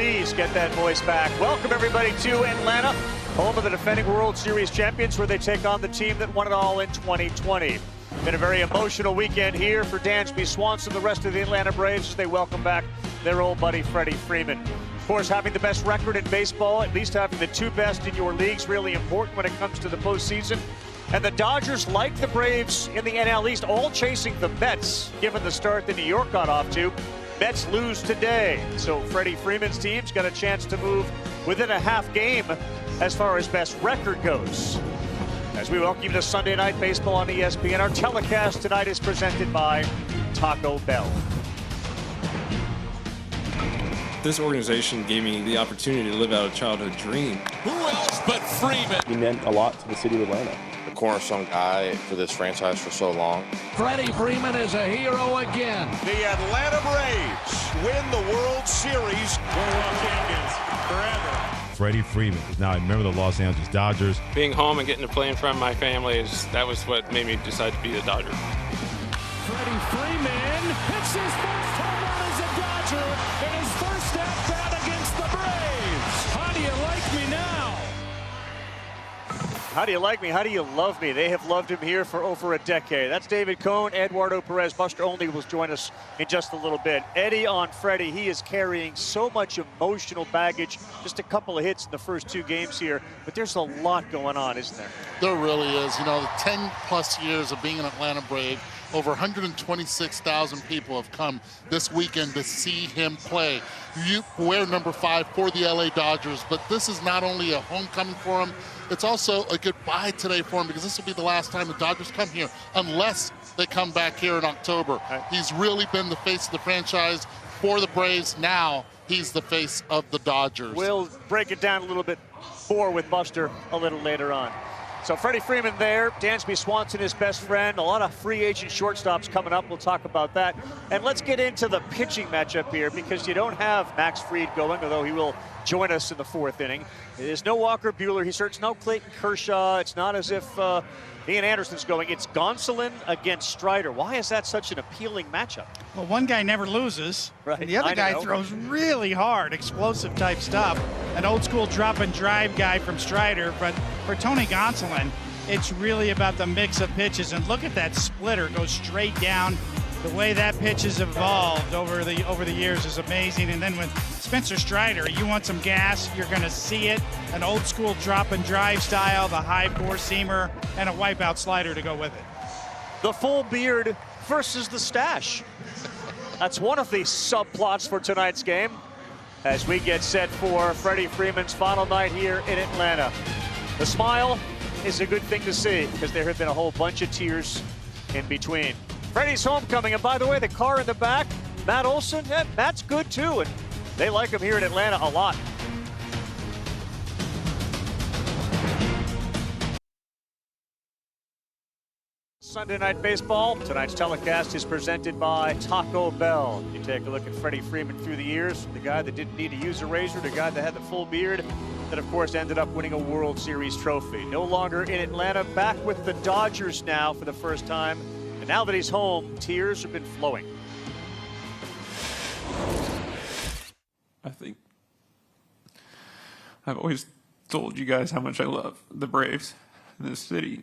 Please get that voice back. Welcome everybody to Atlanta, home of the defending World Series champions, where they take on the team that won it all in 2020. Been a very emotional weekend here for Dansby Swanson, the rest of the Atlanta Braves, as they welcome back their old buddy Freddie Freeman. Of course, having the best record in baseball, at least having the two best in your league, is really important when it comes to the postseason. And the Dodgers, like the Braves in the NL East, all chasing the Mets, given the start that New York got off to. Mets lose today, so Freddie Freeman's team's got a chance to move within a half game as far as best record goes. As we welcome you to Sunday Night Baseball on ESPN, our telecast tonight is presented by Taco Bell. This organization gave me the opportunity to live out a childhood dream. Who else but Freeman? He meant a lot to the city of Atlanta. The cornerstone guy for this franchise for so long. Freddie Freeman is a hero again. The Atlanta Braves win the World Series. World champions forever. Freddie Freeman is now a member of the Los Angeles Dodgers. Being home and getting to play in front of my family, that was what made me decide to be a Dodger. Freddie Freeman hits his first home run as a Dodger in his first at-bat against the Braves. How do you like me now? How do you like me? How do you love me? They have loved him here for over a decade. That's David Cone. Eduardo Perez. Buster Olney will join us in just a little bit. Eddie on Freddie. He is carrying so much emotional baggage. Just a couple of hits in the first two games here, but there's a lot going on, isn't there? There really is. You know, the 10-plus years of being an Atlanta Brave, over 126,000 people have come this weekend to see him play. You wear number 5 for the LA Dodgers, but this is not only a homecoming for him, it's also a goodbye today for him, because this will be the last time the Dodgers come here, unless they come back here in October. Right. He's really been the face of the franchise for the Braves. Now he's the face of the Dodgers. We'll break it down a little bit more with Buster a little later on. So Freddie Freeman there, Dansby Swanson, his best friend. A lot of free agent shortstops coming up. We'll talk about that. And let's get into the pitching matchup here, because you don't have Max Fried going, although he will join us in the fourth inning. There's no Walker Buehler. It's no Clayton Kershaw. It's not as if Ian Anderson's going. It's Gonsolin against Strider. Why is that such an appealing matchup? Well, one guy never loses. Right. And the other guy throws really hard, explosive type stuff. An old school drop and drive guy from Strider. But for Tony Gonsolin, it's really about the mix of pitches. And look at that splitter go straight down. The way that pitch has evolved over the years is amazing. And then with Spencer Strider, you want some gas, you're going to see it. An old school drop and drive style, the high four-seamer, and a wipeout slider to go with it. The full beard versus the stash. That's one of the subplots for tonight's game, as we get set for Freddie Freeman's final night here in Atlanta. The smile is a good thing to see, because there have been a whole bunch of tears in between. Freddie's homecoming, and by the way, the car in the back, Matt Olson, Matt's good too, and they like him here in Atlanta a lot. Sunday Night Baseball. Tonight's telecast is presented by Taco Bell. You take a look at Freddie Freeman through the years, the guy that didn't need to use a razor, the guy that had the full beard, that of course ended up winning a World Series trophy. No longer in Atlanta, back with the Dodgers now for the first time. And now that he's home, tears have been flowing. I think I've always told you guys how much I love the Braves in this city.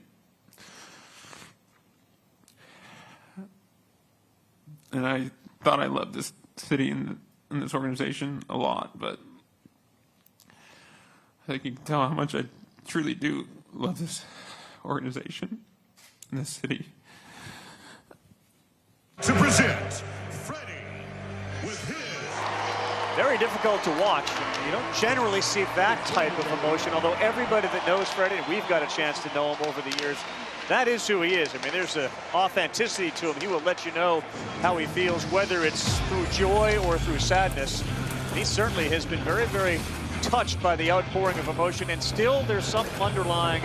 And I thought I loved this city and this organization a lot, but I think you can tell how much I truly do love this organization and this city. To present Freddie with his... Very difficult to watch. You don't generally see that type of emotion, although everybody that knows Freddie, and we've got a chance to know him over the years, that is who he is. I mean, there's an authenticity to him. He will let you know how he feels, whether it's through joy or through sadness. And he certainly has been very, very touched by the outpouring of emotion, and still there's something underlying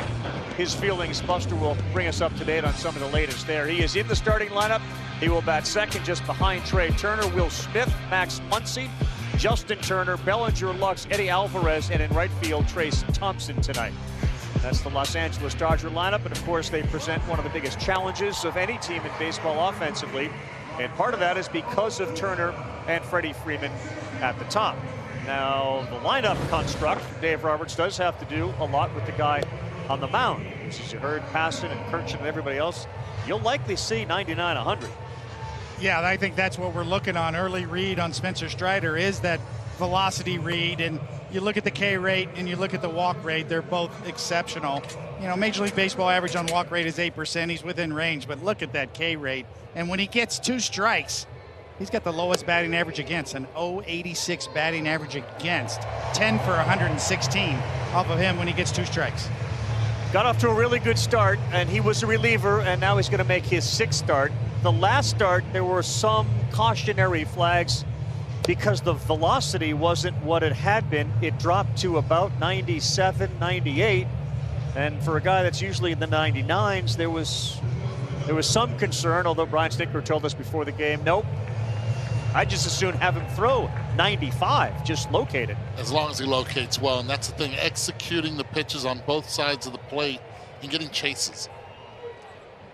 his feelings. Buster will bring us up to date on some of the latest there. He is in the starting lineup. He will bat second just behind Trey Turner, Will Smith, Max Muncy, Justin Turner, Bellinger, Lux, Eddie Alvarez, and in right field, Trace Thompson tonight. That's the Los Angeles Dodger lineup, and of course they present one of the biggest challenges of any team in baseball offensively, and part of that is because of Turner and Freddie Freeman at the top. Now, the lineup construct, Dave Roberts does have to do a lot with the guy on the mound. As you heard, Passan and Kirchen and everybody else, you'll likely see 99, 100. Yeah, I think that's what we're looking on. Early read on Spencer Strider is that velocity read, and you look at the K rate and you look at the walk rate, they're both exceptional. You know, Major League Baseball average on walk rate is 8%. He's within range, but look at that K rate. And when he gets 2 strikes, he's got the lowest batting average against, an .086 batting average against, 10 for 116 off of him when he gets 2 strikes. Got off to a really good start, and he was a reliever, and now he's going to make his 6th start. The last start, there were some cautionary flags because the velocity wasn't what it had been. It dropped to about 97, 98, and for a guy that's usually in the 99s, there was some concern, although Brian Snitker told us before the game, nope, I just as soon have him throw 95, just locate it. As long as he locates well, and that's the thing, executing the pitches on both sides of the plate and getting chases.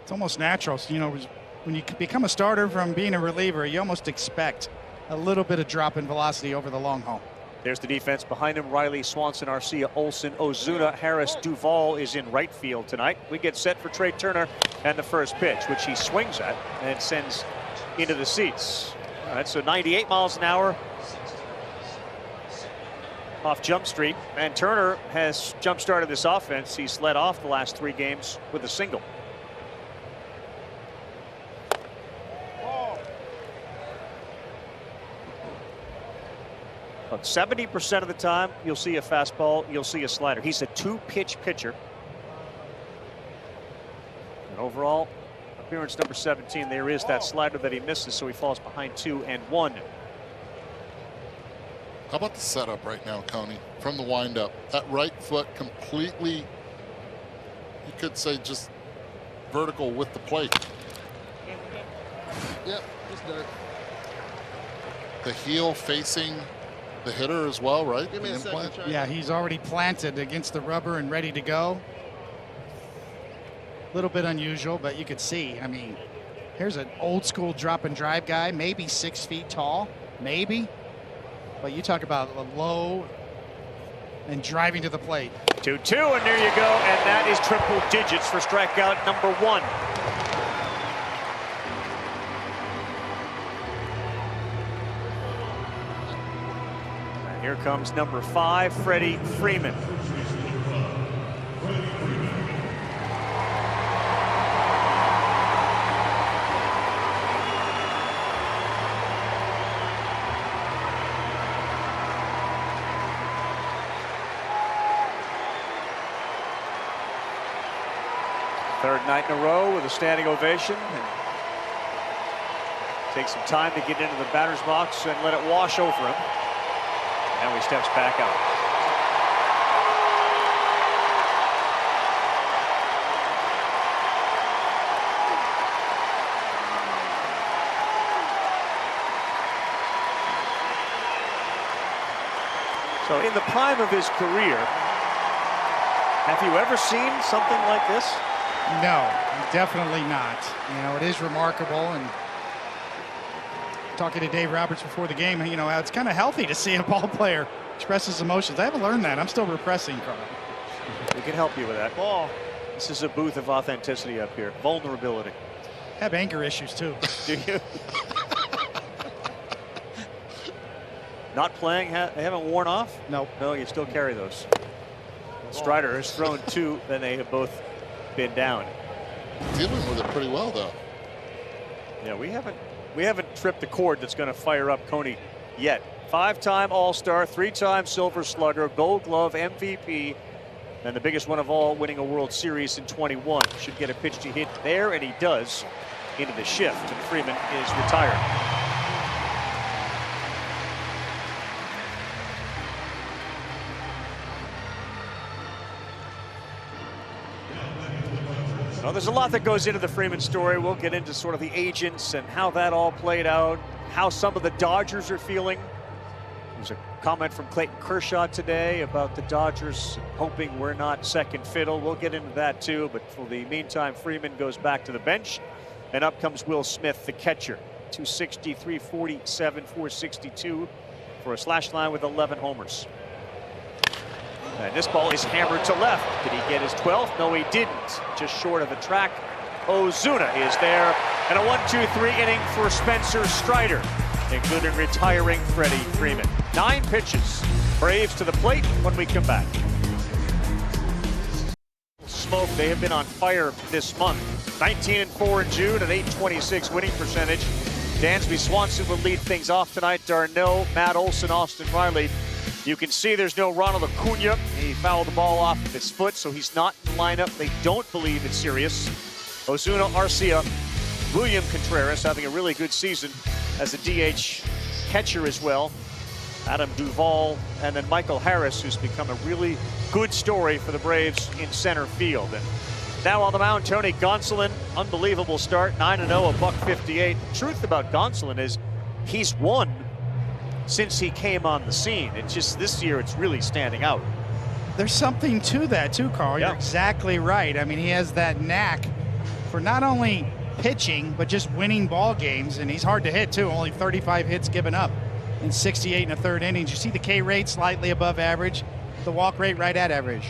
It's almost natural. So, you know, when you become a starter from being a reliever, you almost expect a little bit of drop in velocity over the long haul. There's the defense behind him. Riley, Swanson, Arcia, Olson, Ozuna, Harris, Duvall is in right field tonight. We get set for Trey Turner and the first pitch, which he swings at and sends into the seats. All right, so 98 miles an hour off Jump Street, and Turner has jump-started this offense. He's led off the last 3 games with a single. About 70% of the time, you'll see a fastball, you'll see a slider. He's a 2-pitch pitcher. And overall, appearance number 17, there is that slider that he misses, so he falls behind 2-1. How about the setup right now, Coney, from the windup? That right foot completely, you could say, just vertical with the plate. Yep, just there. The heel facing the hitter as well, right? Give me a second, Yeah, he's already planted against the rubber and ready to go. A little bit unusual, but you could see, I mean, here's an old school drop and drive guy, maybe 6 feet tall, maybe. But you talk about a low and driving to the plate. 2-2, and there you go, and that is triple digits for strikeout number 1. And here comes number 5, Freddie Freeman. Third night in a row with a standing ovation. And take some time to get into the batter's box and let it wash over him. Now he steps back out. So in the prime of his career, have you ever seen something like this? No, definitely not. You know, it is remarkable, and talking to Dave Roberts before the game, you know, it's kind of healthy to see a ball player express his emotions. I haven't learned that. I'm still repressing, Carl. We can help you with that. Ball. This is a booth of authenticity up here. Vulnerability. I have anger issues, too. Do you? Not playing? They haven't worn off? Nope. No, you still carry those. Strider has thrown 2, then they have both been down. Dealing with it pretty well, though. Yeah, we haven't tripped the cord that's going to fire up Coney yet. 5-time All-Star, 3-time Silver Slugger, Gold Glove, MVP, and the biggest one of all, winning a World Series in 21. Should get a pitch to hit there, and he does into the shift, and Freeman is retired. Well, there's a lot that goes into the Freeman story. We'll get into sort of the agents and how that all played out, how some of the Dodgers are feeling. There's a comment from Clayton Kershaw today about the Dodgers hoping we're not second fiddle. We'll get into that too, but for the meantime, Freeman goes back to the bench, and up comes Will Smith, the catcher. 260, 347, 462 for a slash line with 11 homers. And this ball is hammered to left. Did he get his 12th? No, he didn't. Just short of the track. Ozuna is there. And a 1-2-3 inning for Spencer Strider, including retiring Freddie Freeman. 9 pitches. Braves to the plate when we come back. Smoke, they have been on fire this month. 19-4 in June, an .826 winning percentage. Dansby Swanson will lead things off tonight. Darno, Matt Olson, Austin Riley. You can see there's no Ronald Acuna. He fouled the ball off of his foot, so he's not in the lineup. They don't believe it's serious. Ozuna, Arcia, William Contreras having a really good season as a DH catcher as well. Adam Duvall, and then Michael Harris, who's become a really good story for the Braves in center field. And now on the mound, Tony Gonsolin, unbelievable start, 9-0, $158. The truth about Gonsolin is he's won since he came on the scene. It's just this year it's really standing out. There's something to that too, Carl. Yeah. You're exactly right. I mean, he has that knack for not only pitching, but just winning ball games, and he's hard to hit too. Only 35 hits given up in 68 1/3 innings. You see the K rate slightly above average, the walk rate right at average.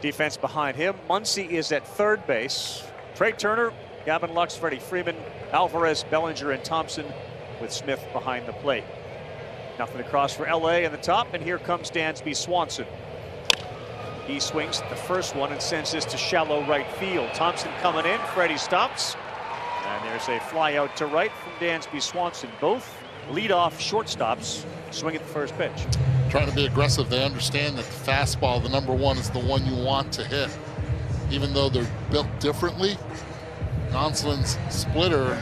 Defense behind him. Muncy is at third base. Trey Turner, Gavin Lux, Freddie Freeman, Alvarez, Bellinger, and Thompson, with Smith behind the plate. Nothing across for LA in the top, and here comes Dansby Swanson. He swings at the first one and sends this to shallow right field. Thompson coming in, Freddie stops. And there's a fly out to right from Dansby Swanson. Both leadoff shortstops swing at the first pitch. Trying to be aggressive. They understand that the fastball, the number one, is the one you want to hit. Even though they're built differently, Gonsolin's splitter,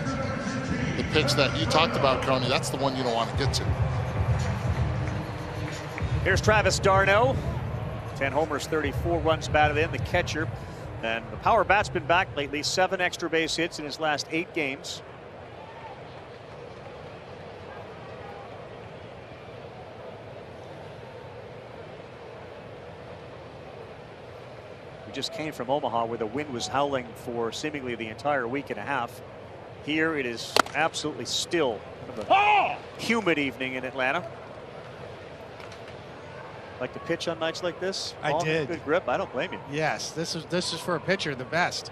the pitch that you talked about, Coney, that's the one you don't want to get to. Here's Travis d'Arnaud. 10 homers, 34 runs batted in, the catcher. And the power bat's been back lately. 7 extra base hits in his last 8 games. We just came from Omaha where the wind was howling for seemingly the entire week and a half. Here it is absolutely still. A humid evening in Atlanta. Like to pitch on nights like this? I did. Good grip. I don't blame you. Yes, this is for a pitcher the best.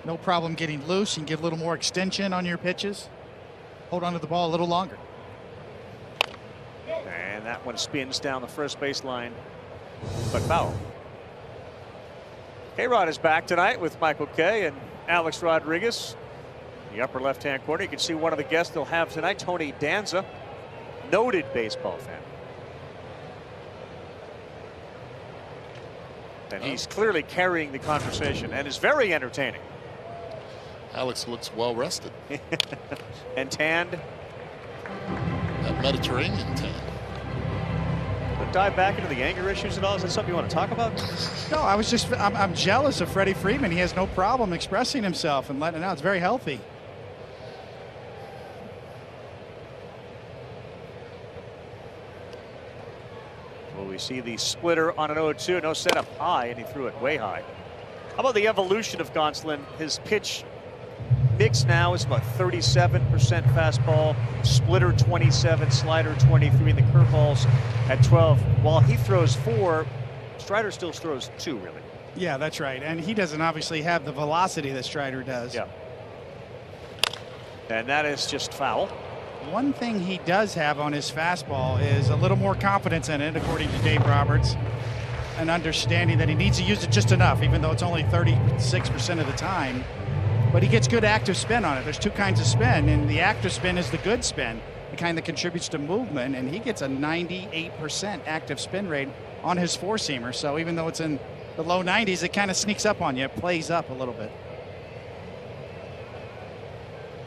No problem getting loose. You can get a little more extension on your pitches. Hold on to the ball a little longer. And that one spins down the first baseline, but foul. K-Rod is back tonight with Michael Kay and Alex Rodriguez. In the upper left-hand corner, you can see one of the guests they'll have tonight, Tony Danza, noted baseball fan. And he's clearly carrying the conversation and is very entertaining. Alex looks well rested. And tanned. That Mediterranean tan. But dive back into the anger issues at all. Is that something you want to talk about? No, I'm jealous of Freddie Freeman. He has no problem expressing himself and letting it out. It's very healthy. Well, we see the splitter on an 0-2. No setup high, and he threw it way high. How about the evolution of Gonsolin? His pitch mix now is about 37% fastball, splitter 27, slider 23, and the curveballs at 12. While he throws 4, Strider still throws 2, really. Yeah, that's right. And he doesn't obviously have the velocity that Strider does. Yeah. And that is just foul. One thing he does have on his fastball is a little more confidence in it, according to Dave Roberts, and understanding that he needs to use it just enough, even though it's only 36% of the time. But he gets good active spin on it. There's 2 kinds of spin, and the active spin is the good spin, the kind that contributes to movement, and he gets a 98% active spin rate on his four-seamer. So even though it's in the low 90s, it kind of sneaks up on you. It plays up a little bit.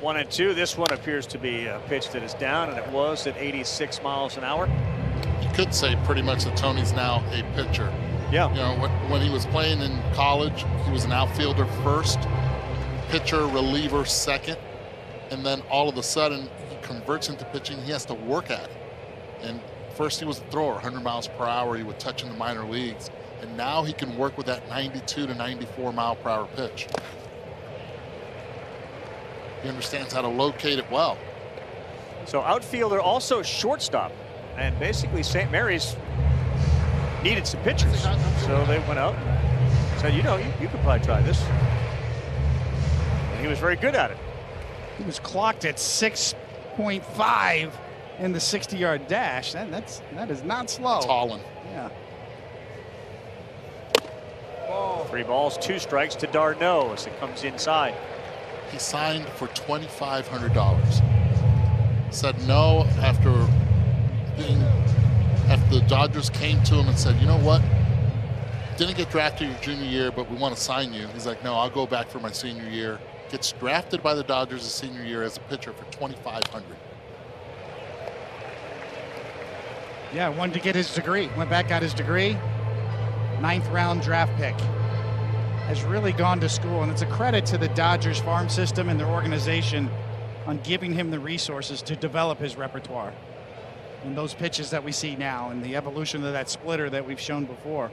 1-2. This one appears to be a pitch that is down, and it was at 86 miles an hour. You could say pretty much that Tony's now a pitcher. Yeah. You know, when he was playing in college, he was an outfielder first, pitcher, reliever second, and then all of a sudden he converts into pitching. He has to work at it. And first he was a thrower, 100 miles per hour. He would touch in the minor leagues. And now he can work with that 92 to 94 mile per hour pitch. He understands how to locate it well. So outfielder, also shortstop. And basically St. Mary's needed some pitchers. So they went out and said, you could probably try this. And he was very good at it. He was clocked at 6.5 in the 60-yard dash. That is not slow. It's hauling. Yeah. 3 balls, 2 strikes to d'Arnaud as it comes inside. He signed for $2,500. Said no after the Dodgers came to him and said, you know what? Didn't get drafted your junior year, but we want to sign you. He's like, no, I'll go back for my senior year. Gets drafted by the Dodgers his senior year as a pitcher for $2,500. Yeah, wanted to get his degree. Went back, got his degree. 9th round draft pick. Has really gone to school, and it's a credit to the Dodgers farm system and their organization on giving him the resources to develop his repertoire. And those pitches that we see now and the evolution of that splitter that we've shown before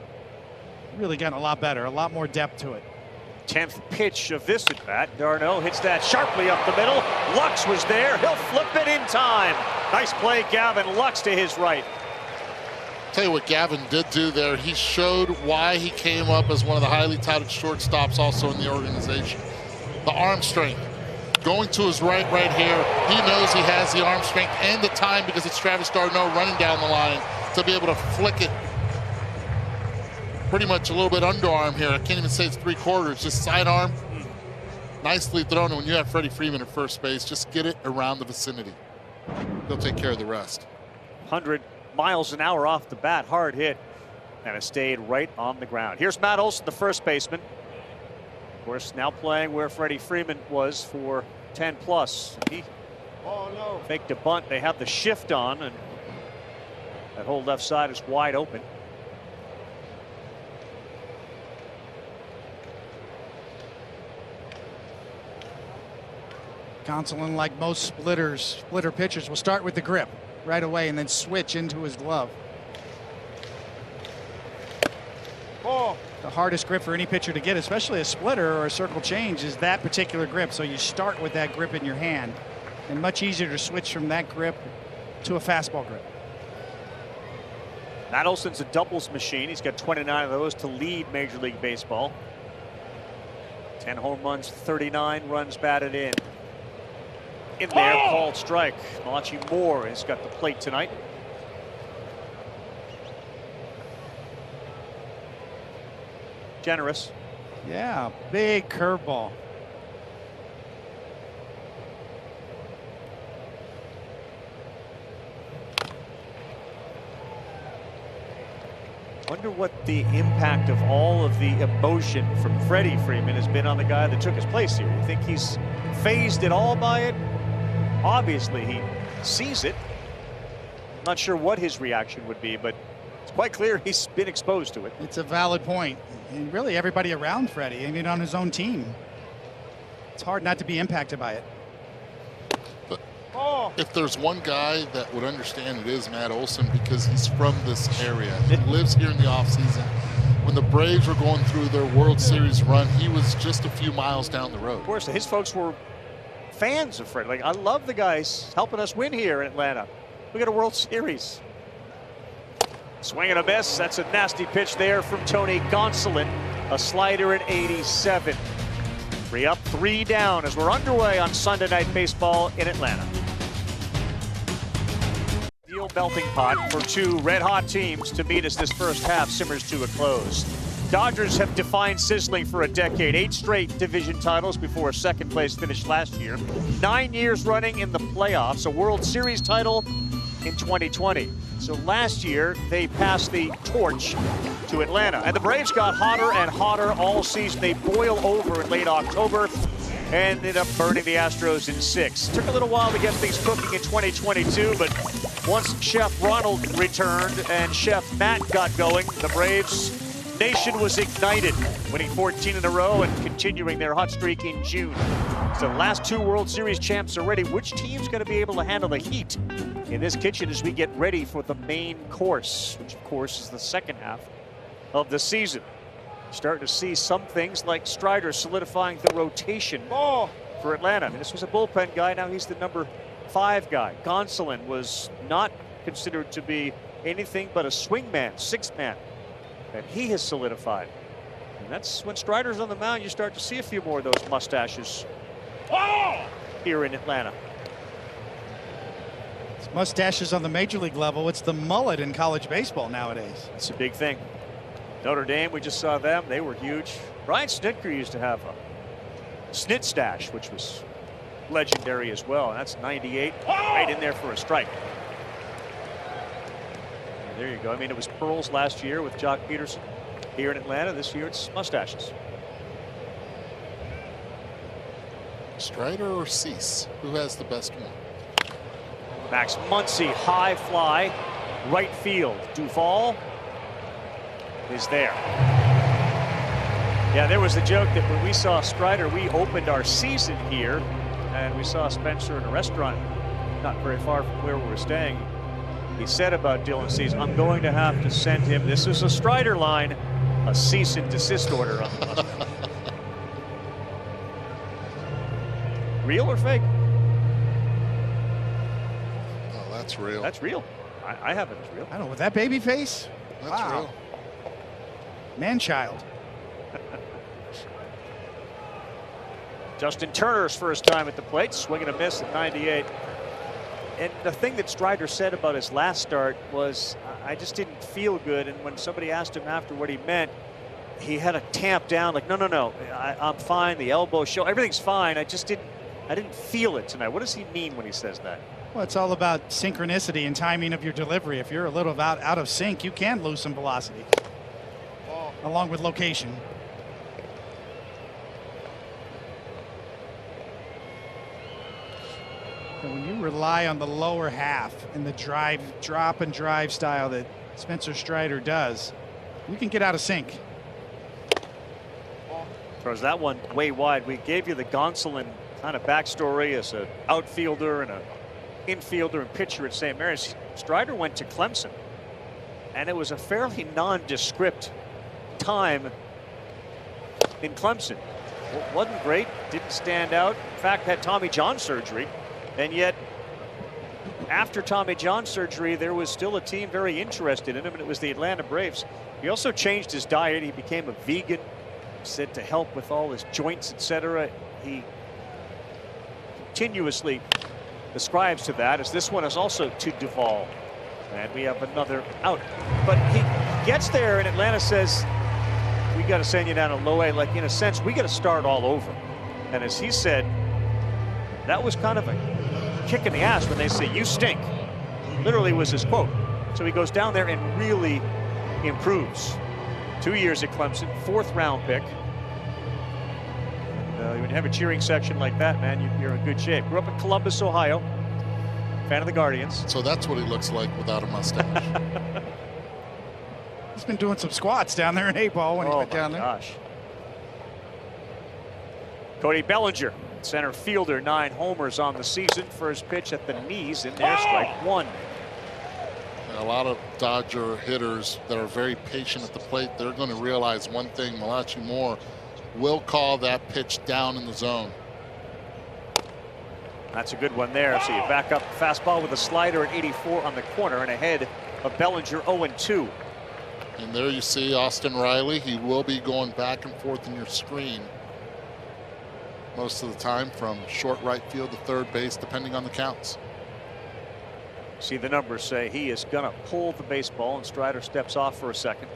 really gotten a lot better, a lot more depth to it. 10th pitch of this at bat. d'Arnaud hits that sharply up the middle. Lux was there. He'll flip it in time. Nice play, Gavin Lux to his right. Tell you what Gavin did do there. He showed why he came up as one of the highly touted shortstops also in the organization. The arm strength. Going to his right here. He knows he has the arm strength and the time because it's Travis d'Arnaud running down the line to be able to flick it pretty much a little bit underarm here. I can't even say it's 3/4, just sidearm. Nicely thrown. And when you have Freddie Freeman at first base, just get it around the vicinity. He'll take care of the rest. 100 miles an hour off the bat, hard hit, and it stayed right on the ground. Here's Matt Olson, the first baseman. Of course, now playing where Freddie Freeman was for 10 plus. He faked a bunt. They have the shift on, and that whole left side is wide open. Gonsolin, like most splitter pitchers, will start with the grip right away and then switch into his glove. The hardest grip for any pitcher to get, especially a splitter or a circle change, is that particular grip. So you start with that grip in your hand, and much easier to switch from that grip to a fastball grip. Matt Olson's a doubles machine. He's got 29 of those to lead Major League Baseball. 10 home runs, 39 runs batted in. In there, called strike. Malachi Moore has got the plate tonight. Generous. Yeah, big curveball. Wonder what the impact of all of the emotion from Freddie Freeman has been on the guy that took his place here. You think he's phased at all by it? Obviously he sees it. Not sure what his reaction would be, but it's quite clear he's been exposed to it. It's a valid point. And really everybody around Freddie, I mean on his own team. It's hard not to be impacted by it. But if there's one guy that would understand, it is Matt Olson, because he's from this area. He lives here in the offseason. When the Braves were going through their World Series run, he was just a few miles down the road. Of course, his folks were fans of Freddie. Like, I love the guys helping us win here in Atlanta. We got a World Series. Swing and a miss. That's a nasty pitch there from Tony Gonsolin. A slider at 87. 3 up, 3 down as we're underway on Sunday Night Baseball in Atlanta. Steel melting pot for 2 red-hot teams to meet as this first half simmers to a close. Dodgers have defined sizzling for a decade. 8 straight division titles before a second-place finish last year. 9 years running in the playoffs. A World Series title in 2020. So last year, they passed the torch to Atlanta. And the Braves got hotter and hotter all season. They boil over in late October and ended up burning the Astros in 6. Took a little while to get things cooking in 2022, but once Chef Ronald returned and Chef Matt got going, the Braves nation was ignited, winning 14 in a row and continuing their hot streak in June. So the last 2 World Series champs already. Which team's going to be able to handle the heat in this kitchen as we get ready for the main course, which of course is the second half of the season? Starting to see some things like Strider solidifying the rotation for Atlanta. I mean, this was a bullpen guy. Now he's the number 5 guy. Gonsolin was not considered to be anything but a swingman, 6th man. And he has solidified. And that's when Strider's on the mound, you start to see a few more of those mustaches here in Atlanta. It's mustaches on the major league level. It's the mullet in college baseball nowadays. It's a big thing. Notre Dame, we just saw them. They were huge. Brian Snitker used to have a snit stash, which was legendary as well. And that's 98, right in there for a strike. And there you go. I mean, it was pearls last year with Jock Peterson here in Atlanta. This year it's mustaches. Strider or Cease? Who has the best one? Max Muncy, high fly, right field. Duvall is there. Yeah, there was the joke that when we saw Strider, we opened our season here, and we saw Spencer in a restaurant not very far from where we were staying. He said about Dylan Cease, I'm going to have to send him, this is a Strider line, a cease and desist order on the Monday. Real or fake? Oh, that's real. That's real. I have it as real. I don't know, with that baby face? That's wow. real. Man-child. Justin Turner's first time at the plate, swing and a miss at 98. And the thing that Strider said about his last start was, I just didn't feel good. And when somebody asked him after what he meant, he had to tamp down, like, no, I'm fine. The elbow show, everything's fine. I didn't feel it tonight. What does he mean when he says that? Well, it's all about synchronicity and timing of your delivery. If you're a little out of sync, you can lose some velocity, along with location. And when you rely on the lower half and the drop and drive style that Spencer Strider does, you can get out of sync. Throws that one way wide. We gave you the Gonsolin kind of backstory as an outfielder and an infielder and pitcher at St. Mary's. Strider went to Clemson, and it was a fairly nondescript time in Clemson. Wasn't great, didn't stand out. In fact, had Tommy John surgery. And yet, after Tommy John surgery, there was still a team very interested in him, and it was the Atlanta Braves. He also changed his diet. He became a vegan, said to help with all his joints, etc. He continuously ascribes to that, as this one is also to Duvall. And we have another out. But he gets there, and Atlanta says, we got to send you down to low A. Like, in a sense, we got to start all over. And as he said, that was kind of a kick in the ass when they say, you stink. Literally was his quote. So he goes down there and really improves. 2 years at Clemson, 4th round pick. When you have a cheering section like that, man, you're in good shape. Grew up in Columbus, Ohio. Fan of the Guardians. So that's what he looks like without a mustache. He's been doing some squats down there in A-ball when he went down there. Gosh. Cody Bellinger, center fielder, 9 homers on the season. First pitch at the knees in there, strike 1. A lot of Dodger hitters that are very patient at the plate, they're going to realize one thing: Malachi Moore will call that pitch down in the zone. That's a good one there. So you back up fastball with a slider at 84 on the corner and ahead of Bellinger 0-2. And there you see Austin Riley. He will be going back and forth in your screen most of the time from short right field to third base, depending on the counts. See the numbers say he is going to pull the baseball, and Strider steps off for a second.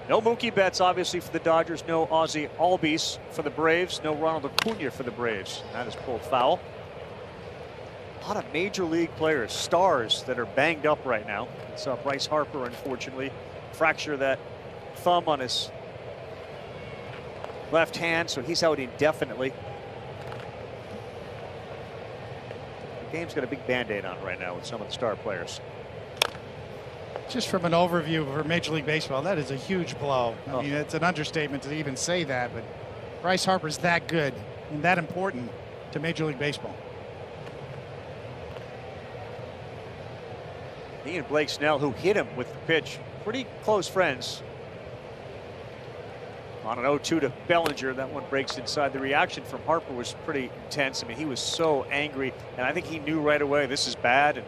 No Mookie Betts, obviously, for the Dodgers. No Ozzie Albies for the Braves. No Ronald Acuna for the Braves. That is pulled foul. A lot of major league players, stars that are banged up right now. It's Bryce Harper, unfortunately, fracture that thumb on his left hand, so he's out indefinitely. The game's got a big band-aid on right now with some of the star players. Just from an overview for Major League Baseball, that is a huge blow. I mean, it's an understatement to even say that, but Bryce Harper's that good and that important to Major League Baseball. He and Blake Snell, who hit him with the pitch, pretty close friends. On an 0-2 to Bellinger, that one breaks inside. The reaction from Harper was pretty intense. I mean, he was so angry, and I think he knew right away this is bad. And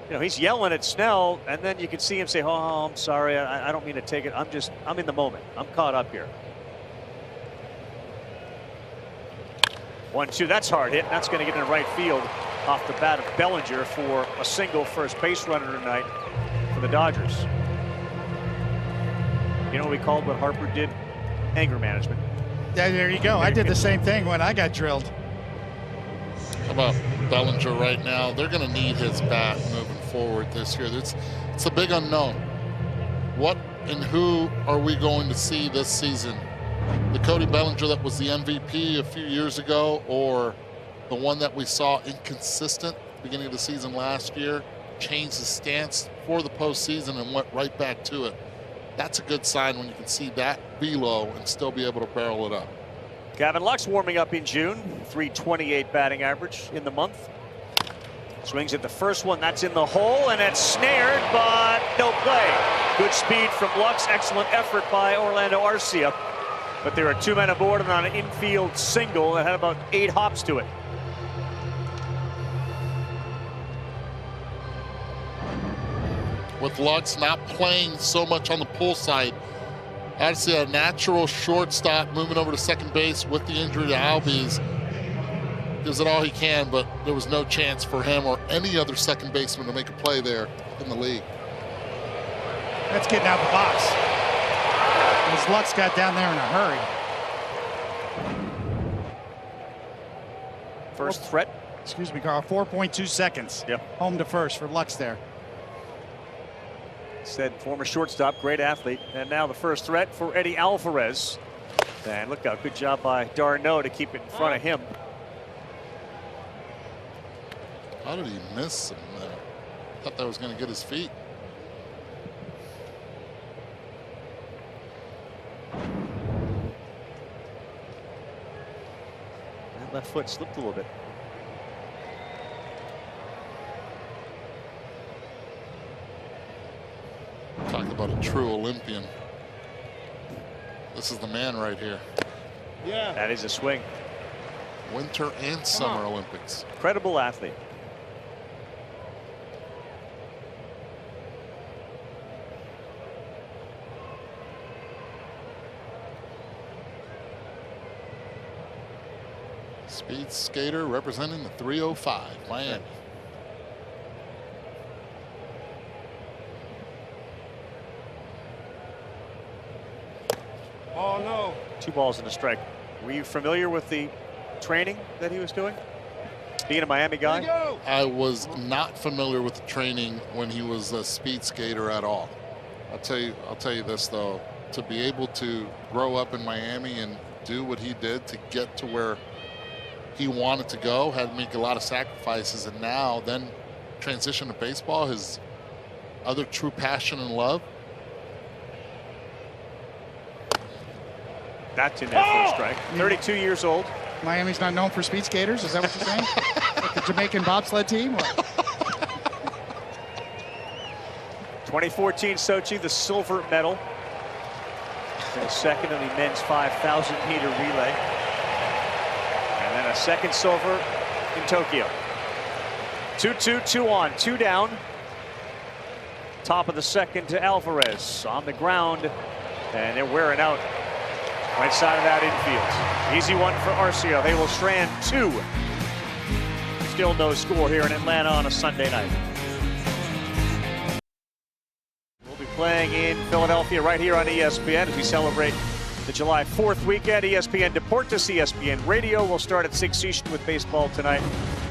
you know, he's yelling at Snell, and then you can see him say, "Oh, I'm sorry. I don't mean to take it. I'm in the moment. I'm caught up here." 1-2. That's hard hit. That's going to get in right field off the bat of Bellinger for a single first base runner tonight for the Dodgers. You know what we called what Harper did? Anger management. Yeah, there you go. I did the same thing when I got drilled. How about Bellinger right now? They're going to need his bat moving forward this year. It's a big unknown. What and who are we going to see this season? The Cody Bellinger that was the MVP a few years ago, or the one that we saw inconsistent beginning of the season last year, changed his stance for the postseason and went right back to it? That's a good sign when you can see that velo and still be able to barrel it up. Gavin Lux warming up in June. .328 batting average in the month. Swings at the first one. That's in the hole, and it's snared, but no play. Good speed from Lux. Excellent effort by Orlando Arcia. But there are 2 men aboard and on an infield single that had about 8 hops to it. With Lux not playing so much on the pull side, obviously a natural shortstop moving over to second base with the injury to Albies gives it all he can, but there was no chance for him or any other second baseman to make a play there in the league. That's getting out the box. As Lux got down there in a hurry. First threat. Excuse me, Carl. 4.2 seconds. Yep. Home to first for Lux there. Said former shortstop, great athlete. And now the first threat for Eddie Alvarez. And look out, good job by d'Arnaud to keep it in front of him. How did he miss him there? Thought that was going to get his feet. That left foot slipped a little bit. Talking about a true Olympian. This is the man right here. Yeah. That is a swing. Winter and Summer Olympics. Incredible athlete. Speed skater representing the 305, Miami. Oh no. 2 balls and a strike. Were you familiar with the training that he was doing? Being a Miami guy? I was not familiar with the training when he was a speed skater at all. I'll tell you this though, to be able to grow up in Miami and do what he did to get to where he wanted to go, had to make a lot of sacrifices, and now then transition to baseball, his other true passion and love. That's in there for a strike. 32 years old. Miami's not known for speed skaters? Is that what you're saying? Like the Jamaican bobsled team? What? 2014 Sochi, the silver medal. And a second in the men's 5,000 meter relay. And then a second silver in Tokyo. 2-2, 2 on, 2 down. Top of the second to Alvarez on the ground. And they're wearing out. Right side of that infield. Easy one for Arcia. They will strand 2. Still no score here in Atlanta on a Sunday night. We'll be playing in Philadelphia right here on ESPN as we celebrate the July 4th weekend. ESPN Deportes, ESPN Radio will start at 6 Eastern with baseball tonight.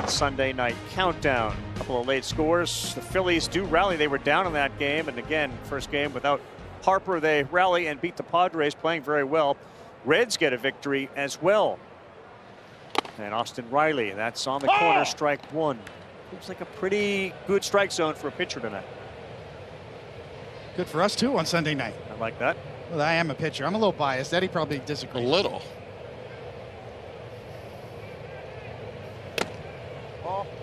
Sunday night countdown. A couple of late scores. The Phillies do rally. They were down in that game. And again, first game without Harper, they rally and beat the Padres, playing very well. Reds get a victory as well. And Austin Riley, that's on the corner, strike 1. Looks like a pretty good strike zone for a pitcher tonight. Good for us too on Sunday night. I like that. Well, I am a pitcher. I'm a little biased. Eddie probably A disagrees. little.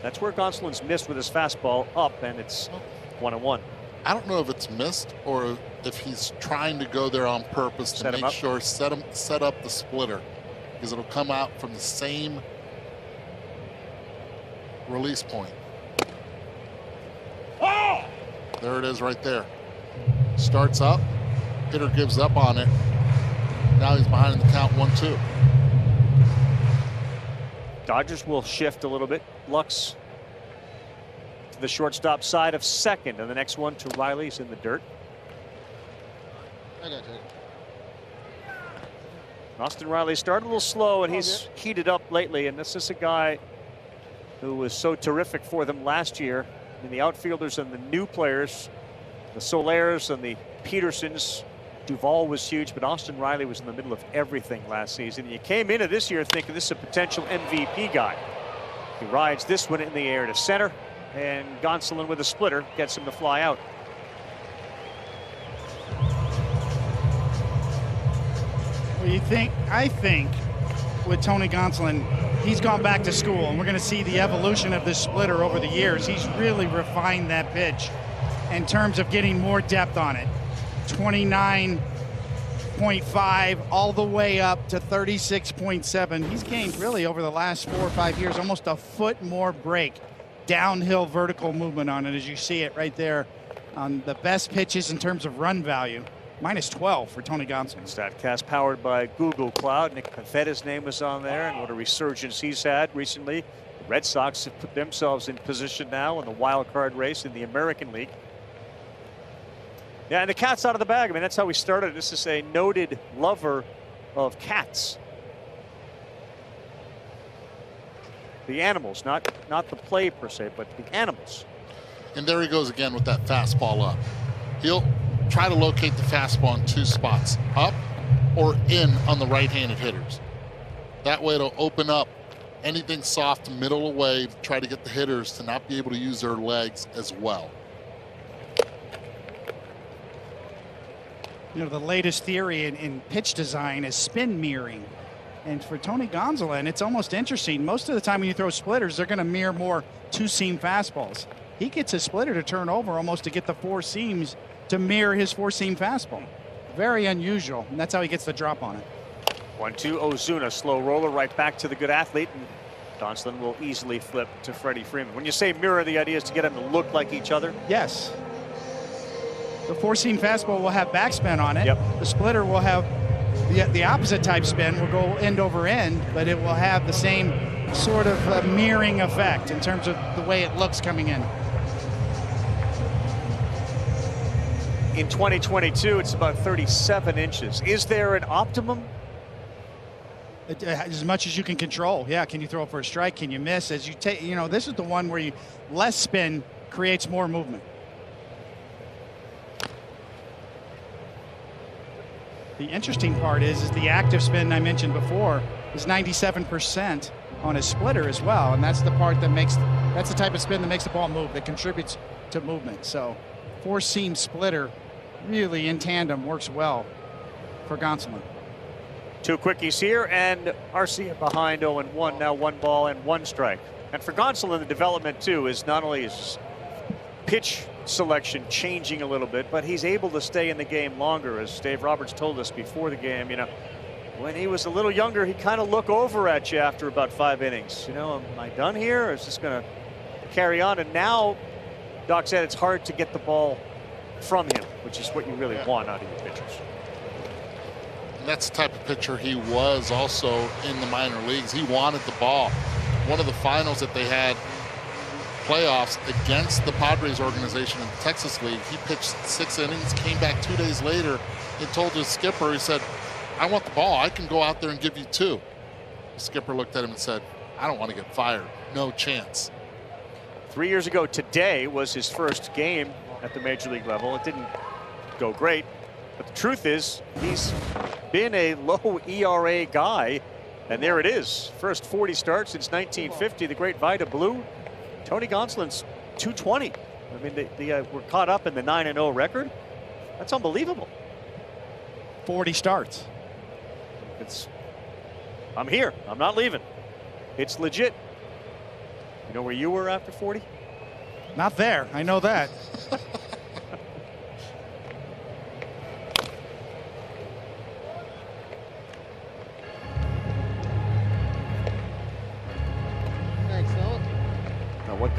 That's where Gonsolin's missed with his fastball up, and it's 1-1. I don't know if it's missed or if he's trying to go there on purpose to Set him make up. sure set up the splitter, because it'll come out from the same release point. Oh! There it is right there. Starts up, hitter gives up on it. Now he's behind in the count 1-2. Dodgers will shift a little bit. Lux to the shortstop side of second, and the next one to Riley's in the dirt. Austin Riley started a little slow, and he's heated up lately. And this is a guy who was so terrific for them last year. And the outfielders and the new players, the Solairs and the Petersons. Duvall was huge, but Austin Riley was in the middle of everything last season. You came into this year thinking this is a potential MVP guy. He rides this one in the air to center, and Gonsolin with a splitter gets him to fly out. Well, I think with Tony Gonsolin, he's gone back to school, and we're going to see the evolution of this splitter over the years. He's really refined that pitch in terms of getting more depth on it. 29.5 all the way up to 36.7. He's gained really over the last 4 or 5 years almost a foot more break, downhill vertical movement on it, as you see it right there on the best pitches in terms of run value. -12 for Tony Gonsolin. StatCast powered by Google Cloud. Nick Piveta's name was on there, and what a resurgence he's had recently. The Red Sox have put themselves in position now in the wild card race in the American League. Yeah, and the cat's out of the bag. I mean, that's how we started. This is a noted lover of cats. The animals, not the play per se, but the animals. And there he goes again with that fastball up. He'll try to locate the fastball in 2 spots, up or in on the right-handed hitters. That way it'll open up anything soft, middle away, try to get the hitters to not be able to use their legs as well. You know, the latest theory in pitch design is spin mirroring. And for Tony Gonsolin, it's almost interesting. Most of the time when you throw splitters, they're going to mirror more 2-seam fastballs. He gets his splitter to turn over almost to get the 4 seams to mirror his 4-seam fastball. Very unusual, and that's how he gets the drop on it. 1-2, Ozuna, slow roller right back to the good athlete, and Gonsolin will easily flip to Freddie Freeman. When you say mirror, the idea is to get them to look like each other? Yes. The 4-seam fastball will have backspin on it. Yep. The splitter will have the opposite type spin, will go end over end, but it will have the same sort of mirroring effect in terms of the way it looks coming in. In 2022, it's about 37 inches. Is there an optimum? As much as you can control. Yeah, can you throw it for a strike? Can you miss? As you take, you know, this is the one where less spin creates more movement. The interesting part is the active spin I mentioned before is 97% on a splitter as well, and that's the part that's the type of spin that makes the ball move, that contributes to movement. So 4-seam splitter really in tandem works well for Gonsolin. 2 quickies here, and Arcia behind 0-1, now 1 ball and 1 strike. And for Gonsolin, the development too is not only his pitch selection changing a little bit, but he's able to stay in the game longer. As Dave Roberts told us before the game, you know, when he was a little younger, he'd kind of look over at you after about 5 innings. You know, am I done here, or is this going to carry on? And now, Doc said it's hard to get the ball from him, which is what you really want out of your pitchers. And that's the type of pitcher he was also in the minor leagues. He wanted the ball. One of the finals that they had playoffs against the Padres organization in the Texas League, he pitched 6 innings, came back 2 days later and told his skipper, he said, I want the ball. I can go out there and give you 2. The skipper looked at him and said, I don't want to get fired. No chance. 3 years ago today was his first game at the major league level. It didn't go great, but the truth is he's been a low ERA guy, and there it is. First 40 starts since 1950, the great Vida Blue. Tony Gonsolin's 220. I mean, we're caught up in the 9-0 record. That's unbelievable. 40 starts. I'm here. I'm not leaving. It's legit. You know where you were after 40? Not there. I know that.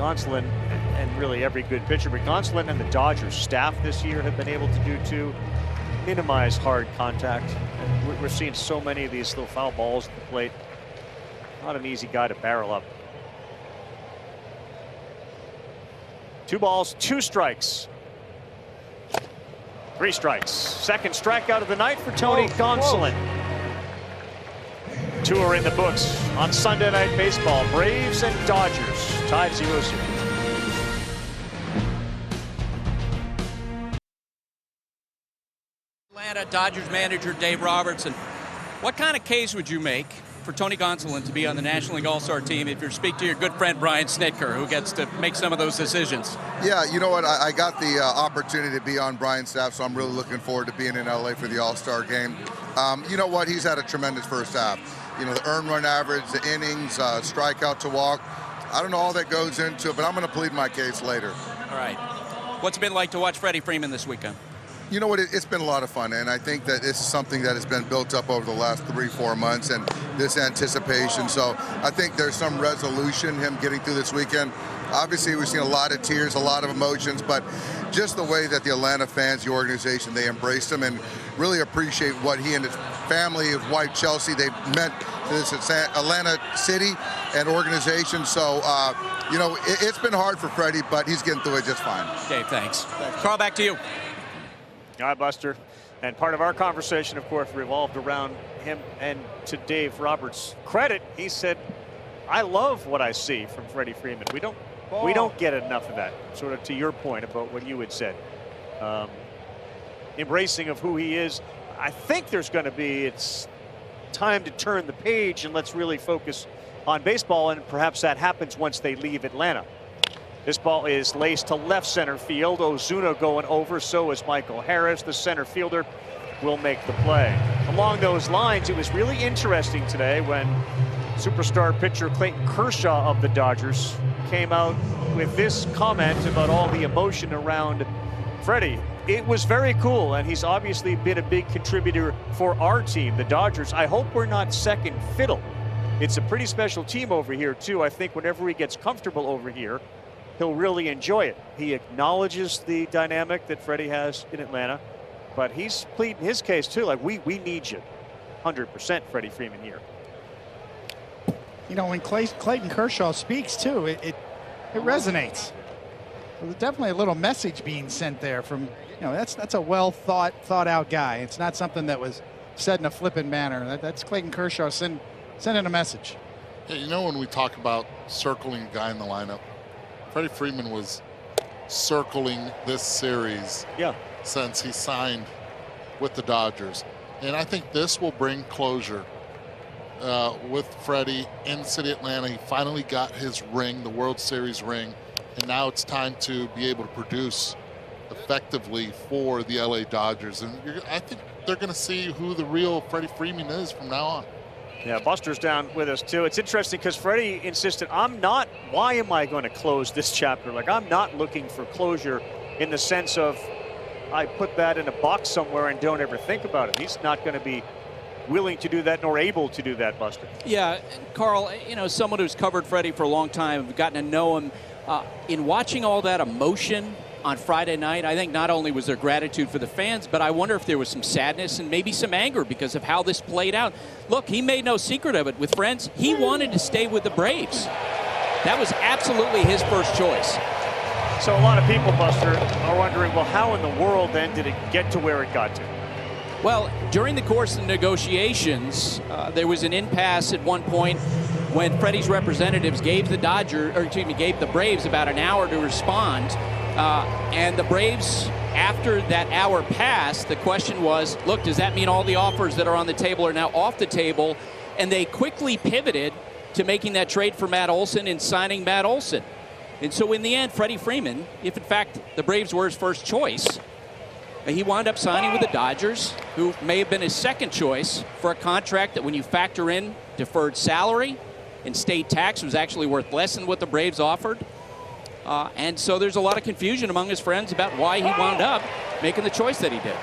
Gonsolin and really every good pitcher, but Gonsolin and the Dodgers staff this year have been able to do too. Minimize hard contact. And we're seeing so many of these little foul balls at the plate. Not an easy guy to barrel up. 2 balls, 2 strikes. 3 strikes. Second strikeout of the night for Tony Gonsolin. 2 are in the books on Sunday Night Baseball. Braves and Dodgers tied 0-0. Atlanta Dodgers manager Dave Robertson. What kind of case would you make for Tony Gonsolin to be on the National League All-Star team if you speak to your good friend Brian Snitker, who gets to make some of those decisions? Yeah, you know what? I got the opportunity to be on Brian's staff, so I'm really looking forward to being in LA for the All-Star game. You know what? He's had a tremendous first half. You know, the earned run average, the innings, strikeout to walk. I don't know all that goes into it, but I'm going to plead my case later. All right. What's it been like to watch Freddie Freeman this weekend? You know what? It's been a lot of fun, and I think that this is something that has been built up over the last 3-4 months, and this anticipation. So I think there's some resolution, him getting through this weekend. Obviously, we've seen a lot of tears, a lot of emotions, but just the way that the Atlanta fans, the organization, they embraced him and really appreciate what he and his family, his wife Chelsea, they meant to this Atlanta city and organization. So, you know, it's been hard for Freddie, but he's getting through it just fine. Dave, thanks. Carl, back to you. All right, Buster. And part of our conversation, of course, revolved around him. And to Dave Roberts' credit, he said, I love what I see from Freddie Freeman. We don't get enough of that, sort of to your point about what you had said. Embracing of who he is. I think there's going to be, it's time to turn the page and let's really focus on baseball, and perhaps that happens once they leave Atlanta. This ball is laced to left center field. Ozuna going over, so is Michael Harris. The center fielder will make the play. Along those lines, it was really interesting today when superstar pitcher Clayton Kershaw of the Dodgers came out with this comment about all the emotion around Freddie. It was very cool, and he's obviously been a big contributor for our team, the Dodgers. I hope we're not second fiddle. It's a pretty special team over here, too. I think whenever he gets comfortable over here, he'll really enjoy it. He acknowledges the dynamic that Freddie has in Atlanta, but he's pleading his case too. Like, we need you 100%, Freddie Freeman here. You know, when Clayton Kershaw speaks too, it resonates. There's definitely a little message being sent there from, you know, that's a well thought out guy. It's not something that was said in a flippant manner. That's Clayton Kershaw sending a message. Hey, you know, when we talk about circling a guy in the lineup, Freddie Freeman was circling this series since he signed with the Dodgers. And I think this will bring closure with Freddie in the city of Atlanta. He finally got his ring, the World Series ring, and now it's time to be able to produce effectively for the LA Dodgers. And I think they're going to see who the real Freddie Freeman is from now on. Yeah, Buster's down with us too. It's interesting because Freddie insisted, why am I going to close this chapter? Like, I'm not looking for closure in the sense of I put that in a box somewhere and don't ever think about it. He's not going to be willing to do that nor able to do that, Buster. Yeah, Carl, you know, someone who's covered Freddie for a long time, I've gotten to know him. In watching all that emotion on Friday night, I think not only was there gratitude for the fans, but I wonder if there was some sadness and maybe some anger because of how this played out. Look, he made no secret of it with friends. He wanted to stay with the Braves. That was absolutely his first choice. So a lot of people, Buster, are wondering, well, how in the world then did it get to where it got to? Well, during the course of negotiations, there was an impasse at one point when Freddie's representatives gave the Braves about an hour to respond. And the Braves, after that hour passed, the question was, look, does that mean all the offers that are on the table are now off the table? And they quickly pivoted to making that trade for Matt Olson and signing Matt Olson. And so in the end, Freddie Freeman, if in fact the Braves were his first choice, he wound up signing with the Dodgers, who may have been his second choice for a contract that, when you factor in deferred salary and state tax, was actually worth less than what the Braves offered. And so there's a lot of confusion among his friends about why he wound up making the choice that he did.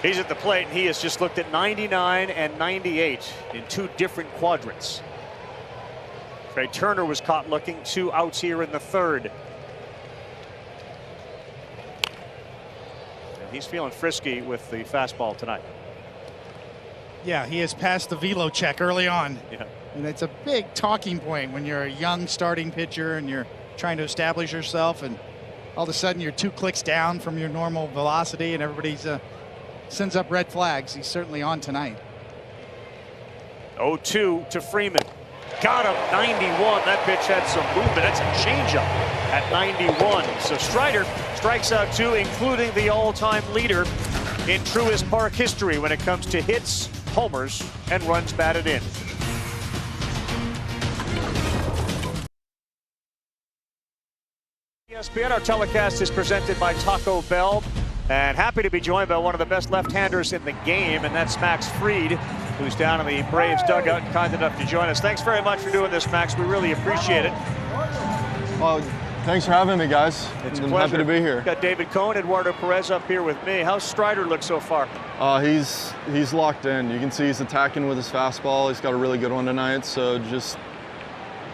He's at the plate, and he has just looked at 99 and 98 in 2 different quadrants. Trey Turner was caught looking, 2 outs here in the third. And he's feeling frisky with the fastball tonight. Yeah, he has passed the velo check early on. Yeah. And it's a big talking point when you're a young starting pitcher and you're trying to establish yourself, and all of a sudden you're 2 clicks down from your normal velocity and everybody's sends up red flags. He's certainly on tonight. 0-2 to Freeman. Got him, 91. That pitch had some movement. That's a changeup at 91. So Strider strikes out 2, including the all-time leader in Truist Park history when it comes to hits, homers, and runs batted in. ESPN, our telecast is presented by Taco Bell. And happy to be joined by one of the best left-handers in the game, and that's Max Fried, who's down in the Braves dugout and kind enough to join us. Thanks very much for doing this, Max. We really appreciate it. Well, thanks for having me, guys. It's a I'm pleasure. happy to be here. Got David Cohn, Eduardo Perez up here with me. How's Strider look so far? He's locked in. You can see he's attacking with his fastball. He's got a really good one tonight. So just,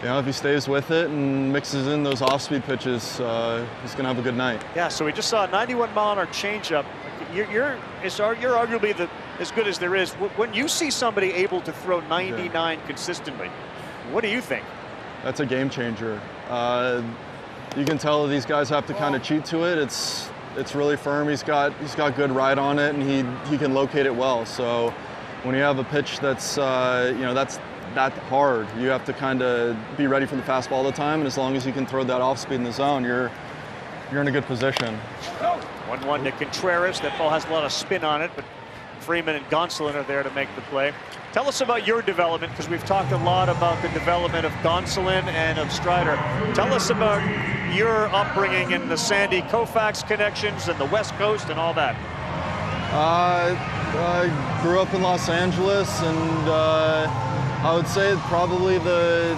if he stays with it and mixes in those off-speed pitches, he's going to have a good night. Yeah, so we just saw a 91-mile-an-hour changeup. You're arguably as good as there is. When you see somebody able to throw 99 consistently, what do you think? That's a game changer. You can tell that these guys have to kind of cheat to it. It's really firm. He's got good ride on it, and he can locate it well. So when you have a pitch that's that's that hard, you have to kind of be ready for the fastball all the time. And as long as you can throw that off speed in the zone, you're in a good position. 1-1 to Contreras. That ball has a lot of spin on it, but Freeman and Gonsolin are there to make the play. Tell us about your development, because we've talked a lot about the development of Gonsolin and of Strider. Tell us about your upbringing and the Sandy Koufax connections and the West Coast and all that. I grew up in Los Angeles, and I would say probably the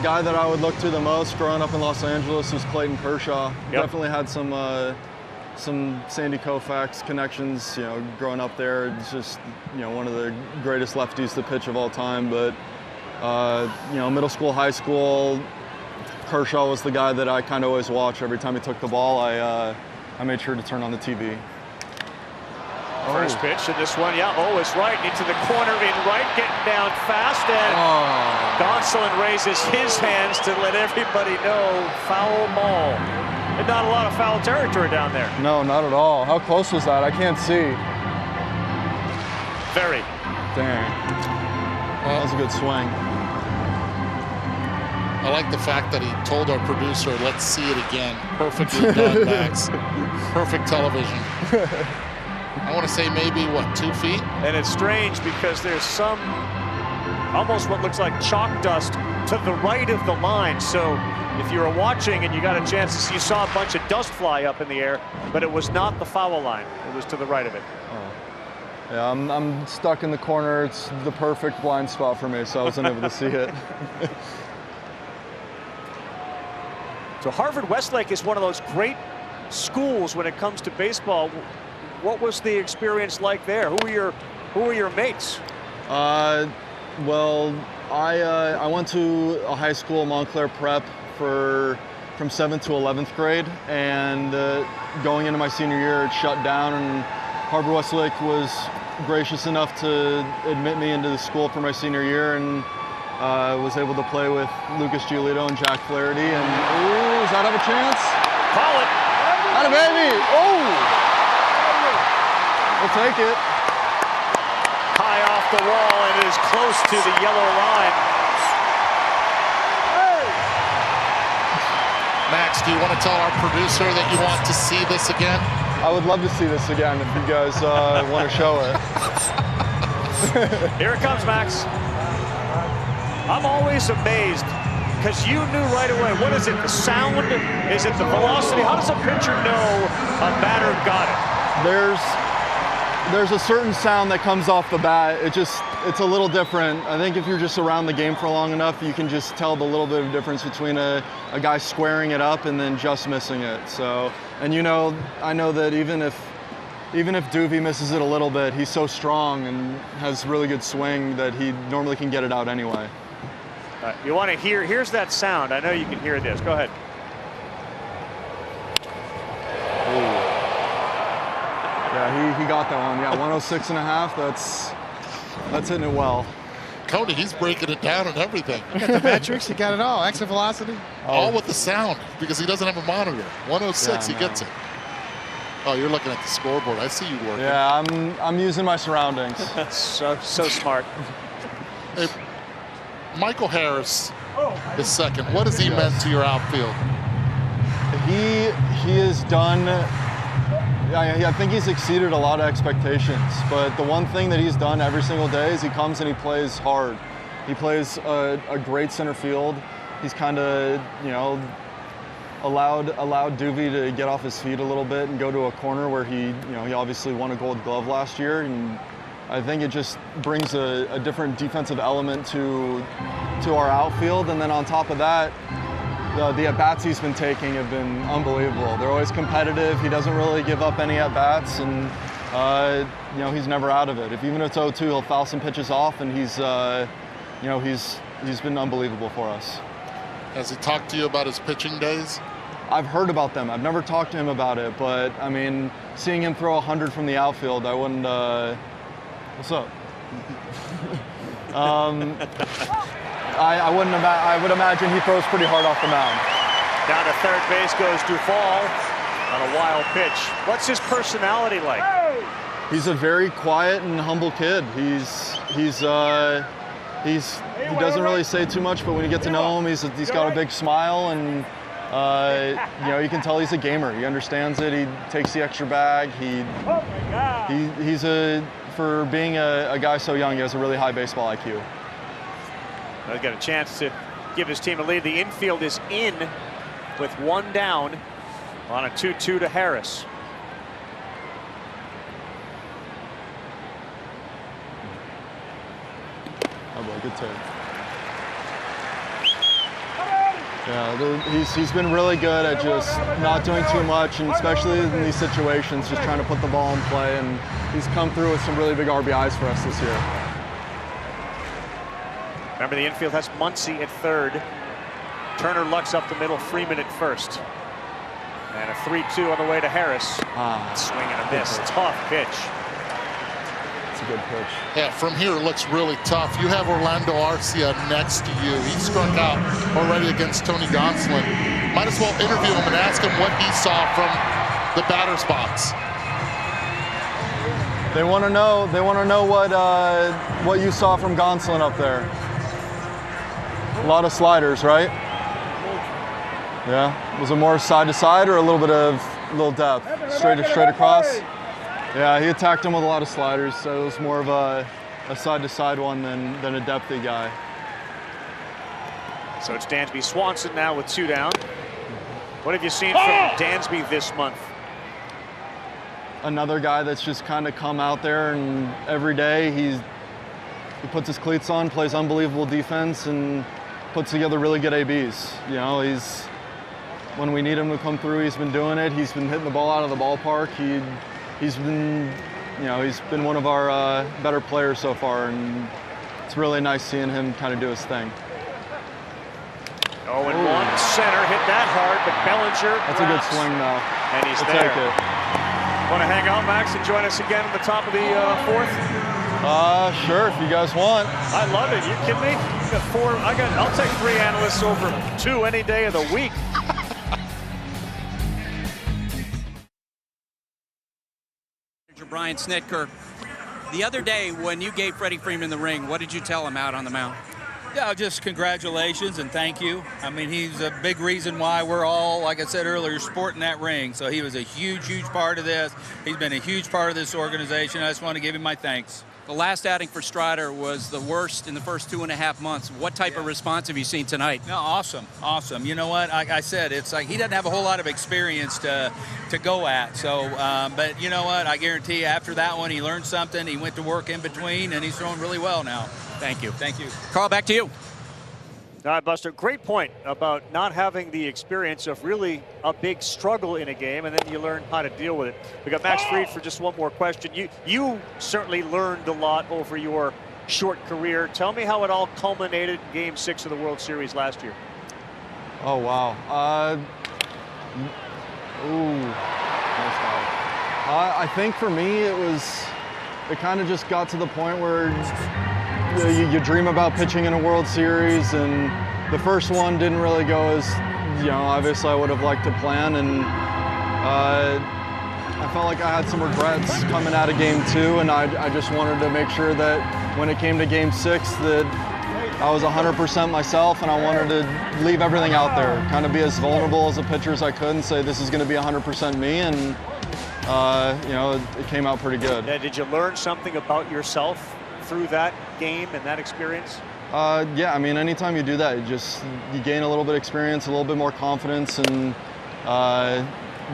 guy that I would look to the most growing up in Los Angeles was Clayton Kershaw. Yep. Definitely had some Sandy Koufax connections, growing up there. It's just, one of the greatest lefties to pitch of all time. But, middle school, high school, Kershaw was the guy that I kind of always watched. Every time he took the ball, I made sure to turn on the TV. First pitch, and this one, it's right into the corner in right, getting down fast, and Gonsolin raises his hands to let everybody know foul ball. And not a lot of foul territory down there. No, not at all. How close was that? I can't see. Very. Dang. That was a good swing. I like the fact that he told our producer, let's see it again. Perfectly done, Max. Perfect television. I want to say maybe, 2 feet? And it's strange because there's some, almost what looks like chalk dust to the right of the line. So if you were watching and you got a chance to see, you saw a bunch of dust fly up in the air, but it was not the foul line. It was to the right of it. Oh. Yeah, I'm stuck in the corner. It's the perfect blind spot for me, so I wasn't able to see it. So Harvard Westlake is one of those great schools when it comes to baseball. What was the experience like there? Who were your mates? Well, I went to a high school, Montclair Prep, from 7th to 11th grade, and going into my senior year, it shut down, and Harvard Westlake was gracious enough to admit me into the school for my senior year, and was able to play with Lucas Giolito and Jack Flaherty. And does that have a chance? Call it. Atta baby! Oh! We'll take it. High off the wall, and it is close to the yellow line. Max, do you want to tell our producer that you want to see this again? I would love to see this again if you guys want to show it. Here it comes, Max. I'm always amazed because you knew right away. What is it? The sound? Is it the velocity? How does a pitcher know a batter got it? There's a certain sound that comes off the bat. It's a little different. I think if you're just around the game for long enough, you can just tell the little bit of difference between a guy squaring it up and then just missing it. So, and I know that even if Duvey misses it a little bit, he's so strong and has really good swing that he normally can get it out anyway. You want to hear, here's that sound. I know you can hear this. Go ahead. Yeah, he got that one. Yeah, 106.5. That's hitting it well. Cody, he's breaking it down and everything. You got the metrics, you got it all. Exit velocity. All with the sound because he doesn't have a monitor. 106, he gets it. Oh, you're looking at the scoreboard. I see you working. Yeah, I'm using my surroundings. That's so smart. Hey, Michael Harris is second. What has he meant to your outfield? He has done. I think he's exceeded a lot of expectations. But the one thing that he's done every single day is he comes and he plays hard. He plays a great center field. He's kind of, allowed Duvee to get off his feet a little bit and go to a corner where he obviously won a Gold Glove last year, and I think it just brings a different defensive element to our outfield. And then on top of that, the at-bats he's been taking have been unbelievable. They're always competitive. He doesn't really give up any at-bats, and he's never out of it. Even if it's 0-2, he'll foul some pitches off, and he's been unbelievable for us. Has he talked to you about his pitching days? I've heard about them. I've never talked to him about it, but I mean, seeing him throw 100 from the outfield, I wouldn't. What's up? I would imagine he throws pretty hard off the mound. Down to third base goes Duvall on a wild pitch. What's his personality like? He's a very quiet and humble kid. He doesn't really say too much, but when you get to know him, he's got a big smile, and you can tell he's a gamer. He understands it. He takes the extra bag. For being a guy so young, he has a really high baseball IQ. He's got a chance to give his team a lead. The infield is in with one down on a 2-2 to Harris. Oh boy, good take. Yeah, he's been really good at just not doing too much, and especially in these situations, just trying to put the ball in play, and he's come through with some really big RBIs for us this year. Remember, the infield has Muncy at third. Turner lucks up the middle, Freeman at first. And a 3-2 on the way to Harris. Swing and a miss. Tough pitch. It's a good pitch. Yeah, from here it looks really tough. You have Orlando Arcia next to you. He struck out already against Tony Gonsolin. Might as well interview him and ask him what he saw from the batter's box. They want to know. They want to know what you saw from Gonsolin up there. A lot of sliders, right? Yeah. Was it more side to side or a little depth? Straight across? Yeah, he attacked him with a lot of sliders, so it was more of a side to side one than a depthy guy. So it's Dansby Swanson now with 2 down. What have you seen from Dansby this month? Another guy that's just kind of come out there, and every day he puts his cleats on, plays unbelievable defense, and puts together really good ABs. When we need him to come through, he's been doing it. He's been hitting the ball out of the ballpark. He's been one of our better players so far, and it's really nice seeing him kind of do his thing. 0-1, center hit that hard, but Bellinger. That's a good swing now. And he's We'll there. take it. Want to hang out, Max, and join us again at the top of the fourth? Sure, if you guys want. I love it. You kidding me? You got 4. I'll take 3 analysts over 2 any day of the week. Brian Snitker, the other day when you gave Freddie Freeman the ring, what did you tell him out on the mound? Yeah, just congratulations and thank you. I mean, he's a big reason why we're all, like I said earlier, sporting that ring. So he was a huge part of this. He's been a huge part of this organization. I just want to give him my thanks. The last outing for Strider was the worst in the first 2.5 months. What type of response have you seen tonight? No, awesome. You know what? Like I said, it's like he doesn't have a whole lot of experience to go at. So, but you know what? I guarantee you after that one, he learned something. He went to work in between, and he's throwing really well now. Thank you. Thank you. Carl, back to you. All right, Buster, great point about not having the experience of really a big struggle in a game, and then you learn how to deal with it. We got Max Fried for just one more question. You certainly learned a lot over your short career. Tell me how it all culminated in Game 6 of the World Series last year. Oh, wow. I think for me, it kind of just got to the point where you dream about pitching in a World Series, and the first one didn't really go as, obviously I would have liked to plan, and I felt like I had some regrets coming out of Game 2, and I just wanted to make sure that when it came to Game 6 that I was 100% myself, and I wanted to leave everything out there, kind of be as vulnerable as a pitcher as I could and say this is going to be 100% me, and it came out pretty good. Yeah, did you learn something about yourself through that game and that experience? Yeah, I mean, anytime you do that, you gain a little bit of experience, a little bit more confidence, and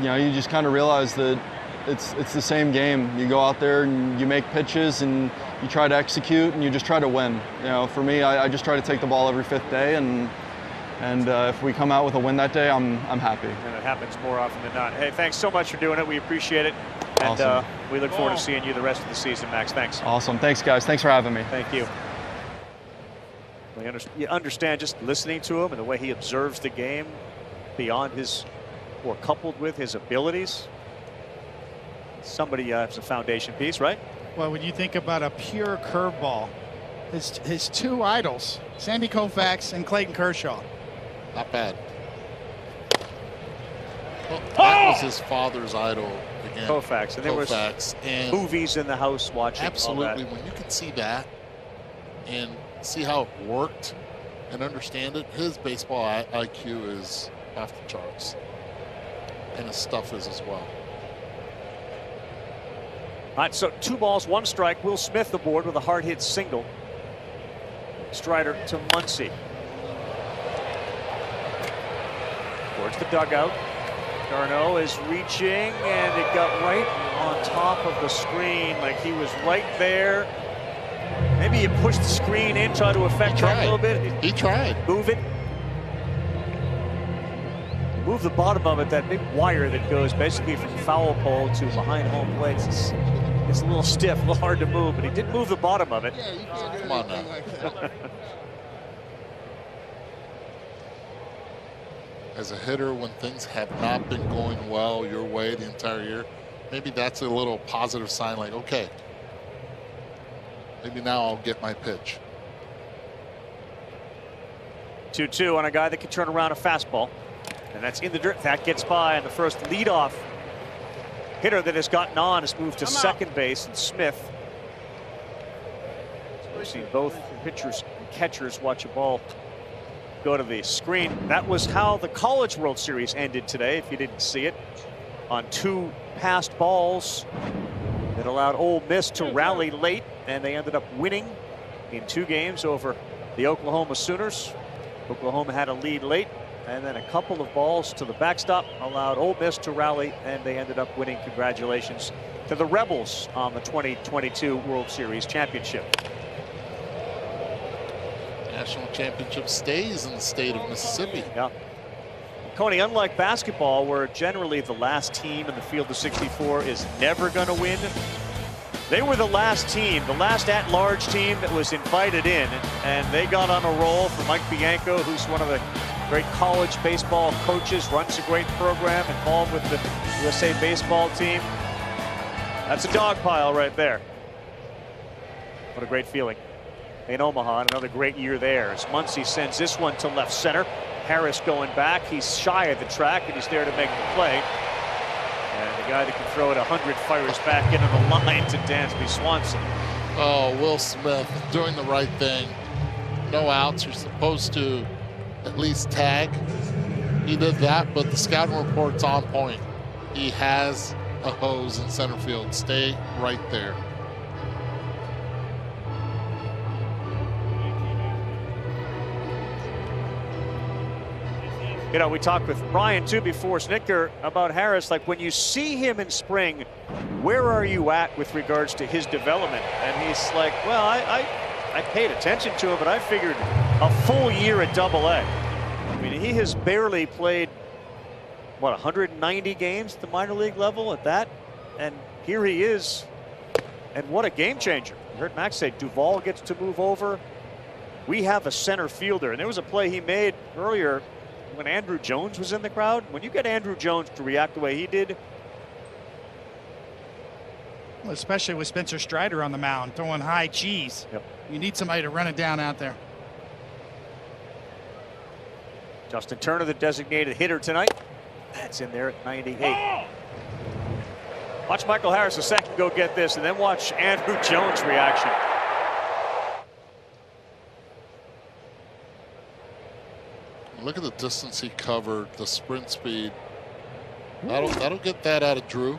you just kind of realize that it's the same game. You go out there and you make pitches and you try to execute and you just try to win. For me, I just try to take the ball every 5th day, and if we come out with a win that day, I'm happy. And it happens more often than not. Hey, thanks so much for doing it. We appreciate it. And Awesome. We look forward to seeing you the rest of the season, Max. Thanks. Awesome. Thanks, guys. Thanks for having me. Thank you. You understand just listening to him and the way he observes the game beyond or coupled with his abilities. Somebody has a foundation piece, right? Well, when you think about a pure curveball, his two idols, Sandy Koufax and Clayton Kershaw. Not bad. Well, that was his father's idol again. Koufax. And there was and movies in the house watching. Absolutely. When you can see that and see how it worked and understand it, his baseball IQ is off the charts. And his stuff is as well. All right, so 2 balls, 1 strike. Will Smith aboard with a hard hit single. Strider to Muncy. Towards the dugout. Garneau is reaching, and it got right on top of the screen, like he was right there. Maybe you pushed the screen in, try to affect it a little bit. He tried. Move it. Move the bottom of it, that big wire that goes basically from foul pole to behind home plate. It's a little stiff, a little hard to move, but he did move the bottom of it. Come on now. As a hitter, when things have not been going well your way the entire year, maybe that's a little positive sign, like, okay, maybe now I'll get my pitch. 2-2 on a guy that can turn around a fastball. And that's in the dirt. That gets by, and the first leadoff hitter that has gotten on has moved to second base, and Smith. We've seen both pitchers and catchers watch a ball go to the screen. That was how the College World Series ended today, if you didn't see it, on 2 passed balls that allowed Ole Miss to rally late, and they ended up winning in 2 games over the Oklahoma Sooners. Oklahoma had a lead late, and then a couple of balls to the backstop allowed Ole Miss to rally, and they ended up winning. Congratulations to the Rebels on the 2022 World Series championship. National championship stays in the state of Mississippi. Yeah. Coney, unlike basketball, where generally the last team in the field of 64 is never going to win, they were the last team, the last at-large team that was invited in, and they got on a roll for Mike Bianco, who's one of the great college baseball coaches, runs a great program, involved with the USA baseball team. That's a dog pile right there. What a great feeling in Omaha, and another great year there as Muncy sends this one to left center. Harris going back. He's shy of the track, and he's there to make the play. And the guy that can throw it 100 fires back into the line to Dansby Swanson. Oh, Will Smith doing the right thing. No outs. You're supposed to at least tag. He did that, but the scouting report's on point. He has a hose in center field. Stay right there. You know, we talked with Brian too before Snitker about Harris. Like, when you see him in spring, where are you at with regards to his development? And he's like, well, I paid attention to him, but I figured a full year at AA. I mean, he has barely played, what, 190 games at the minor league level at that? And here he is And what a game changer. You heard Max say Duvall gets to move over. We have a center fielder. And there was a play he made earlier when Andrew Jones was in the crowd. When you get Andrew Jones to react the way he did. Well, especially with Spencer Strider on the mound, throwing high cheese. Yep. You need somebody to run it down out there. Justin Turner, the designated hitter tonight. That's in there at 98. Watch Michael Harris a second go get this, and then watch Andrew Jones' reaction. Look at the distance he covered, the sprint speed. That'll get that out of Drew.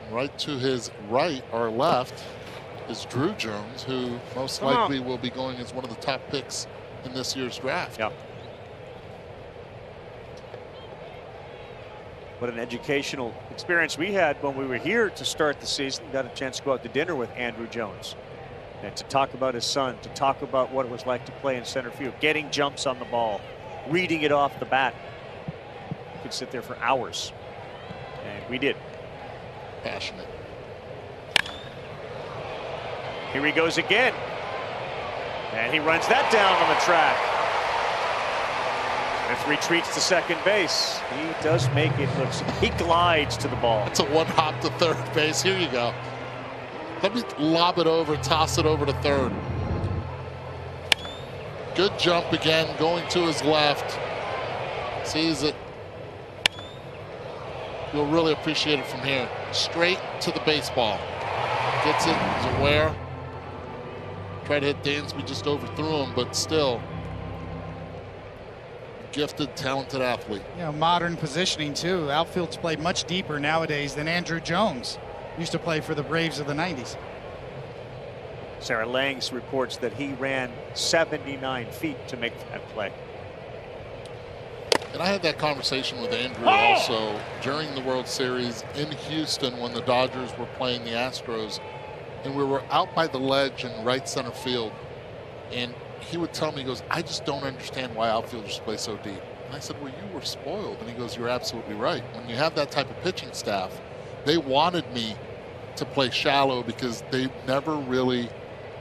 Right to his right or left is Drew Jones, who most likely will be going as one of the top picks in this year's draft. Yeah. What an educational experience we had when we were here to start the season. Got a chance to go out to dinner with Andrew Jones and to talk about his son, to talk about what it was like to play in center field, getting jumps on the ball, reading it off the bat. You could sit there for hours, and we did. Passionate. Here he goes again, and he runs that down on the track. Smith retreats to second base. He does make it look. He glides to the ball. It's a one hop to third base. Here you go. Let me lob it over, toss it over to third. Good jump again, going to his left. Sees it. You'll really appreciate it from here. Straight to the baseball. Gets it, he's aware. Tried to hit Dansby, just overthrew him, but still. Gifted, talented athlete. You know, modern positioning too. Outfield's played much deeper nowadays than Andrew Jones used to play for the Braves of the 90s. Sarah Langs reports that he ran 79 feet to make that play. And I had that conversation with Andrew also during the World Series in Houston when the Dodgers were playing the Astros, and we were out by the ledge in right center field, and he would tell me, he goes, I just don't understand why outfielders play so deep. And I said, well, you were spoiled. And he goes, you're absolutely right. When you have that type of pitching staff, they wanted me to play shallow because they never really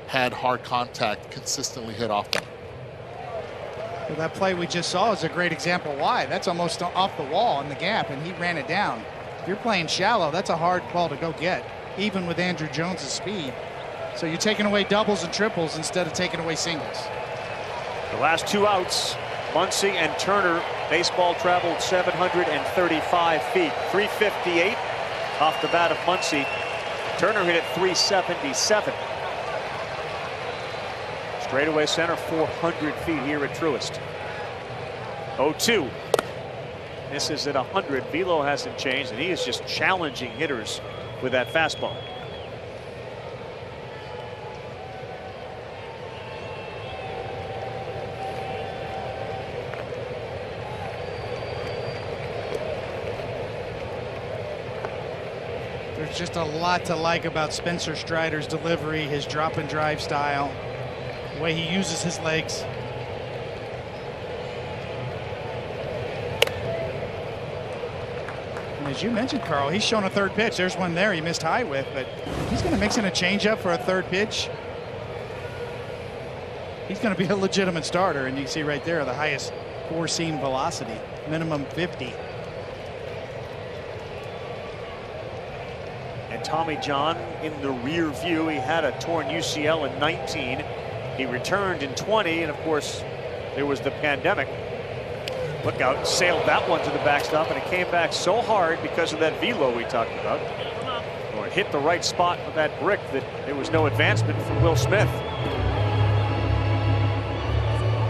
had hard contact consistently hit off them. Well, that play we just saw is a great example why. That's almost off the wall in the gap, and he ran it down. If you're playing shallow, that's a hard ball to go get, even with Andrew Jones' speed. So you're taking away doubles and triples instead of taking away singles. The last two outs, Muncy and Turner. Baseball traveled 735 feet, 358 off the bat of Muncy. Turner hit it 377. Straightaway center, 400 feet here at Truist. 0-2. This is at 100. Velo hasn't changed, and he is just challenging hitters with that fastball. There's just a lot to like about Spencer Strider's delivery, his drop and drive style, the way he uses his legs. And as you mentioned, Carl, he's shown a third pitch. There's one there he missed high with, but he's going to mix in a changeup for a third pitch. He's going to be a legitimate starter, and you can see right there the highest four-seam velocity, minimum 50. And Tommy John in the rear view. He had a torn UCL in 19. He returned in 20, and of course there was the pandemic. Look out, sailed that one to the backstop, and it came back so hard because of that velo we talked about. Or it hit the right spot with that brick that there was no advancement from Will Smith.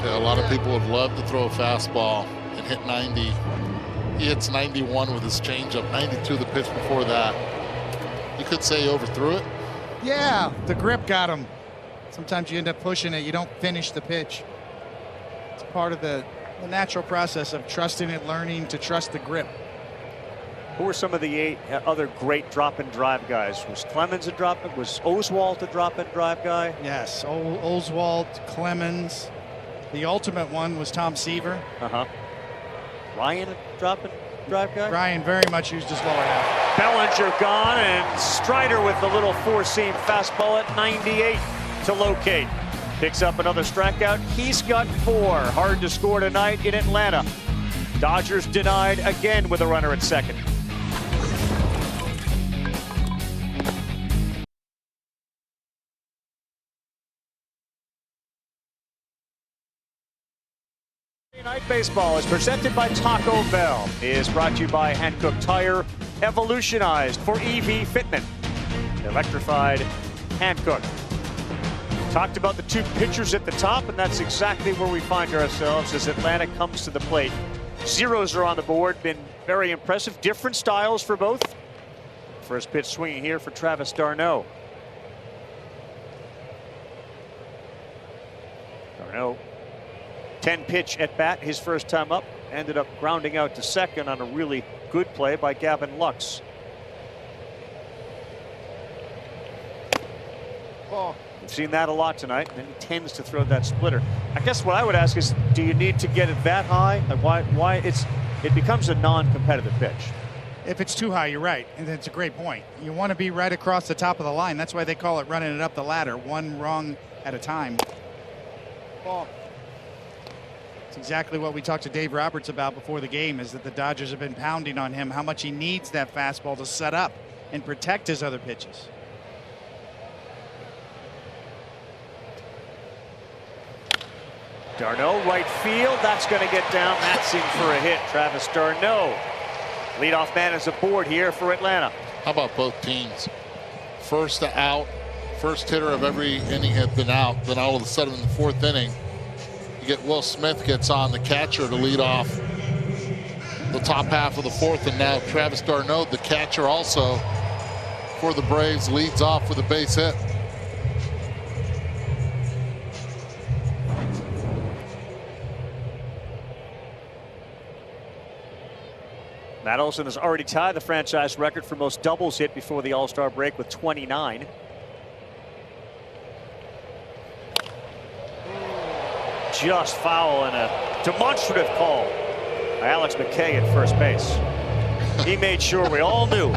Yeah, a lot of people would love to throw a fastball and hit 90. He hits 91 with his changeup, 92 the pitch before that. You could say he overthrew it. Yeah, the grip got him. Sometimes you end up pushing it, you don't finish the pitch. It's part of the natural process of trusting it, learning to trust the grip. Who were some of the 8 other great drop and drive guys? Was Clemens a drop? Was Oswalt a drop and drive guy? Yes, Oswalt, Clemens. The ultimate one was Tom Seaver. Ryan a drop and drive guy? Ryan very much used his lower half. Bellinger gone, and Strider with the little four-seam fastball at 98 to locate. Picks up another strikeout. He's got 4. Hard to score tonight in Atlanta. Dodgers denied again with a runner at second. Night Baseball is presented by Taco Bell. Is brought to you by Hankook Tire, evolutionized for EV fitment. Electrified Hankook. Talked about the 2 pitchers at the top, and that's exactly where we find ourselves as Atlanta comes to the plate. Zeros are on the board, been very impressive. Different styles for both. First pitch swinging here for Travis d'Arnaud. d'Arnaud, 10-pitch at bat, his first time up. Ended up grounding out to second on a really good play by Gavin Lux. Oh. We've seen that a lot tonight, and he tends to throw that splitter. I guess what I would ask is, do you need to get it that high? Like why it becomes a non-competitive pitch? If it's too high, you're right, and it's a great point. You want to be right across the top of the line. That's why they call it running it up the ladder, one rung at a time. Oh. It's exactly what we talked to Dave Roberts about before the game, is that the Dodgers have been pounding on him how much he needs that fastball to set up and protect his other pitches. d'Arnaud, right field. That's going to get down. That's in for a hit. Travis d'Arnaud. Leadoff man is aboard here for Atlanta. How about both teams? First out, first hitter of every inning had been out. Then all of a sudden in the 4th inning, you get Will Smith gets on, the catcher, to lead off the top half of the 4th. And now Travis d'Arnaud, the catcher also for the Braves, leads off with a base hit. Matt Olson has already tied the franchise record for most doubles hit before the All-Star break with 29. Just foul and a demonstrative call by Alex McKay at first base. He made sure we all knew.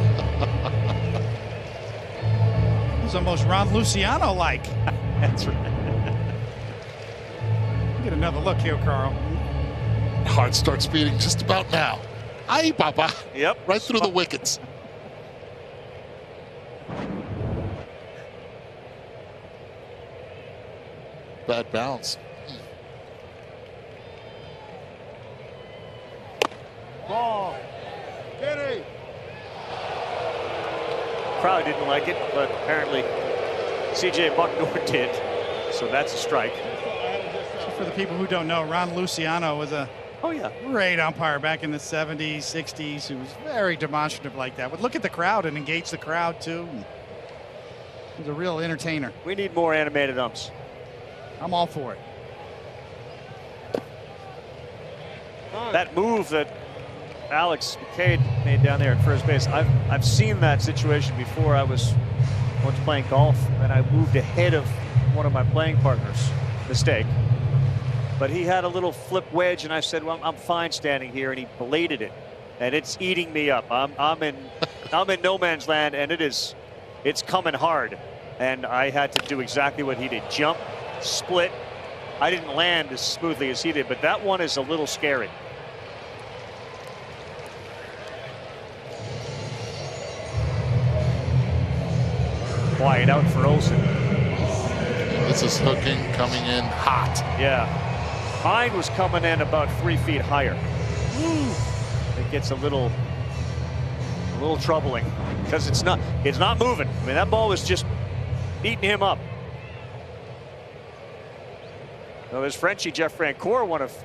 It's almost Ron Luciano-like. That's right. Get another look here, Carl. Heart starts beating just about now. Aye, Papa. Yep. Right through the wickets. Bad bounce. Ball. Kenny. Crowd didn't like it, but apparently CJ Bucknor did. So that's a strike. So for the people who don't know, Ron Luciano was a great umpire back in the 70s, 60s, who was very demonstrative like that. Would look at the crowd and engage the crowd too. He was a real entertainer. We need more animated umps. I'm all for it. That move that Alex McKay made down there at first base, I've seen that situation before. I was once playing golf and I moved ahead of one of my playing partners. Mistake. But he had a little flip wedge, and I said, "Well, I'm fine standing here," and he bladed it, and it's eating me up. I'm in no man's land, and it's coming hard, and I had to do exactly what he did: jump, split. I didn't land as smoothly as he did, but that one is a little scary. Quiet out for Olson. This is hooking, coming in hot. Yeah. Mine was coming in about 3 feet higher. It gets a little troubling because it's not moving. I mean, that ball was just eating him up. Well, there's Frenchie, Jeff Francoeur, one of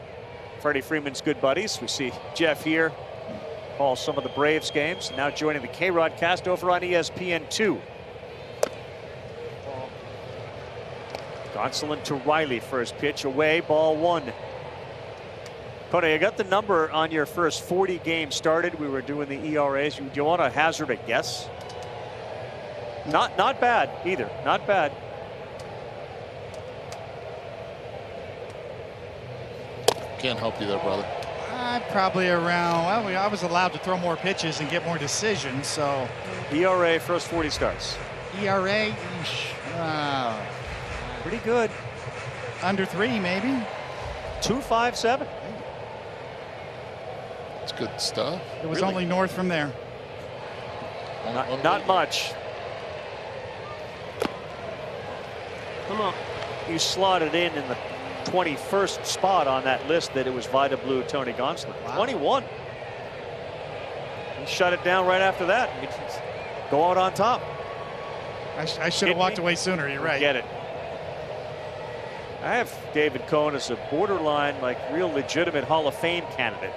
Freddie Freeman's good buddies. We see Jeff here call some of the Braves games, now joining the K-Rod cast over on ESPN2. Gonsolin to Riley, first pitch away, ball 1. Cody, I got the number on your first 40 games started. We were doing the ERAs. Do you want to hazard a guess? Not bad either. Not bad. Can't help you there, brother. Probably around, well, I was allowed to throw more pitches and get more decisions, so. ERA first 40 starts. ERA, pretty good. Under 3, maybe. 2.57. It's good stuff. It was only north from there. Not much. Come on. You slotted in the 21st spot on that list that it was Vida Blue, Tony Gonsolin. Wow. 21. He shut it down right after that. Go out on top. I should have walked away sooner. You're right. Get it. I have David Cohn as a borderline, like real legitimate Hall of Fame candidate.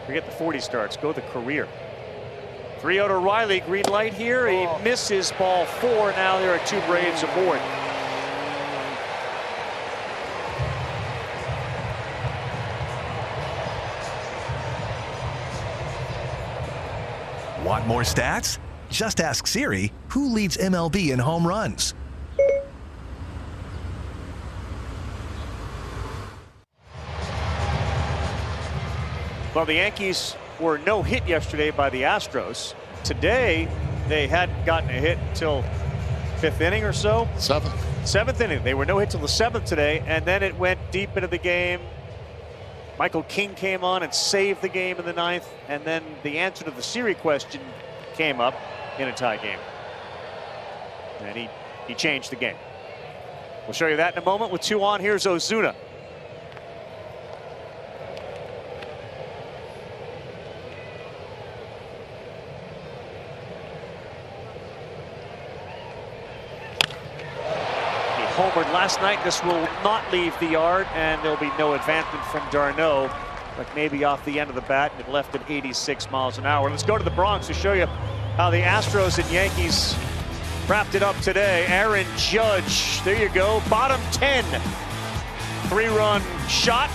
Forget the 40 starts. Go the career. 3-0 to Riley. Green light here. He misses ball 4. Now there are 2 Braves aboard. Want more stats? Just ask Siri who leads MLB in home runs. Well, the Yankees were no hit yesterday by the Astros. Today, they hadn't gotten a hit until 5th inning or so. 7th inning. They were no hit till the 7th today, and then it went deep into the game. Michael King came on and saved the game in the 9th, and then the answer to the Siri question came up in a tie game. And he changed the game. We'll show you that in a moment with 2 on. Here's Ozuna. Homered last night. This will not leave the yard, and there'll be no advancement from d'Arnaud, but maybe off the end of the bat, and it left at 86 miles an hour. Let's go to the Bronx to show you how the Astros and Yankees wrapped it up today. Aaron Judge, there you go, bottom 10. 3-run shot.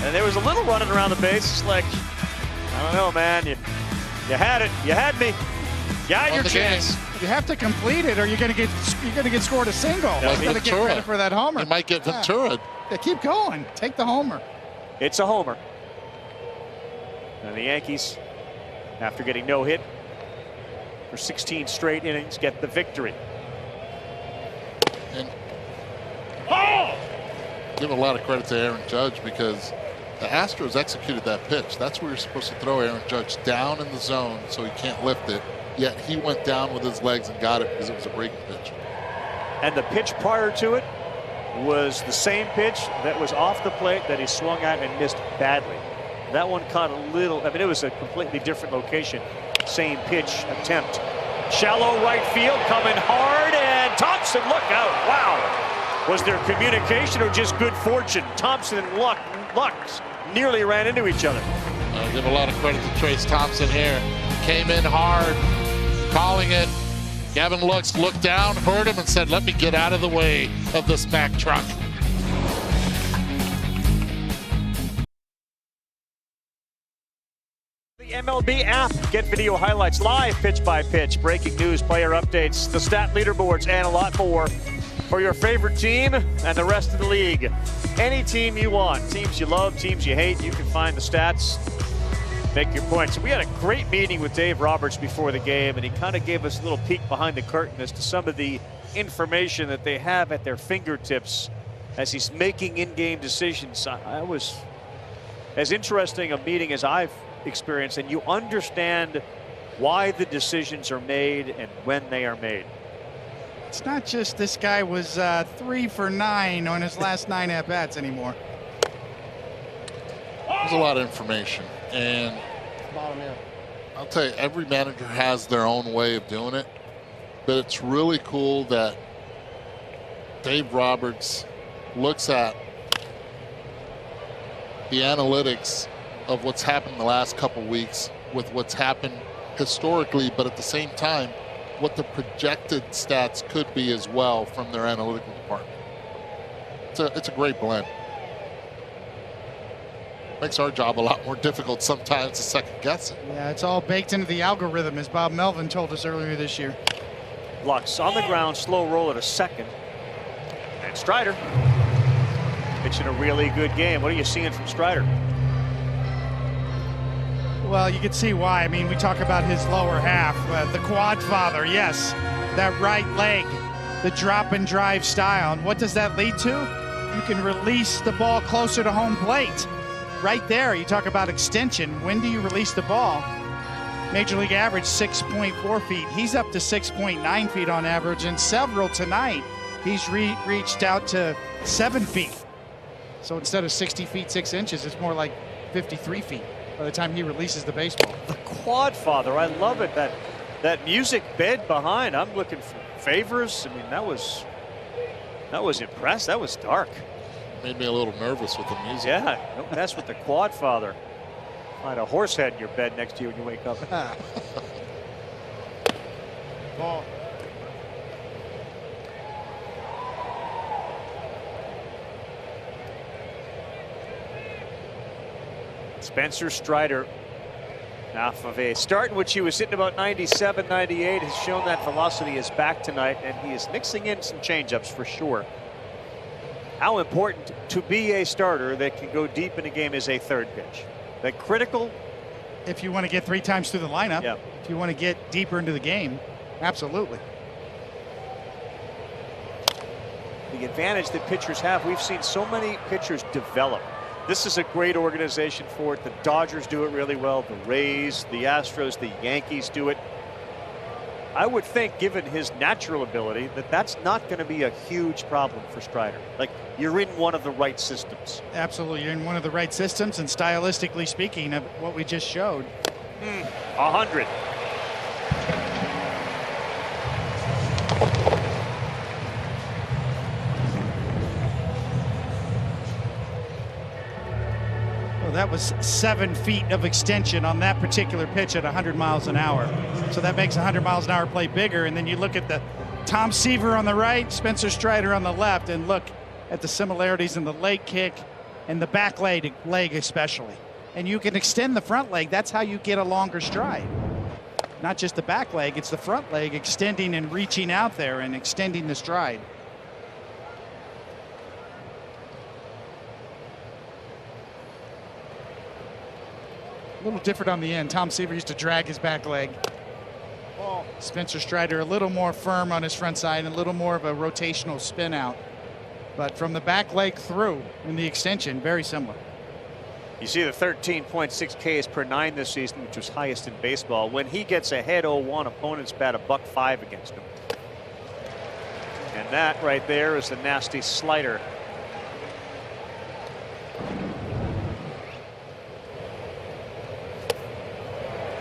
And there was a little running around the bases, like, I don't know, man. You had it. You had me. You had your chance. You have to complete it, or you're going to get scored a single. Yeah, Got to get credit for that homer. You might get Ventura. Yeah, keep going. Take the homer. It's a homer. And the Yankees, after getting no hit for 16 straight innings, get the victory. And give a lot of credit to Aaron Judge, because the Astros executed that pitch. That's where you're supposed to throw Aaron Judge, down in the zone so he can't lift it. Yet he went down with his legs and got it because it was a breaking pitch. And the pitch prior to it was the same pitch that was off the plate that he swung at and missed badly. That one caught a little, I mean, it was a completely different location. Same pitch attempt. Shallow right field, coming hard, and Thompson, look out. Wow. Was there communication or just good fortune? Thompson and Luck nearly ran into each other. I give a lot of credit to Trace Thompson here. Came in hard, calling it. Gavin Lux looked down, heard him, and said, let me get out of the way of this Mack truck. The MLB app. Get video highlights, live pitch by pitch, breaking news, player updates, the stat leaderboards, and a lot more for your favorite team and the rest of the league. Any team you want, teams you love, teams you hate, you can find the stats, make your points. We had a great meeting with Dave Roberts before the game, and he kind of gave us a little peek behind the curtain as to some of the information that they have at their fingertips as he's making in-game decisions. I was as interesting a meeting as I've experienced, and you understand why the decisions are made and when they are made. It's not just this guy was 3 for 9 on his last 9 at-bats anymore. There's a lot of information, and I'll tell you, every manager has their own way of doing it, but it's really cool that Dave Roberts looks at the analytics of what's happened the last couple weeks with what's happened historically, but at the same time, what the projected stats could be as well from their analytical department. It's a great blend. Makes our job a lot more difficult sometimes to second guess it. Yeah, it's all baked into the algorithm, as Bob Melvin told us earlier this year. Lux on the ground, slow roll at a second. And Strider pitching a really good game. What are you seeing from Strider? Well, you can see why. I mean, we talk about his lower half, the quad father, yes, that right leg, the drop and drive style. And what does that lead to? You can release the ball closer to home plate. Right there, you talk about extension. When do you release the ball? Major League average 6.4 feet. He's up to 6.9 feet on average, and several tonight, he's reached out to 7 feet. So instead of 60 feet 6 inches, it's more like 53 feet by the time he releases the baseball. The quad father, I love it. That music bed behind. I'm looking for favors. I mean, that was impressed. That was dark. Made me a little nervous with the music. Yeah, don't mess with the quad father. Find a horse head in your bed next to you when you wake up. Ball. Spencer Strider, off of a start in which he was hitting about 97, 98, has shown that velocity is back tonight, and he is mixing in some changeups for sure. How important to be a starter that can go deep in a game is a third pitch. That critical. If you want to get 3 times through the lineup, yeah. If you want to get deeper into the game, absolutely. The advantage that pitchers have, we've seen so many pitchers develop. This is a great organization for it. The Dodgers do it really well. The Rays, the Astros, the Yankees do it. I would think, given his natural ability, that that's not going to be a huge problem for Strider. Like, you're in one of the right systems. Absolutely, you're in one of the right systems, and stylistically speaking of what we just showed. 100. That was 7 feet of extension on that particular pitch at 100 miles an hour. So that makes 100 miles an hour play bigger. And then you look at the Tom Seaver on the right, Spencer Strider on the left, and look at the similarities in the leg kick and the back leg especially. And you can extend the front leg. That's how you get a longer stride. Not just the back leg, it's the front leg extending and reaching out there and extending the stride. A little different on the end. Tom Seaver used to drag his back leg. Spencer Strider a little more firm on his front side and a little more of a rotational spin out. But from the back leg through in the extension, very similar. You see the 13.6 Ks per 9 this season, which was highest in baseball. When he gets ahead 0-1, opponents bat $105 against him. And that right there is the nasty slider.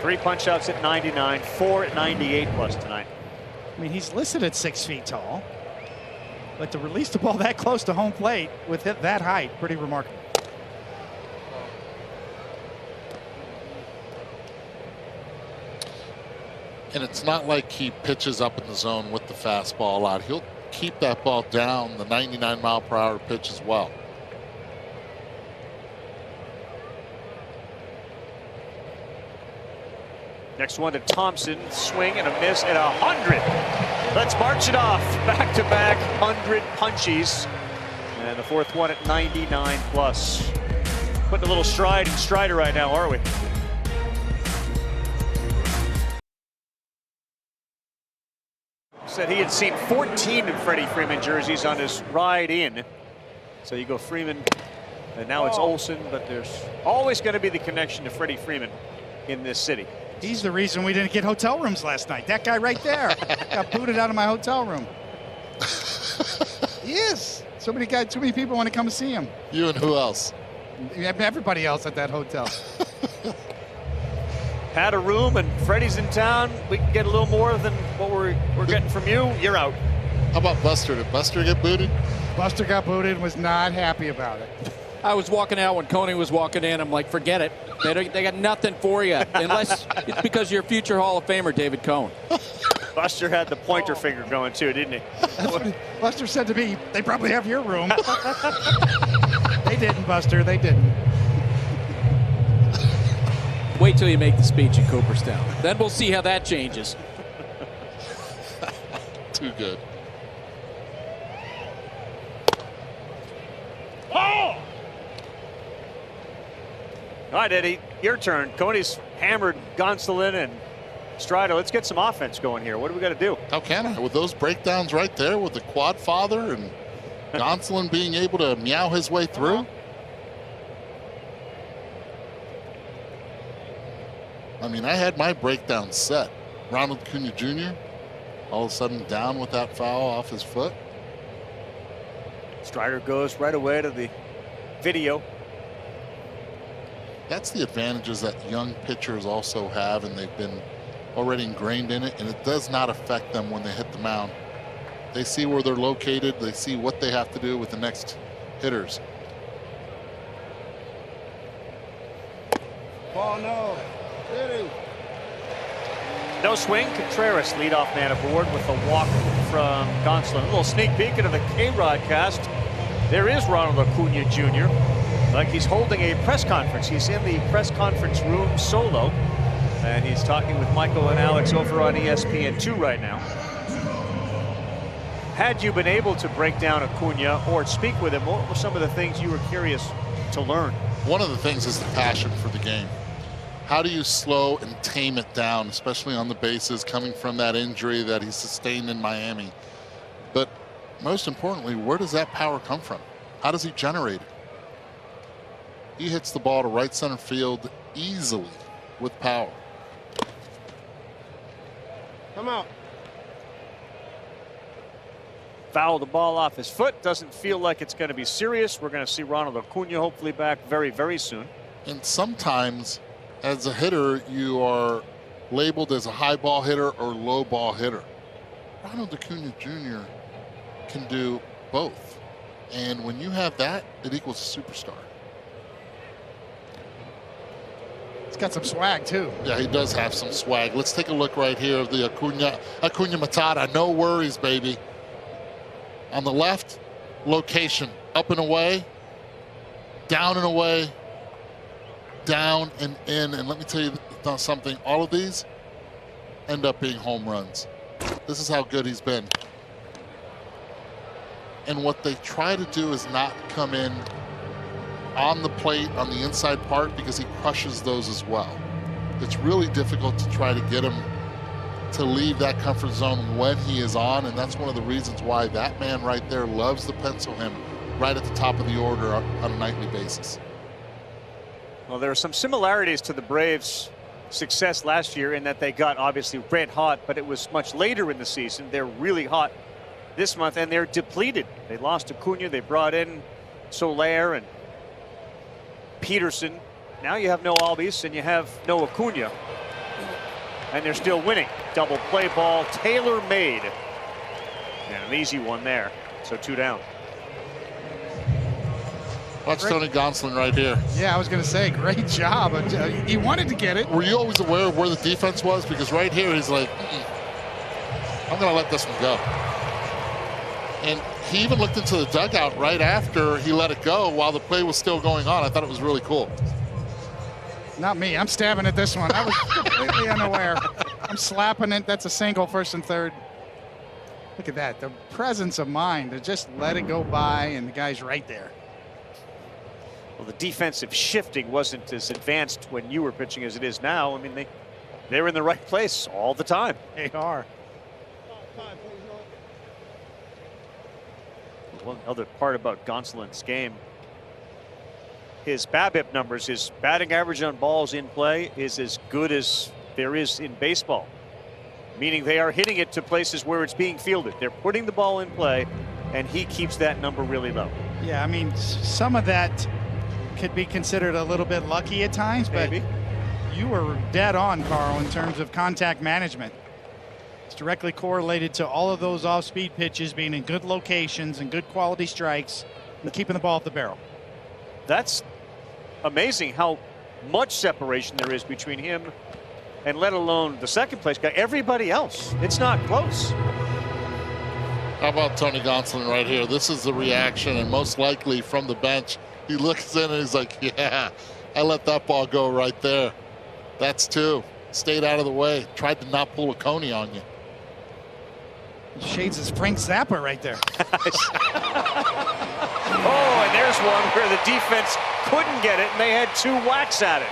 Three punch outs at 99, 4 at 98 plus tonight. I mean, he's listed at 6 feet tall, but to release the ball that close to home plate with that height, pretty remarkable. And it's not like he pitches up in the zone with the fastball a lot. He'll keep that ball down, the 99-mile-per-hour pitch as well. Next one to Thompson, swing and a miss at 100. Let's march it off. Back-to-back 100 punchies. And the fourth one at 99 plus. Putting a little stride in Strider right now, are we? Said he had seen 14 of Freddie Freeman jerseys on his ride in. So you go Freeman, and now it's Olson, but there's always going to be the connection to Freddie Freeman in this city. He's the reason we didn't get hotel rooms last night. That guy right there got booted out of my hotel room. He is. Too many people want to come see him. You and who else? Everybody else at that hotel. Had a room and Freddie's in town. We can get a little more than what we're getting from you. You're out. How about Buster? Did Buster get booted? Buster got booted and was not happy about it. I was walking out when Coney was walking in. I'm like, forget it. They got nothing for you unless it's because you're a future Hall of Famer, David Cohn. Buster had the pointer finger going too, didn't he? That's what Buster said to me. They probably have your room. They didn't, Buster. They didn't. Wait till you make the speech in Cooperstown. Then we'll see how that changes. Too good. All right, Eddie, your turn. Coney's hammered Gonsolin and Strider. Let's get some offense going here. What do we got to do? How can I? With those breakdowns right there with the quad father and Gonsolin being able to meow his way through. I mean, I had my breakdown set. Ronald Acuna Jr. all of a sudden down with that foul off his foot. Strider goes right away to the video. That's the advantages that young pitchers also have, and they've been already ingrained in it, and it does not affect them when they hit the mound. They see where they're located. They see what they have to do with the next hitters. Ball no. No swing. Contreras, leadoff man aboard with a walk from Gonsolin. A little sneak peek into the K-Rod cast. There is Ronald Acuna Jr. Like he's holding a press conference. He's in the press conference room solo. And he's talking with Michael and Alex over on ESPN2 right now. Had you been able to break down Acuna or speak with him, what were some of the things you were curious to learn? One of the things is the passion for the game. How do you slow and tame it down, especially on the bases, coming from that injury that he sustained in Miami? But most importantly, where does that power come from? How does he generate it? He hits the ball to right center field easily with power. Come out. Foul the ball off his foot. Doesn't feel like it's going to be serious. We're going to see Ronald Acuna hopefully back very, very soon. And sometimes as a hitter, you are labeled as a high ball hitter or low ball hitter. Ronald Acuna Jr. can do both. And when you have that, it equals a superstar. He's got some swag too. Yeah, he does have some swag. Let's take a look right here of the Acuna Matata. No worries, baby. On the left, location, up and away, down and away, down and in. And let me tell you something, all of these end up being home runs. This is how good he's been. And what they try to do is not come in on the plate on the inside part because he crushes those as well. It's really difficult to try to get him to leave that comfort zone when he is on, and that's one of the reasons why that man right there loves to pencil him right at the top of the order on a nightly basis. Well, there are some similarities to the Braves' success last year in that they got obviously red hot, but it was much later in the season. They're really hot this month, and they're depleted. They lost Acuna. They brought in Soler and Peterson. Now you have no Albies and you have no Acuna. And they're still winning. Double play ball, tailor-made. And an easy one there. So 2 down. Watch Tony Gonsolin right here. Yeah, I was going to say, great job. He wanted to get it. Were you always aware of where the defense was? Because right here, he's like, I'm going to let this one go. And he even looked into the dugout right after he let it go while the play was still going on. I thought it was really cool. Not me. I'm stabbing at this one. I was completely unaware. I'm slapping it. That's a single, first and third. Look at that. The presence of mind to just let it go by, and the guy's right there. Well, the defensive shifting wasn't as advanced when you were pitching as it is now. I mean, they're in the right place all the time. They are. One other part about Gonsolin's game, his BABIP numbers, his batting average on balls in play is as good as there is in baseball, meaning they are hitting it to places where it's being fielded. They're putting the ball in play, and he keeps that number really low. Yeah, I mean, some of that could be considered a little bit lucky at times, but maybe. You were dead on, Carl, in terms of contact management. It's directly correlated to all of those off-speed pitches being in good locations and good quality strikes and keeping the ball at the barrel. That's amazing how much separation there is between him and let alone the second place guy. Everybody else, it's not close. How about Tony Gonsolin right here? This is the reaction, and most likely from the bench, he looks in and he's like, yeah, I let that ball go right there. That's 2. Stayed out of the way. Tried to not pull a Coney on you. Shades is Frank Zappa right there. Oh, and there's one where the defense couldn't get it, and they had 2 whacks at it.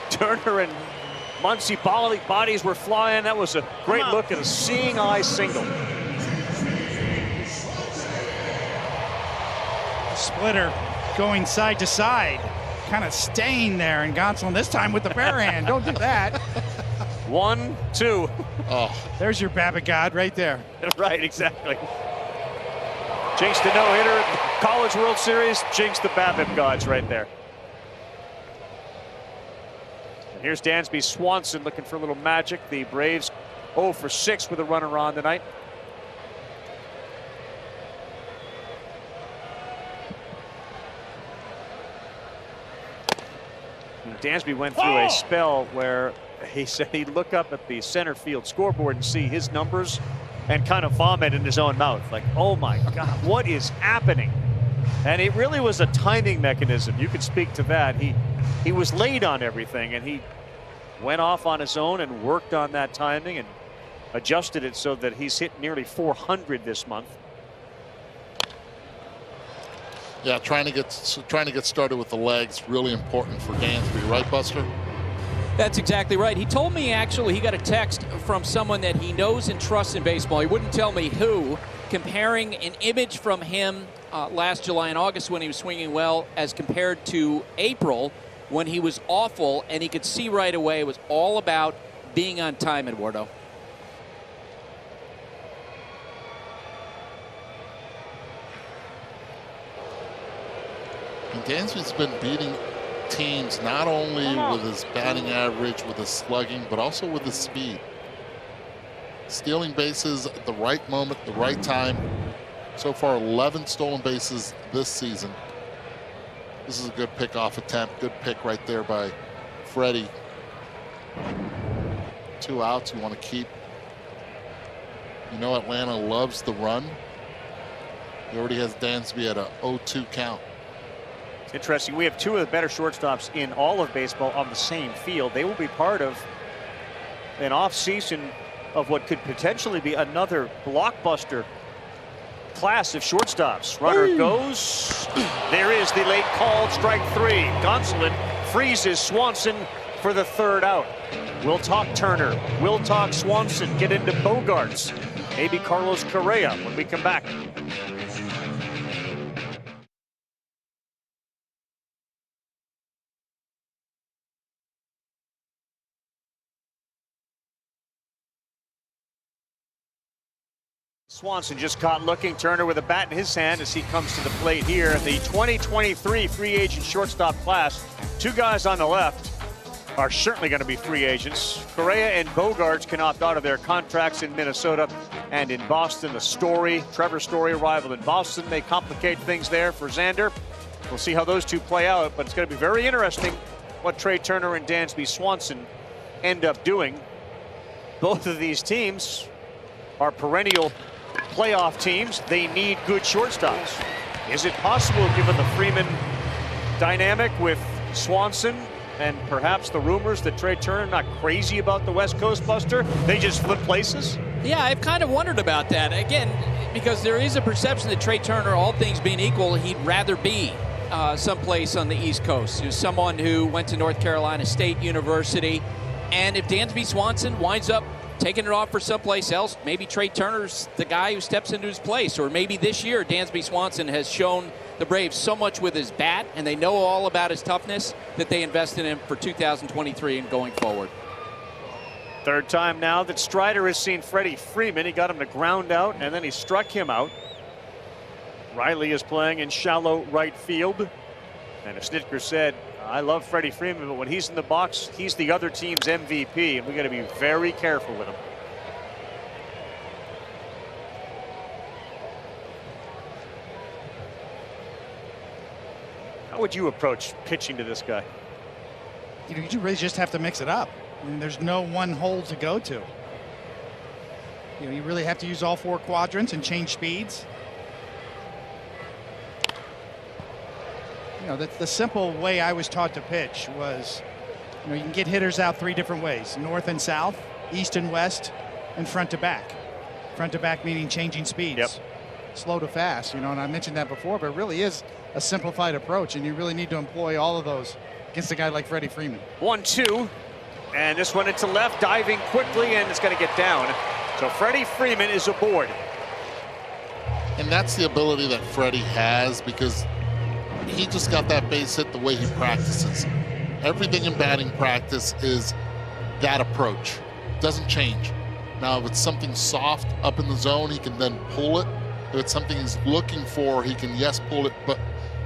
Turner and Muncy bodies were flying. That was a great look at a seeing eye single. Splitter going side to side, kind of staying there, and Gonsolin this time with the bare hand. Don't do that. 1, 2. Oh, there's your Babbitt God right there. Right, exactly. Jinx the no-hitter at the College World Series. Jinx the Babbitt gods right there. And here's Dansby Swanson looking for a little magic. The Braves 0 for 6 with a runner on tonight. And Dansby went through a spell where he said he'd look up at the center field scoreboard and see his numbers and kind of vomit in his own mouth. Like, oh my God, what is happening? And it really was a timing mechanism. You could speak to that. He was late on everything, and he went off on his own and worked on that timing and adjusted it so that he's hit nearly 400 this month. Yeah, trying to get started with the legs, really important for Dansby, right, Buster? That's exactly right. He told me actually he got a text from someone that he knows and trusts in baseball. He wouldn't tell me who, comparing an image from him last July and August when he was swinging well as compared to April when he was awful, and he could see right away it was all about being on time, Eduardo. And Dansby's been beating teams not only with his batting average, with his slugging, but also with his speed. Stealing bases at the right moment, the right time. So far, 11 stolen bases this season. This is a good pickoff attempt. Good pick right there by Freddie. 2 outs you want to keep. You know Atlanta loves the run. He already has Dansby at a 0-2 count. Interesting. We have 2 of the better shortstops in all of baseball on the same field. They will be part of an off-season of what could potentially be another blockbuster class of shortstops. Runner goes. There is the late called strike 3. Gonsolin freezes Swanson for the 3rd out. We'll talk Turner. We'll talk Swanson. Get into Bogaerts. Maybe Carlos Correa when we come back. Swanson just caught looking. Turner with a bat in his hand as he comes to the plate here in the 2023 free agent shortstop class. 2 guys on the left are certainly going to be free agents. Correa and Bogaerts can opt out of their contracts in Minnesota and in Boston. Trevor Story arrival in Boston may complicate things there for Xander. We'll see how those 2 play out, but it's going to be very interesting what Trey Turner and Dansby Swanson end up doing. Both of these teams are perennial playoff teams. They need good shortstops. Is it possible, given the Freeman dynamic with Swanson and perhaps the rumors that Trey Turner not crazy about the West Coast, Buster? They just flip places? Yeah, I've kind of wondered about that. Again, because there is a perception that Trey Turner, all things being equal, he'd rather be someplace on the East Coast. He was someone who went to North Carolina State University. And if Dansby Swanson winds up taking it off for someplace else, maybe Trey Turner's the guy who steps into his place. Or maybe this year Dansby Swanson has shown the Braves so much with his bat, and they know all about his toughness, that they invest in him for 2023 and going forward. 3rd time now that Strider has seen Freddie Freeman. He got him to ground out, and then he struck him out. Riley is playing in shallow right field. And as Snitker said, I love Freddie Freeman, but when he's in the box, he's the other team's MVP, and we got to be very careful with him. How would you approach pitching to this guy? You really just have to mix it up. I mean, there's no one hole to go to. You really have to use all 4 quadrants and change speeds. The simple way I was taught to pitch was, you can get hitters out 3 different ways: north and south, east and west, and front to back. Front to back meaning changing speeds. Yep. slow to fast, and I mentioned that before, but it really is a simplified approach, and you really need to employ all of those against a guy like Freddie Freeman. 1-2, and this one into left, diving quickly, and it's going to get down. So Freddie Freeman is aboard. And that's the ability that Freddie has, because he just got that base hit the way he practices. Everything in batting practice is that approach. Doesn't change. Now, if it's something soft up in the zone, he can then pull it. If it's something he's looking for, he can, yes, pull it. But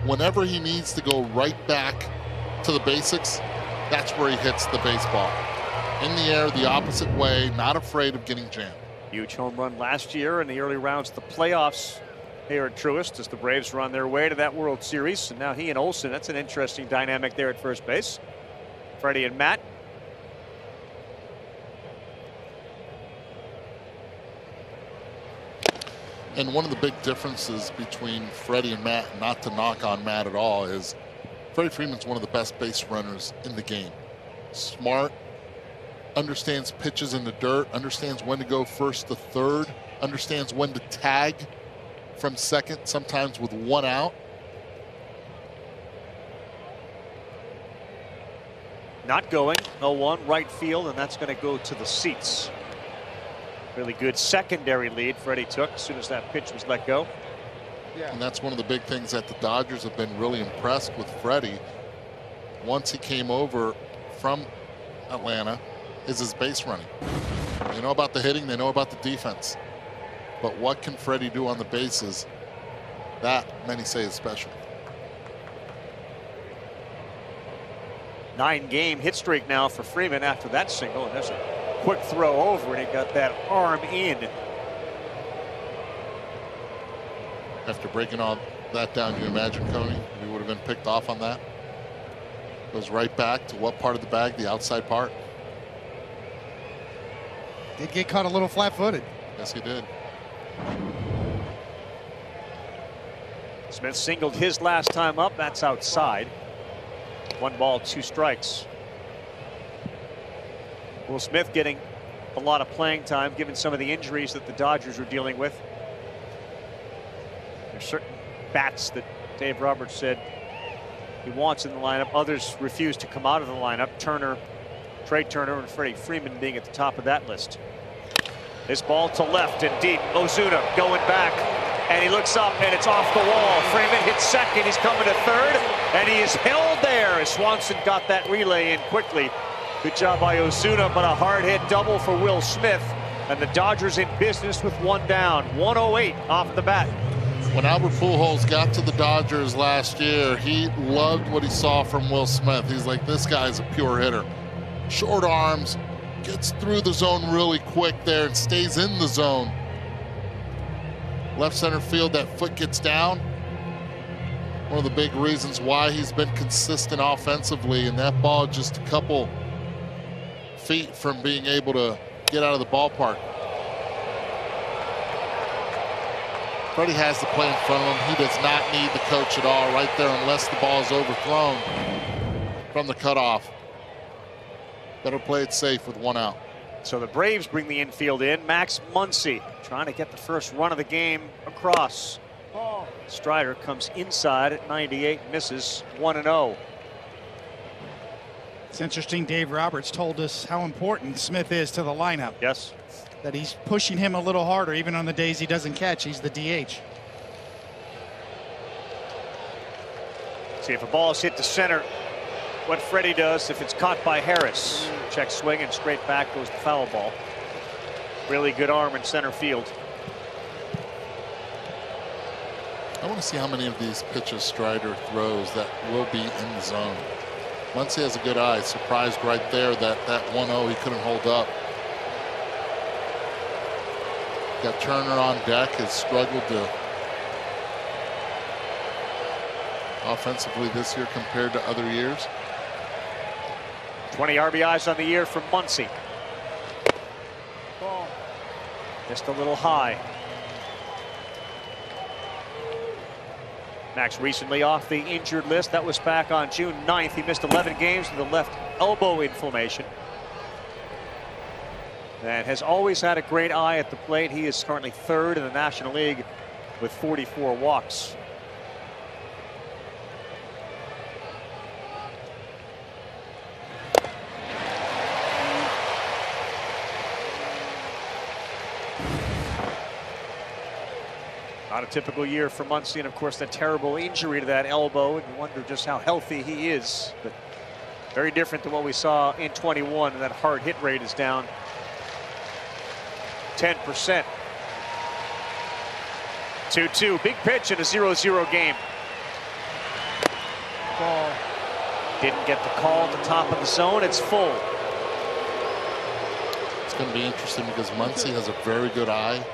whenever he needs to go right back to the basics, that's where he hits the baseball. In the air, the opposite way, not afraid of getting jammed. Huge home run last year in the early rounds of the playoffs here at Truist as the Braves were on their way to that World Series. And now he and Olsen, that's an interesting dynamic there at first base. Freddie and Matt. And one of the big differences between Freddie and Matt, not to knock on Matt at all, is Freddie Freeman's one of the best base runners in the game. Smart, understands pitches in the dirt, understands when to go first to third, understands when to tag from second, sometimes with one out. Not going, 0-1 right field, and that's going to go to the seats. Really good secondary lead Freddie took as soon as that pitch was let go. Yeah. And that's one of the big things that the Dodgers have been really impressed with Freddie once he came over from Atlanta, is his base running. They know about the hitting, they know about the defense. But what can Freddie do on the bases? That, many say, is special. 9-game hit streak now for Freeman after that single, and there's a quick throw over, and he got that arm in. After breaking all that down, you imagine, Coney, he would have been picked off on that. Goes right back to what part of the bag? The outside part. Did get caught a little flat-footed. Yes, he did. Smith singled his last time up. That's outside. 1 ball, 2 strikes. Will Smith getting a lot of playing time given some of the injuries that the Dodgers are dealing with. There's certain bats that Dave Roberts said he wants in the lineup. Others refuse to come out of the lineup. Trey Turner and Freddie Freeman being at the top of that list. This ball to left and deep. Ozuna going back, and he looks up, and it's off the wall. Freeman hits second. He's coming to third, and he is held there as Swanson got that relay in quickly. Good job by Ozuna, but a hard hit double for Will Smith, and the Dodgers in business with 1 down. 108 off the bat. When Albert Pujols got to the Dodgers last year, he loved what he saw from Will Smith. He's like, this guy's a pure hitter. Short arms, gets through the zone really quick there and stays in the zone. Left center field, that foot gets down. One of the big reasons why he's been consistent offensively, and that ball just a couple feet from being able to get out of the ballpark. Freddie has the play in front of him. He does not need the coach at all right there unless the ball is overthrown from the cutoff. Better play it safe with 1 out. So the Braves bring the infield in. Max Muncy trying to get the first run of the game across. Strider comes inside at 98, misses. 1-0. It's interesting, Dave Roberts told us how important Smith is to the lineup. Yes. That he's pushing him a little harder, even on the days he doesn't catch. He's the DH. See if a ball is hit to center. What Freddie does if it's caught by Harris. Check swing, and straight back goes the foul ball. Really good arm in center field. I want to see how many of these pitches Strider throws that will be in the zone. Once he has a good eye, surprised right there that 1-0 he couldn't hold up. Got Turner on deck, has struggled to offensively this year compared to other years. 20 RBIs on the year from Muncy. Just a little high. Max recently off the injured list. That was back on June 9th. He missed 11 games with a left elbow inflammation. And has always had a great eye at the plate. He is currently 3rd in the National League with 44 walks. Not a typical year for Muncy, and of course that terrible injury to that elbow, and you wonder just how healthy he is. But very different than what we saw in 21, and that hard hit rate is down 10%. 2-2, big pitch in a 0-0 game. Ball didn't get the call at the top of the zone. It's full. It's going to be interesting because Muncy has a very good eye,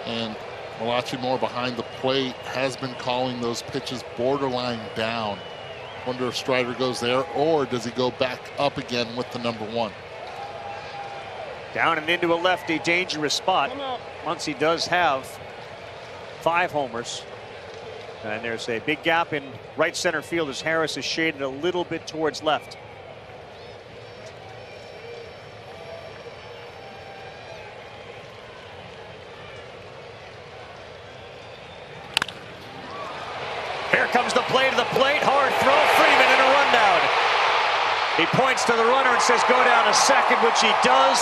and Malachi Moore behind the plate has been calling those pitches borderline down. Wonder if Strider goes there, or does he go back up again with the number 1? Down and into a lefty, dangerous spot. Muncy does have 5 homers. And there's a big gap in right center field as Harris is shaded a little bit towards left. Here comes the play to the plate. Hard throw. Freeman in a rundown. He points to the runner and says, go down to second, which he does.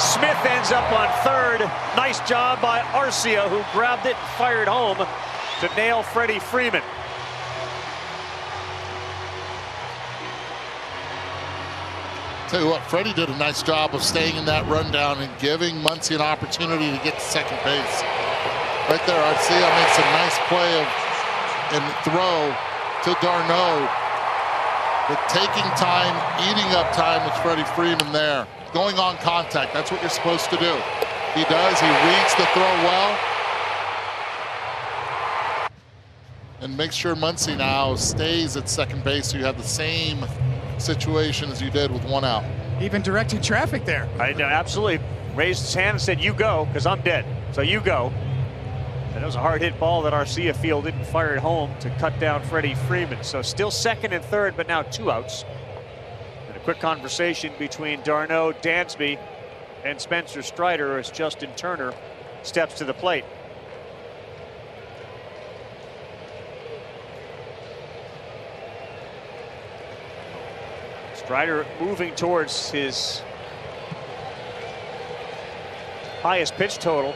Smith ends up on third. Nice job by Arcia, who grabbed it and fired home to nail Freddie Freeman. Tell you what, Freddie did a nice job of staying in that rundown and giving Muncy an opportunity to get to second base. Right there, Arcia makes a nice play and throw to d'Arnaud, but taking time, eating up time with Freddie Freeman there. Going on contact, that's what you're supposed to do. He does, he reads the throw well. And makes sure Muncy now stays at second base so you have the same situation as you did with 1 out. Even directed traffic there. I absolutely raised his hand and said, you go, because I'm dead. So you go. And it was a hard hit ball that Arcia fielded and fired home to cut down Freddie Freeman. So still second and third, but now 2 outs. And a quick conversation between d'Arnaud, Dansby, and Spencer Strider as Justin Turner steps to the plate. Strider moving towards his highest pitch total.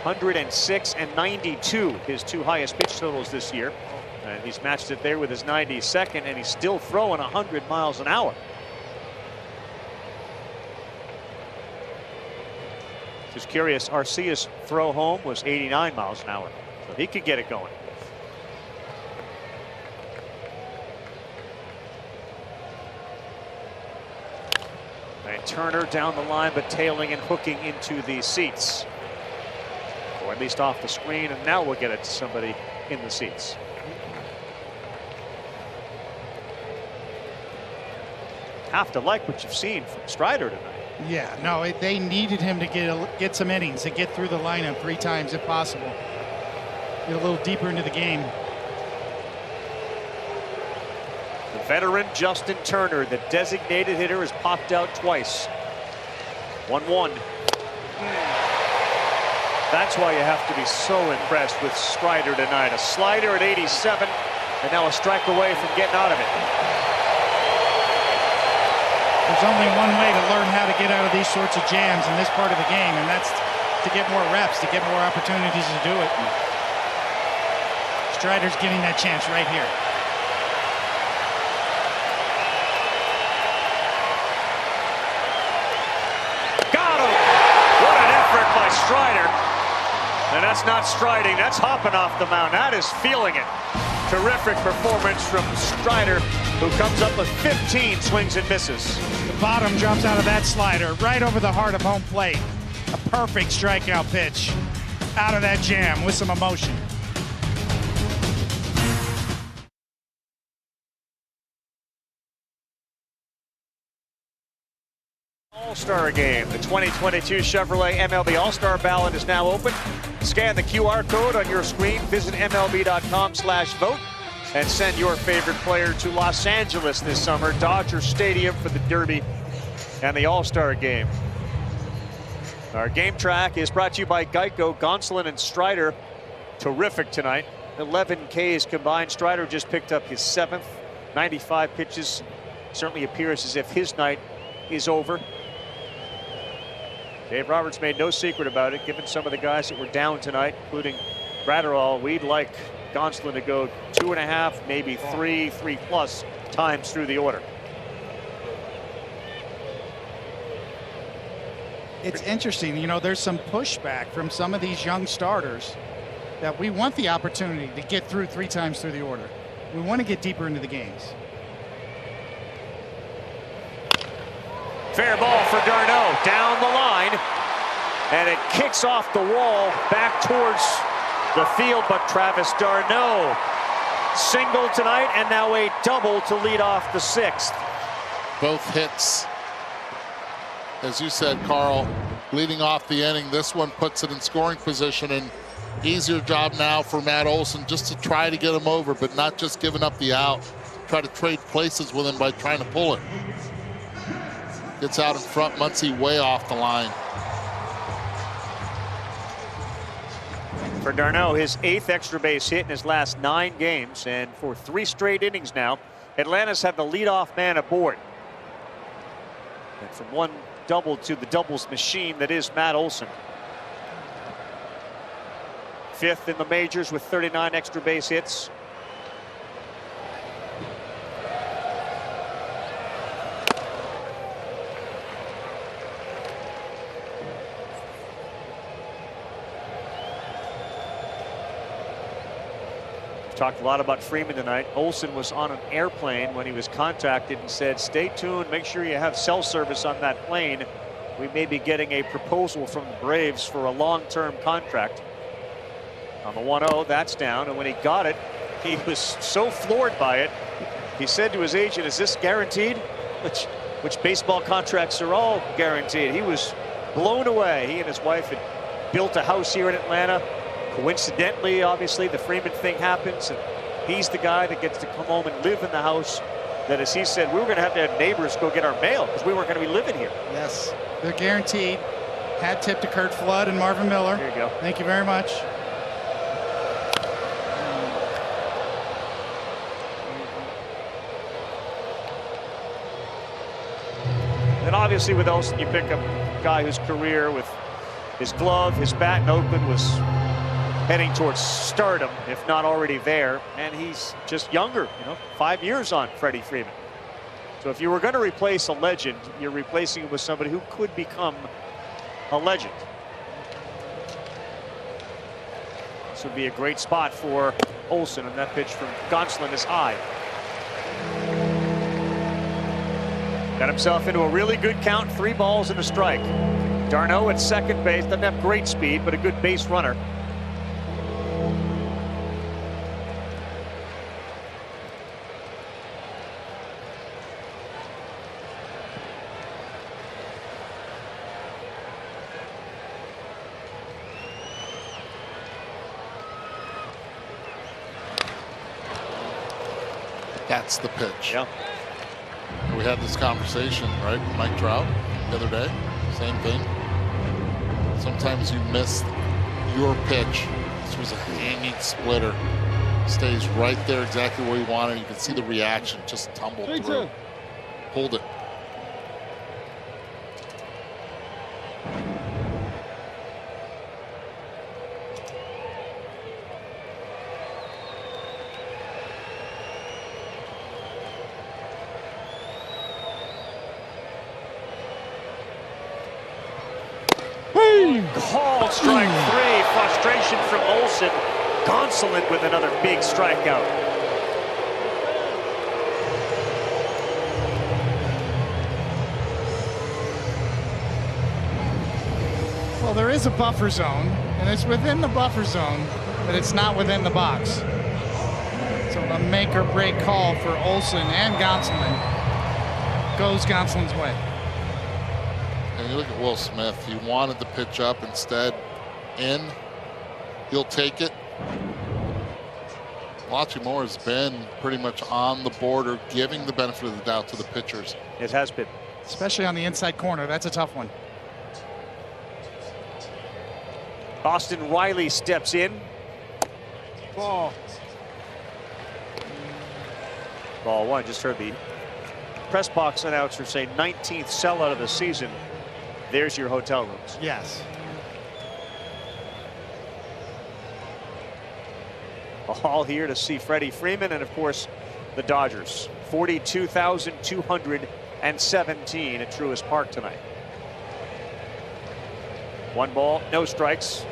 106 and 92, his 2 highest pitch totals this year. And he's matched it there with his 92nd, and he's still throwing 100 miles an hour. Just curious, Arcia's throw home was 89 miles an hour, so he could get it going. And Turner down the line, but tailing and hooking into the seats. Or at least off the screen, and now we'll get it to somebody in the seats. Have to like what you've seen from Strider tonight. Yeah, no, they needed him to get some innings, to get through the lineup 3 times if possible. Get a little deeper into the game. The veteran Justin Turner, the designated hitter, has popped out twice. 1-1. That's why you have to be so impressed with Strider tonight. A slider at 87, and now a strike away from getting out of it. There's only one way to learn how to get out of these sorts of jams in this part of the game, and that's to get more reps, to get more opportunities to do it. Strider's getting that chance right here. Got him! What an effort by Strider. And that's not striding, that's hopping off the mound. That is feeling it. Terrific performance from Strider, who comes up with 15 swings and misses. The bottom drops out of that slider right over the heart of home plate. A perfect strikeout pitch out of that jam with some emotion. All-Star Game. The 2022 Chevrolet MLB All-Star Ballot is now open. Scan the QR code on your screen, visit MLB.com/vote, and send your favorite player to Los Angeles this summer, Dodger Stadium, for the Derby and the All-Star Game. Our game track is brought to you by Geico. Gonsolin and Strider terrific tonight. 11 Ks combined. Strider just picked up his 7th. 95 pitches. Certainly appears as if his night is over. Dave Roberts made no secret about it, given some of the guys that were down tonight, including Gratterall. We'd like Gonsolin to go 2.5, maybe 3+ times through the order. It's interesting, you know, there's some pushback from some of these young starters that we want the opportunity to get through 3 times through the order. We want to get deeper into the games. Fair ball for d'Arnaud down the line, and it kicks off the wall back towards the field, but Travis d'Arnaud single tonight, and now a double to lead off the 6th. Both hits, as you said, Carl, leading off the inning. This one puts it in scoring position, and easier job now for Matt Olson just to try to get him over, but not just giving up the out. Try to trade places with him by trying to pull it. Gets out in front, Muncy way off the line. For d'Arnaud, his 8th extra base hit in his last 9 games, and for 3 straight innings now, Atlanta's had the leadoff man aboard. And from one double to the doubles machine that is Matt Olson. 5th in the majors with 39 extra base hits. Talked a lot about Freeman tonight. Olson was on an airplane when he was contacted and said, stay tuned, make sure you have cell service on that plane. We may be getting a proposal from the Braves for a long-term contract. On the 1-0, that's down, and when he got it, he was so floored by it. He said to his agent, is this guaranteed? Which baseball contracts are all guaranteed. He was blown away. He and his wife had built a house here in Atlanta. Coincidentally, obviously, the Freeman thing happens, and he's the guy that gets to come home and live in the house that, as he said, we were going to have neighbors go get our mail because we weren't going to be living here. Yes, they're guaranteed. Hat tip to Kurt Flood and Marvin Miller. There you go. Thank you very much. And obviously with Olson, you pick up a guy whose career with his glove, his bat in Oakland was heading towards stardom, if not already there. And he's just younger, 5 years on Freddie Freeman. So if you were going to replace a legend, you're replacing him with somebody who could become a legend. This would be a great spot for Olson, and that pitch from Gonsolin is high. Got himself into a really good count, 3 balls and a strike. d'Arnaud at second base, doesn't have great speed, but a good base runner. That's the pitch. Yeah. We had this conversation, right, with Mike Trout the other day. Same thing. Sometimes you miss your pitch. This was a hanging splitter. Stays right there exactly where you want it. You can see the reaction just tumble through. Hold it. Called strike 3. Frustration from Olson. Gonsolin with another big strikeout. Well, there is a buffer zone, and it's within the buffer zone, but it's not within the box. So a make or break call for Olson and Gonsolin goes Gonsolin's way. And you look at Will Smith. He wanted the pitch up, instead in. He'll take it. Baltimore has been pretty much on the border, giving the benefit of the doubt to the pitchers. It has been. Especially on the inside corner. That's a tough one. Austin Riley steps in. Ball 1. Just heard the press box announcer say 19th sellout of the season. There's your hotel rooms. Yes. All here to see Freddie Freeman and, of course, the Dodgers. 42,217 at Truist Park tonight. 1 ball, no strikes.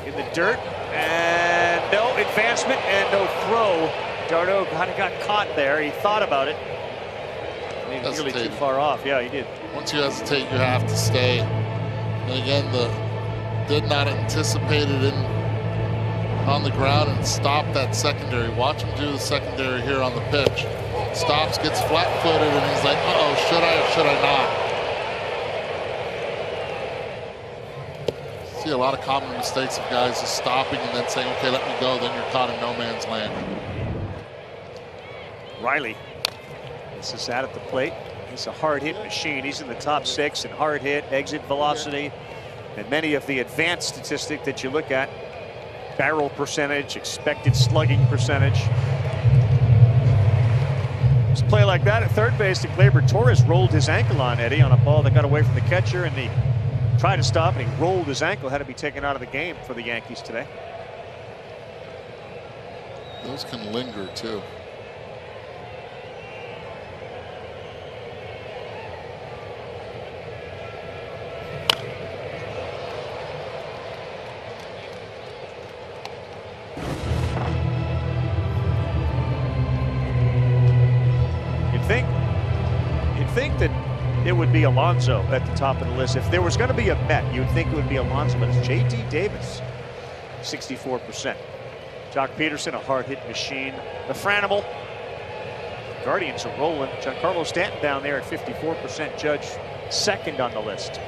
In the dirt, and no advancement and no throw. d'Arnaud kind of got caught there. He thought about it. He was really too far off. Yeah, he did. Once you hesitate, you have to stay. And again, did not anticipate it on the ground and stop that secondary. Watch him do the secondary here on the pitch. Stops, gets flat-footed, and he's like, uh-oh, should I or should I not? See a lot of common mistakes of guys just stopping and then saying, okay, let me go. Then you're caught in no man's land. Riley. This is at the plate. He's a hard hit machine. He's in the top 6 in hard hit, exit velocity, and many of the advanced statistics that you look at. Barrel percentage, expected slugging percentage. Just play like that at third base. Gleyber Torres rolled his ankle on Eddie on a ball that got away from the catcher, and he tried to stop and he rolled his ankle. Had to be taken out of the game for the Yankees today. Those can linger too. You'd think that it would be Alonso at the top of the list. If there was going to be a bet, you'd think it would be Alonso, but it's J.D. Davis, 64%. Jock Peterson, a hard hit machine. The Franimal. Guardians are rolling. Giancarlo Stanton down there at 54%. Judge second on the list.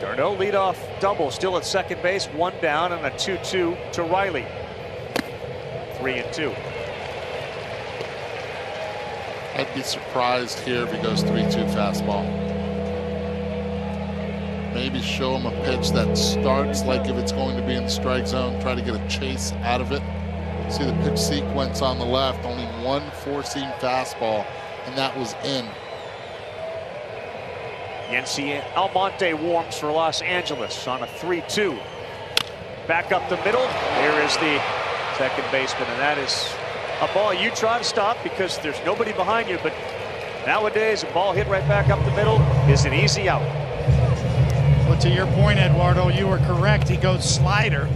d'Arnaud leadoff double, still at second base, 1 down, and a 2-2 to Riley. 3-2. I'd be surprised here if he goes 3-2 fastball. Maybe show him a pitch that starts like if it's going to be in the strike zone, try to get a chase out of it. See the pitch sequence on the left, only 1 4-seam fastball, and that was in. Yency Almonte warms for Los Angeles on a 3-2. Back up the middle. There is the second baseman, and that is a ball you try to stop because there's nobody behind you, but nowadays a ball hit right back up the middle is an easy out. But to your point, Eduardo, you were correct. He goes slider,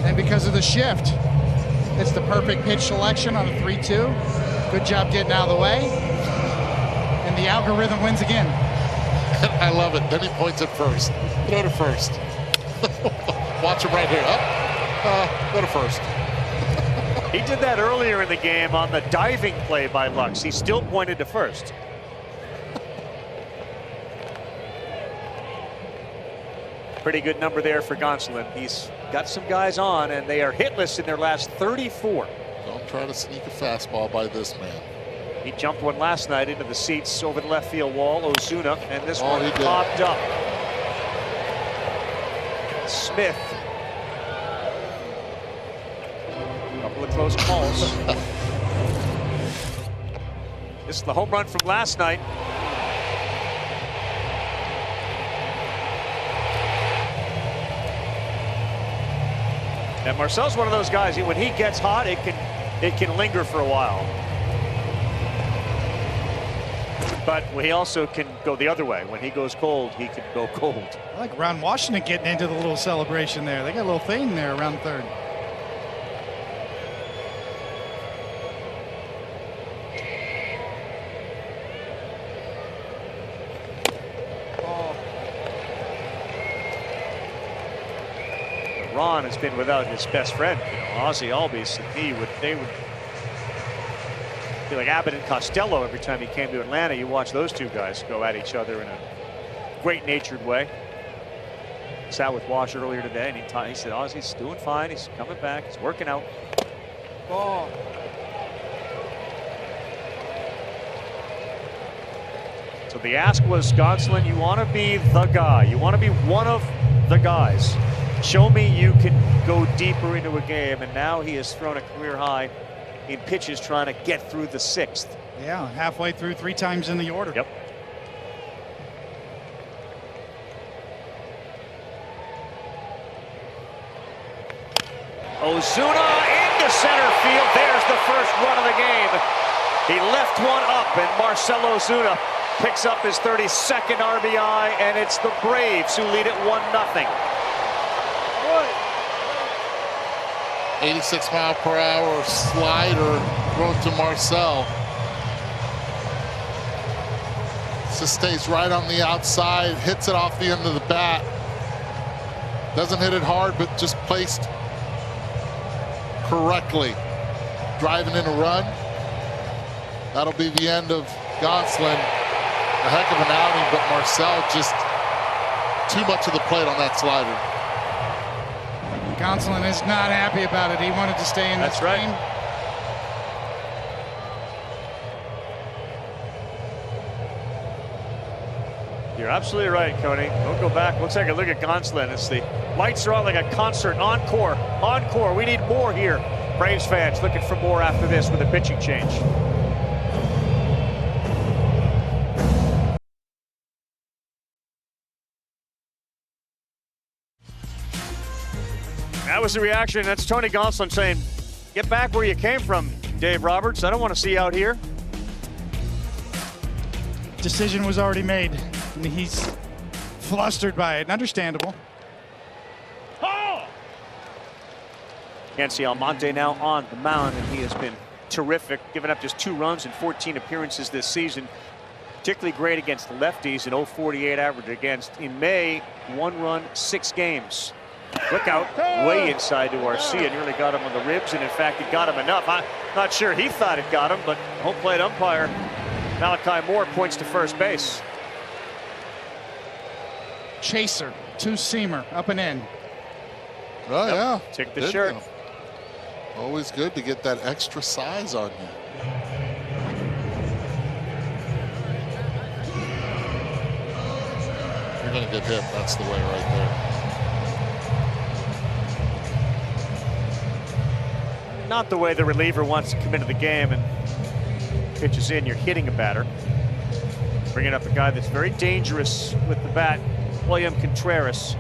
and because of the shift, it's the perfect pitch selection on a 3-2. Good job getting out of the way, and the algorithm wins again. I love it. Then he points at first. Throw to first. Watch him right here. Up. Go to first. He did that earlier in the game on the diving play by Lux. He still pointed to first. Pretty good number there for Gonsolin. He's got some guys on, and they are hitless in their last 34. Don't try to sneak a fastball by this man. He jumped one last night into the seats over the left field wall, Ozuna, and this one popped up. Smith. Couple of close calls. This is the home run from last night. And Marcel's one of those guys, when he gets hot, it can linger for a while. But he also can go the other way. When he goes cold, he can go cold. I like Ron Washington getting into the little celebration there. They got a little thing there around third. Ron has been without his best friend, Ozzie Albies, and they would be like Abbott and Costello every time he came to Atlanta. You watch those two guys go at each other in a great-natured way. Sat with Wash earlier today, and he said Ozzie's doing fine. He's coming back. He's working out. Ball. So the ask was, Gonsolin, you want to be the guy. You want to be one of the guys. Show me you can go deeper into a game. And now he has thrown a career high in pitches trying to get through the 6th. Yeah, halfway through 3 times in the order. Yep. Ozuna into center field. There's the first run of the game. He left one up, and Marcell Ozuna picks up his 32nd RBI, and it's the Braves who lead it 1-0. 86-mile-per-hour slider thrown to Marcell. Just stays right on the outside, hits it off the end of the bat. Doesn't hit it hard, but just placed correctly. Driving in a run. That'll be the end of Gonsolin. A heck of an outing, but Marcell just too much of the plate on that slider. Gonsolin is not happy about it. He wanted to stay in this game. You're absolutely right, Cody. Don't go back. Let's take a look at Gonsolin. It's the lights are on like a concert. Encore. Encore. We need more here. Braves fans looking for more after this with a pitching change. That was the reaction. That's Tony Gonsolin saying, get back where you came from, Dave Roberts. I don't want to see you out here. Decision was already made, and he's flustered by it. Understandable. Yency Almonte now on the mound, and he has been terrific, giving up just 2 runs in 14 appearances this season. Particularly great against lefties, an .048 average against. In May, 1 run, 6 games. Look out, way inside to Arcia, nearly got him on the ribs, and in fact, it got him enough. I'm not sure he thought it got him, but home plate umpire Malachi Moore points to first base. Chaser, 2-seamer, up and in. Oh, yeah. Take the good shirt. Though. Always good to get that extra size on you. You're going to get hit. That's the way right there. Not the way the reliever wants to come into the game and pitches in. You're hitting a batter. Bringing up a guy that's very dangerous with the bat, William Contreras.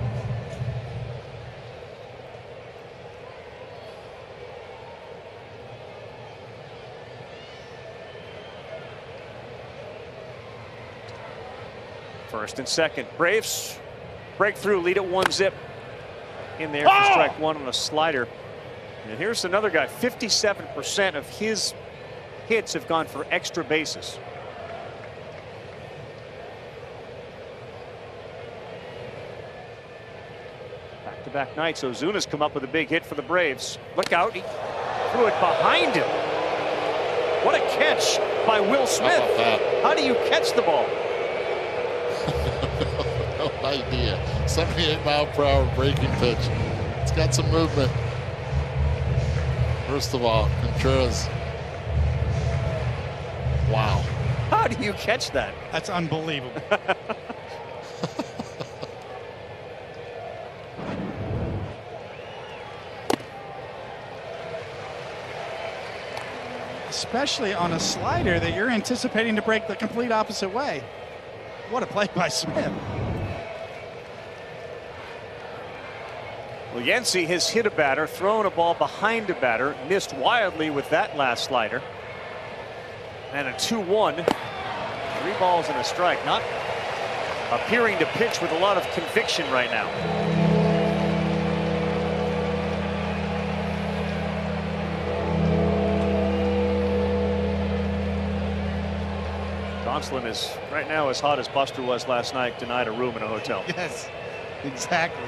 First and second. Braves breakthrough, lead at 1-0. In there for strike 1 on a slider. And here's another guy. 57% of his hits have gone for extra bases. Back-to-back nights. Ozuna's come up with a big hit for the Braves. Look out. He threw it behind him. What a catch by Will Smith. How do you catch the ball? No idea. 78-mile-per-hour breaking pitch. It's got some movement. First of all, Contreras. Wow. How do you catch that? That's unbelievable. Especially on a slider that you're anticipating to break the complete opposite way. What a play by Smith. Well, Yency has hit a batter, thrown a ball behind a batter, missed wildly with that last slider. And a 2-1. 3 balls and a strike. Not appearing to pitch with a lot of conviction right now. Gonsolin is right now as hot as Buster was last night, denied a room in a hotel. Yes, exactly.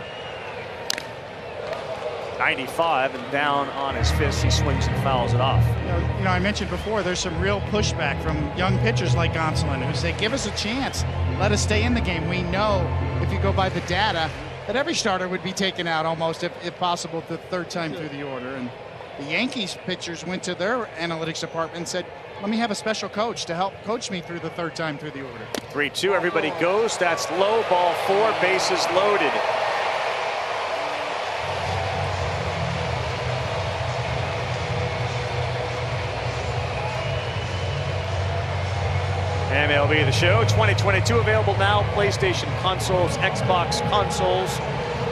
95 and down on his fist. He swings and fouls it off. You know, I mentioned before, there's some real pushback from young pitchers like Gonsolin who say, give us a chance. Let us stay in the game. We know, if you go by the data, that every starter would be taken out almost, if possible, the 3rd time through the order. And The Yankees pitchers went to their analytics department and said, let me have a special coach to help coach me through the third time through the order. 3-2, everybody goes. That's low, ball 4, bases loaded. MLB The Show 2022 available now. PlayStation consoles, Xbox consoles,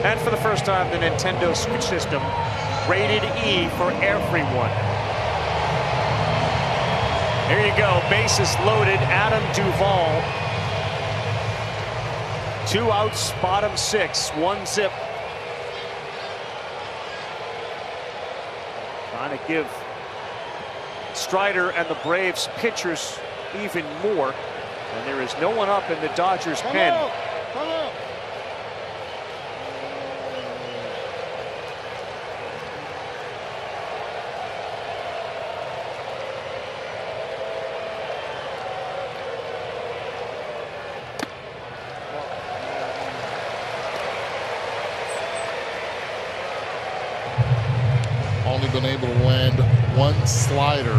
and for the first time the Nintendo Switch system. Rated E for everyone. Here you go, bases loaded, Adam Duvall. 2 outs, bottom 6, 1 zip. Trying to give Strider and the Braves pitchers even more. And there is no one up in the Dodgers pen. Only been able to land 1 slider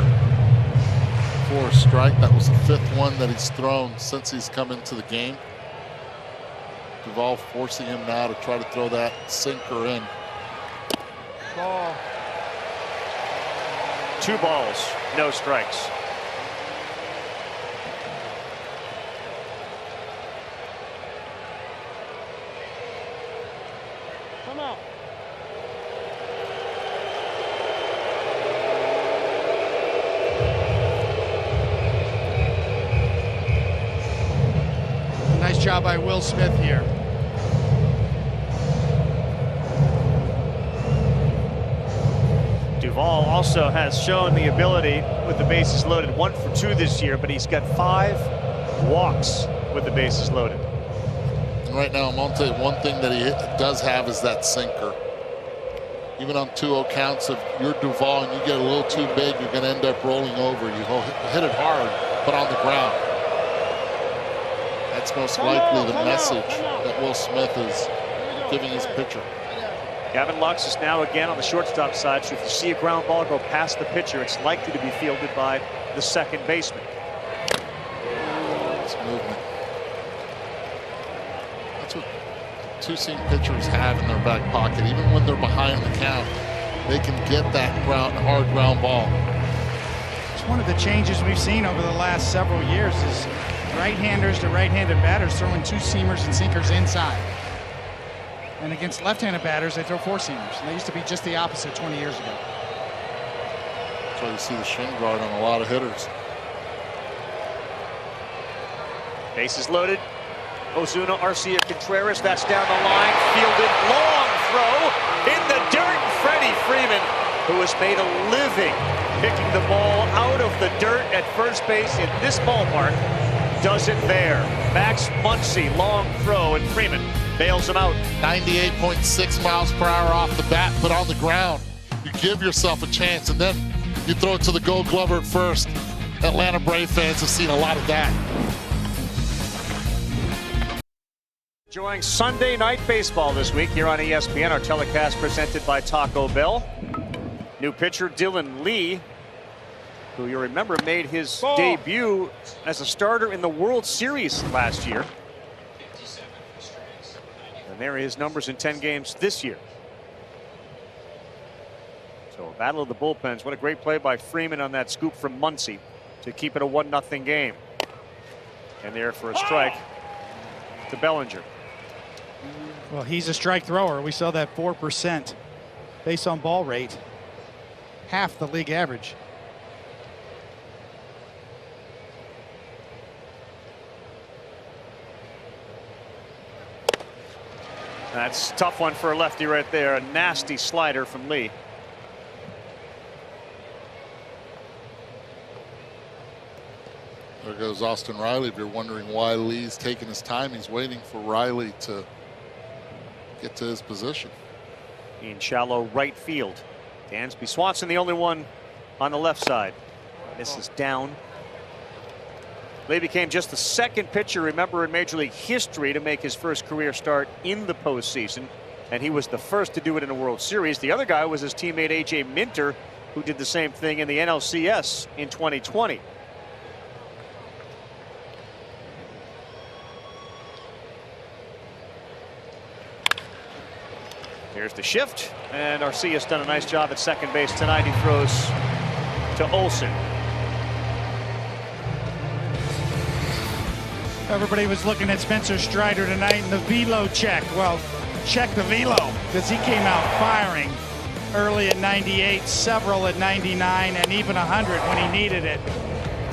for a strike. That was the 5th one that he's thrown since he's come into the game. Duvall forcing him now to try to throw that sinker in. Ball. 2 balls, no strikes. Come out. Nice job by Will Smith here. Duvall also has shown the ability with the bases loaded, 1 for 2 this year, but he's got 5 walks with the bases loaded. And right now, I'm going to tell you one thing that he does have is that sinker. Even on 2-0 counts, if you're Duvall and you get a little too big, you're going to end up rolling over. You hit it hard, but on the ground. That's most likely the message that Will Smith is giving his pitcher. Gavin Lux is now again on the shortstop side, so if you see a ground ball go past the pitcher, it's likely to be fielded by the second baseman. It's movement. That's what 2-seam pitchers have in their back pocket. Even when they're behind the count, they can get that hard ground ball. It's one of the changes we've seen over the last several years is right-handers to right-handed batters throwing 2-seamers and sinkers inside. And against left-handed batters, they throw 4-seamers. And they used to be just the opposite 20 years ago. That's why you see the shin guard on a lot of hitters. Bases loaded. Ozuna, Arcia, Contreras, that's down the line. Fielded, long throw in the dirt. Freddie Freeman, who has made a living picking the ball out of the dirt at first base in this ballpark, does it there. Max Muncy, long throw, and Freeman bails him out. 98.6 miles per hour off the bat, but on the ground. You give yourself a chance, and then you throw it to the Gold Glover at first. Atlanta Brave fans have seen a lot of that. Enjoying Sunday Night Baseball this week here on ESPN. Our telecast presented by Taco Bell. New pitcher Dylan Lee, who you remember made his debut as a starter in the World Series last year. And there are his numbers in 10 games this year. So a battle of the bullpens. What a great play by Freeman on that scoop from Muncy to keep it a 1-0 game. And there for a strike to Bellinger. Well, he's a strike thrower. We saw that 4% base on ball rate, half the league average. That's a tough one for a lefty right there. A nasty slider from Lee. There goes Austin Riley. If you're wondering why Lee's taking his time, he's waiting for Riley to get to his position. In shallow right field. Dansby Swanson, the only one on the left side. This is down. Lee became just the second pitcher, remember, in Major League history to make his first career start in the postseason. And he was the first to do it in a World Series. The other guy was his teammate A.J. Minter who did the same thing in the NLCS in 2020. Here's the shift, and Arcia's done a nice job at second base tonight. He throws to Olsen. Everybody was looking at Spencer Strider tonight in the velo check. Well, check the velo, because he came out firing early at 98, several at 99, and even 100 when he needed it.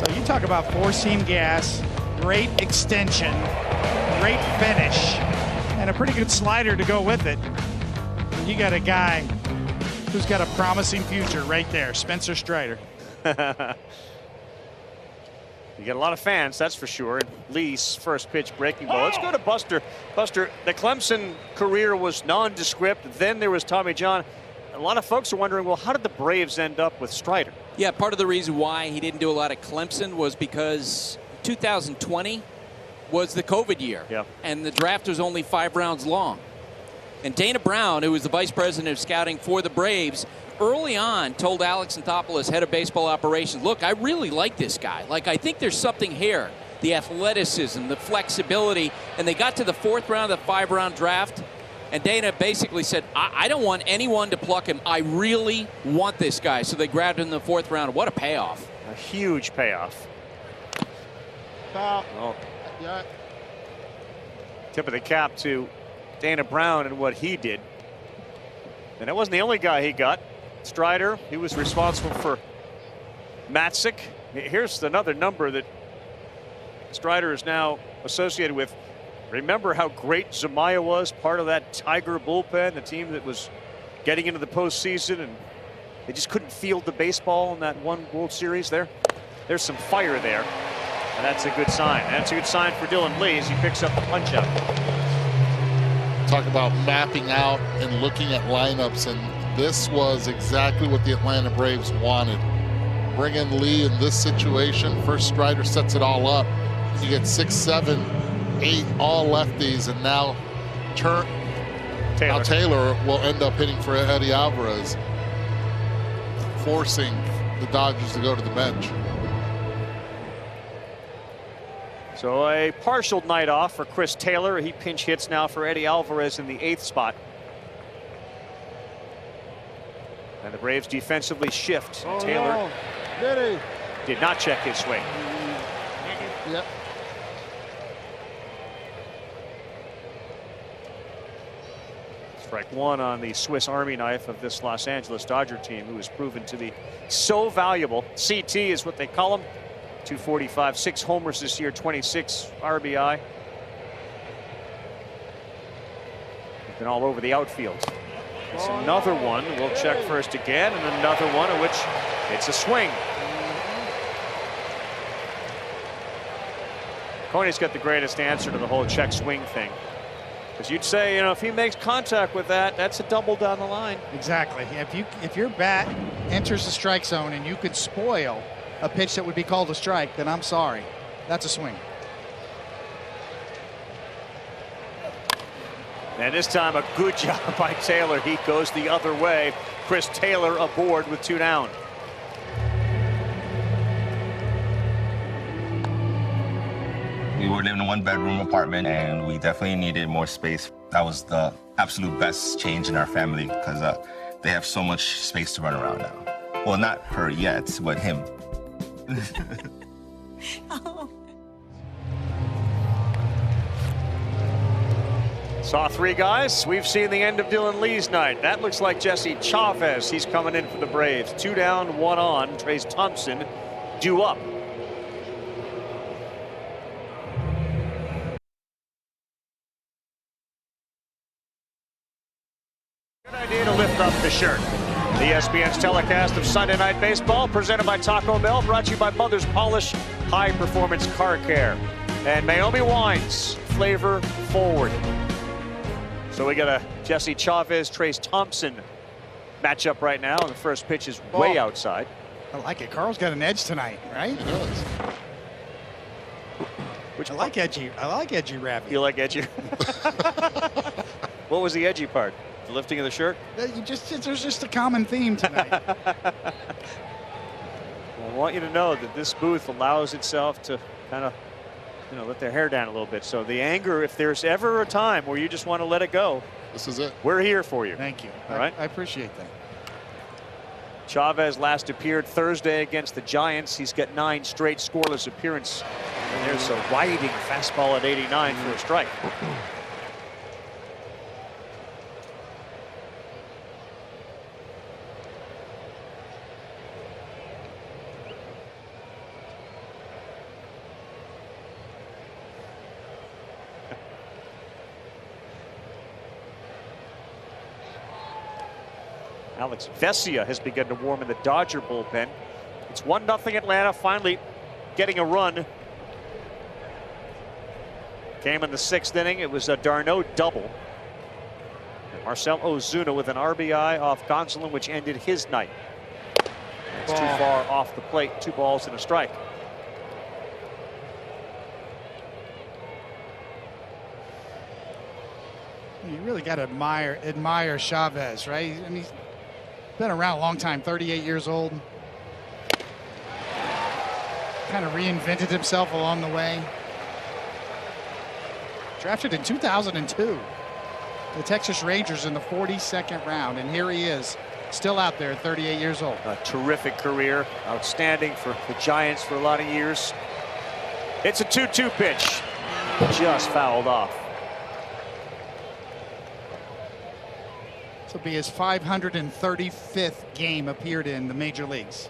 So you talk about four-seam gas, great extension, great finish, and a pretty good slider to go with it. You got a guy who's got a promising future right there, Spencer Strider. You get a lot of fans, that's for sure. Lee's first pitch breaking ball. Let's go to Buster. Buster, the Clemson career was nondescript. Then there was Tommy John. A lot of folks are wondering, well, how did the Braves end up with Strider? Yeah, part of the reason why he didn't do a lot at Clemson was because 2020 was the COVID year. Yeah. And the draft was only 5 rounds long. And Dana Brown, who was the vice president of scouting for the Braves, early on told Alex Anthopoulos, head of baseball operations, look, I really like this guy. Like, I think there's something here. The athleticism, the flexibility. And they got to the 4th round of the 5-round draft, and Dana basically said, I don't want anyone to pluck him. I really want this guy. So they grabbed him in the 4th round. What a payoff. A huge payoff. Oh. Yeah. Tip of the cap to Dana Brown and what he did. And that wasn't the only guy he got. Strider, he was responsible for Matzik. Here's another number that Strider is now associated with. Remember how great Zumaya was, part of that Tiger bullpen, the team that was getting into the postseason, and they just couldn't field the baseball in that one World Series there. There's some fire there, and that's a good sign. That's a good sign for Dylan Lee as he picks up the punch up. Talk about mapping out and looking at lineups, and this was exactly what the Atlanta Braves wanted. Bring in Lee in this situation. First, Strider sets it all up. You get 6, 7, 8 all lefties, and now Taylor will end up hitting for Eddie Alvarez, forcing the Dodgers to go to the bench. So a partial night off for Chris Taylor. He pinch hits now for Eddie Alvarez in the 8th spot. And the Braves defensively shift. Taylor did not check his swing. Yep. Strike one on the Swiss Army knife of this Los Angeles Dodger team, who has proven to be so valuable. CT is what they call him. 245, 6 homers this year, 26 RBI. He's been all over the outfield. It's another one. We'll check first again, and another one in which it's a swing. Coney's got the greatest answer to the whole check swing thing. Because you'd say, you know, if he makes contact with that, that's a double down the line. Exactly. If your bat enters the strike zone and you could spoil a pitch that would be called a strike, then I'm sorry. That's a swing. And this time a good job by Taylor. He goes the other way. Chris Taylor aboard with 2 down. We were living in a 1-bedroom apartment, and we definitely needed more space. That was the absolute best change in our family, because they have so much space to run around now. Well, not her yet, but him. Saw 3 guys. We've seen the end of Dylan Lee's night. That looks like Jesse Chavez. He's coming in for the Braves. 2 down, 1 on. Trayce Thompson due up. Good idea to lift up the shirt. The ESPN's telecast of Sunday Night Baseball, presented by Taco Bell, brought to you by Mother's Polish High Performance Car Care and Naomi Wines, flavor forward. So we got a Jesse Chavez, Trayce Thompson matchup right now, and the first pitch is way outside. I like it. Carl's got an edge tonight, right? He does. I like edgy. I like edgy rap. You like edgy? What was the edgy part? The lifting of the shirt? There's just a common theme tonight. I want you to know that this booth allows itself to kind of, let their hair down a little bit. So the anger, if there's ever a time where you just want to let it go, this is it. We're here for you. Thank you. All right. I appreciate that. Chavez last appeared Thursday against the Giants. He's got 9 straight scoreless appearances. And there's a riding fastball at 89 for a strike. Alex Vesia has begun to warm in the Dodger bullpen. It's 1-0 Atlanta, finally getting a run. Came in the 6th inning. It was a d'Arnaud double. And Marcell Ozuna with an RBI off Gonsolin, which ended his night. It's too far off the plate. 2 balls and a strike. You really got to admire Chavez, right? I mean, he's been around a long time, 38 years old. Kind of reinvented himself along the way. Drafted in 2002. The Texas Rangers in the 42nd round, and here he is, still out there at 38 years old. A terrific career, outstanding for the Giants for a lot of years. It's a 2-2 pitch, just fouled off. This will be his 535th game appeared in the major leagues.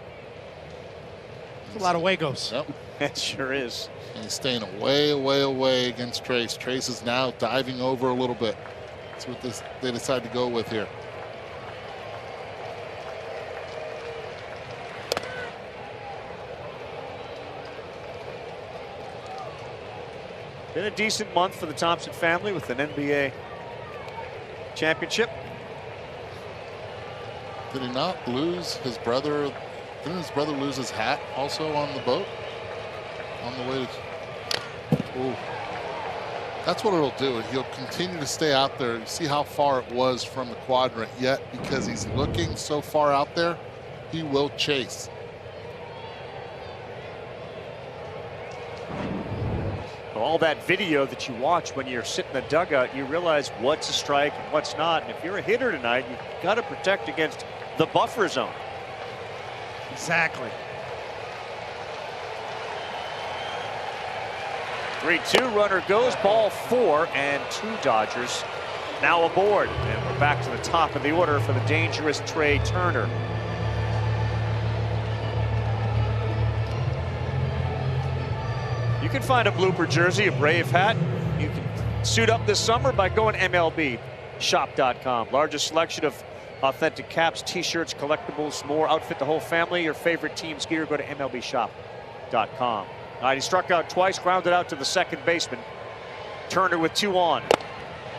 That's a lot of Wagos. Yep. It sure is. And he's staying away against Trace. Trace is now diving over a little bit. That's what they decide to go with here. Been a decent month for the Thompson family with an NBA championship. Did he not lose his brother? Didn't his brother lose his hat also on the boat? On the way to... Ooh. That's what it'll do. He'll continue to stay out there. You see how far it was from the quadrant, yet because he's looking so far out there, he will chase. All that video that you watch when you're sitting in the dugout, you realize what's a strike and what's not. And if you're a hitter tonight, you've got to protect against the buffer zone. Exactly. 3-2, runner goes, ball 4, and 2 Dodgers now aboard. And we're back to the top of the order for the dangerous Trey Turner. You can find a blooper jersey, a Brave hat. You can suit up this summer by going to MLBshop.com. Largest selection of authentic caps, t-shirts, collectibles, more. Outfit the whole family. Your favorite team's gear, go to MLBshop.com. All right, he struck out twice, grounded out to the second baseman. Turner with 2 on.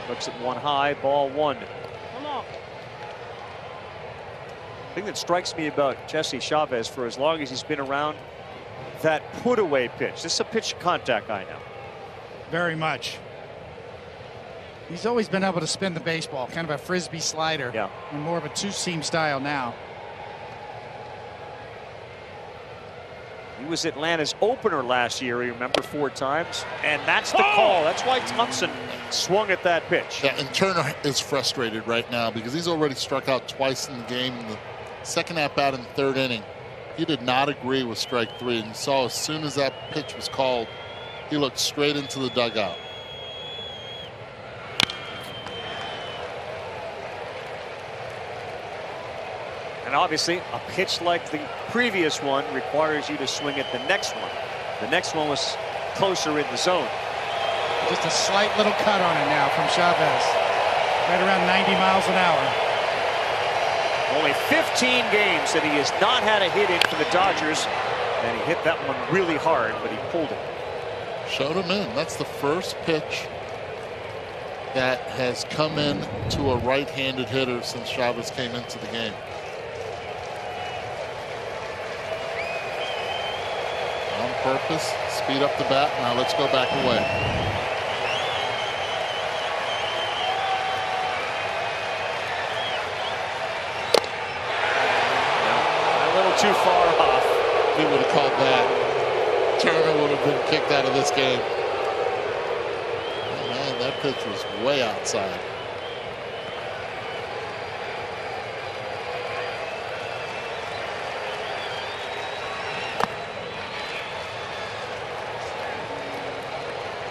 Looks at 1 high, ball 1. Come on. The thing that strikes me about Jesse Chavez, for as long as he's been around, that put-away pitch. This is a pitch contact guy now. Very much. He's always been able to spin the baseball, kind of a frisbee slider. Yeah. And more of a 2-seam style now. He was Atlanta's opener last year, you remember, 4 times. And that's the call. That's why Thompson swung at that pitch. Yeah, and Turner is frustrated right now because he's already struck out twice in the game. In the second at-bat in the 3rd inning, he did not agree with strike 3. And you saw as soon as that pitch was called, he looked straight into the dugout. And obviously, a pitch like the previous one requires you to swing at the next one. The next one was closer in the zone. Just a slight little cut on it now from Chavez. Right around 90 miles an hour. Only 15 games that he has not had a hit in for the Dodgers. And he hit that one really hard, but he pulled it. Showed him in. That's the first pitch that has come in to a right-handed hitter since Chavez came into the game. On purpose, speed up the bat. Now let's go back away. too far off. He would have called that. Turner would have been kicked out of this game. Oh, man, that pitch was way outside.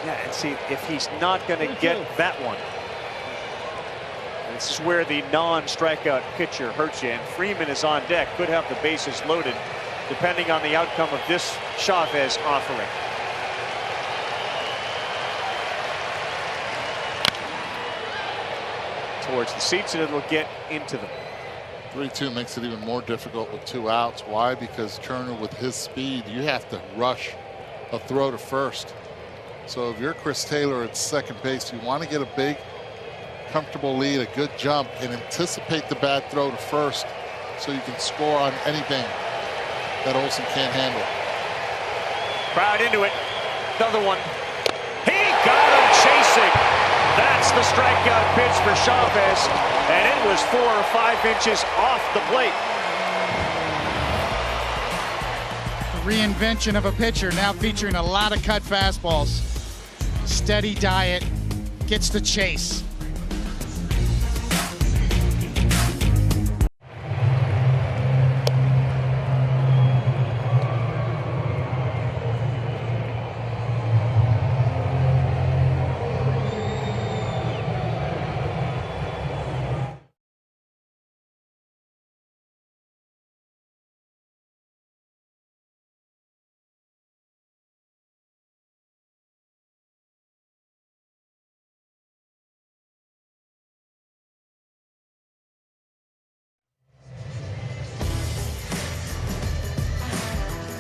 Yeah, and see, if he's not going to get that one, this is where the non-strikeout pitcher hurts you. And Freeman is on deck, could have the bases loaded, depending on the outcome of this Chavez offering. Towards the seats, and it'll get into them. 3-2 makes it even more difficult with 2 outs. Why? Because Turner, with his speed, you have to rush a throw to first. So if you're Chris Taylor at second base, you want to get a big, comfortable lead, a good jump, and anticipate the bad throw to first so you can score on anything that Olsen can't handle. Crowd into it. Another one. He got him chasing. That's the strikeout pitch for Chavez, and it was 4 or 5 inches off the plate. Reinvention of a pitcher, now featuring a lot of cut fastballs. Steady diet, gets the chase.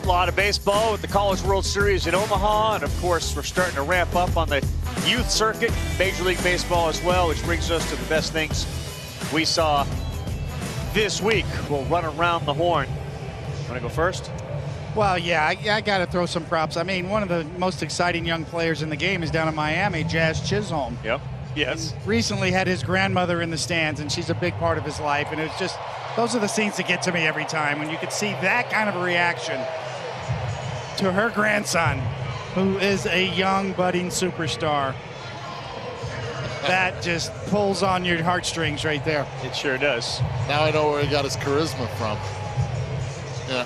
A lot of baseball with the College World Series in Omaha, and of course we're starting to ramp up on the youth circuit, Major League Baseball as well, which brings us to the best things we saw this week. We'll run around the horn. Want to go first? Well, yeah, I got to throw some props. I mean, one of the most exciting young players in the game is down in Miami, Jazz Chisholm. Yep. Yes. And recently had his grandmother in the stands, and she's a big part of his life. And it's just, those are the scenes that get to me every time, when you could see that kind of a reaction to her grandson, who is a young budding superstar. That just pulls on your heartstrings right there. It sure does. Now I know where he got his charisma from. Yeah.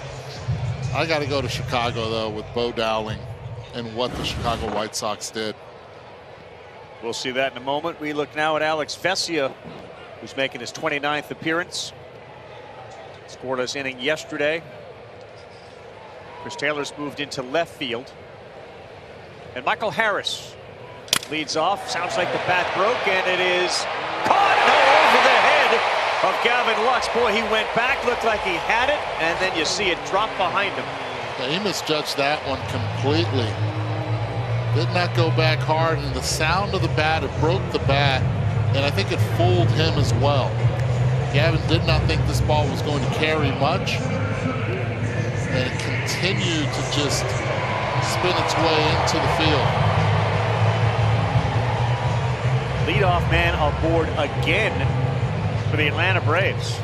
I got to go to Chicago, though, with Bo Dowling and what the Chicago White Sox did. We'll see that in a moment. We look now at Alex Vesia, who's making his 29th appearance. Scoreless inning yesterday. Chris Taylor's moved into left field. And Michael Harris leads off. Sounds like the bat broke, and it is caught over the head of Gavin Lux. Boy, he went back, looked like he had it, and then you see it drop behind him. Yeah, he misjudged that one completely. Did not go back hard, and the sound of the bat, it broke the bat, and I think it fooled him as well. Gavin did not think this ball was going to carry much, and it continued to just spin its way into the field. Leadoff man aboard again for the Atlanta Braves.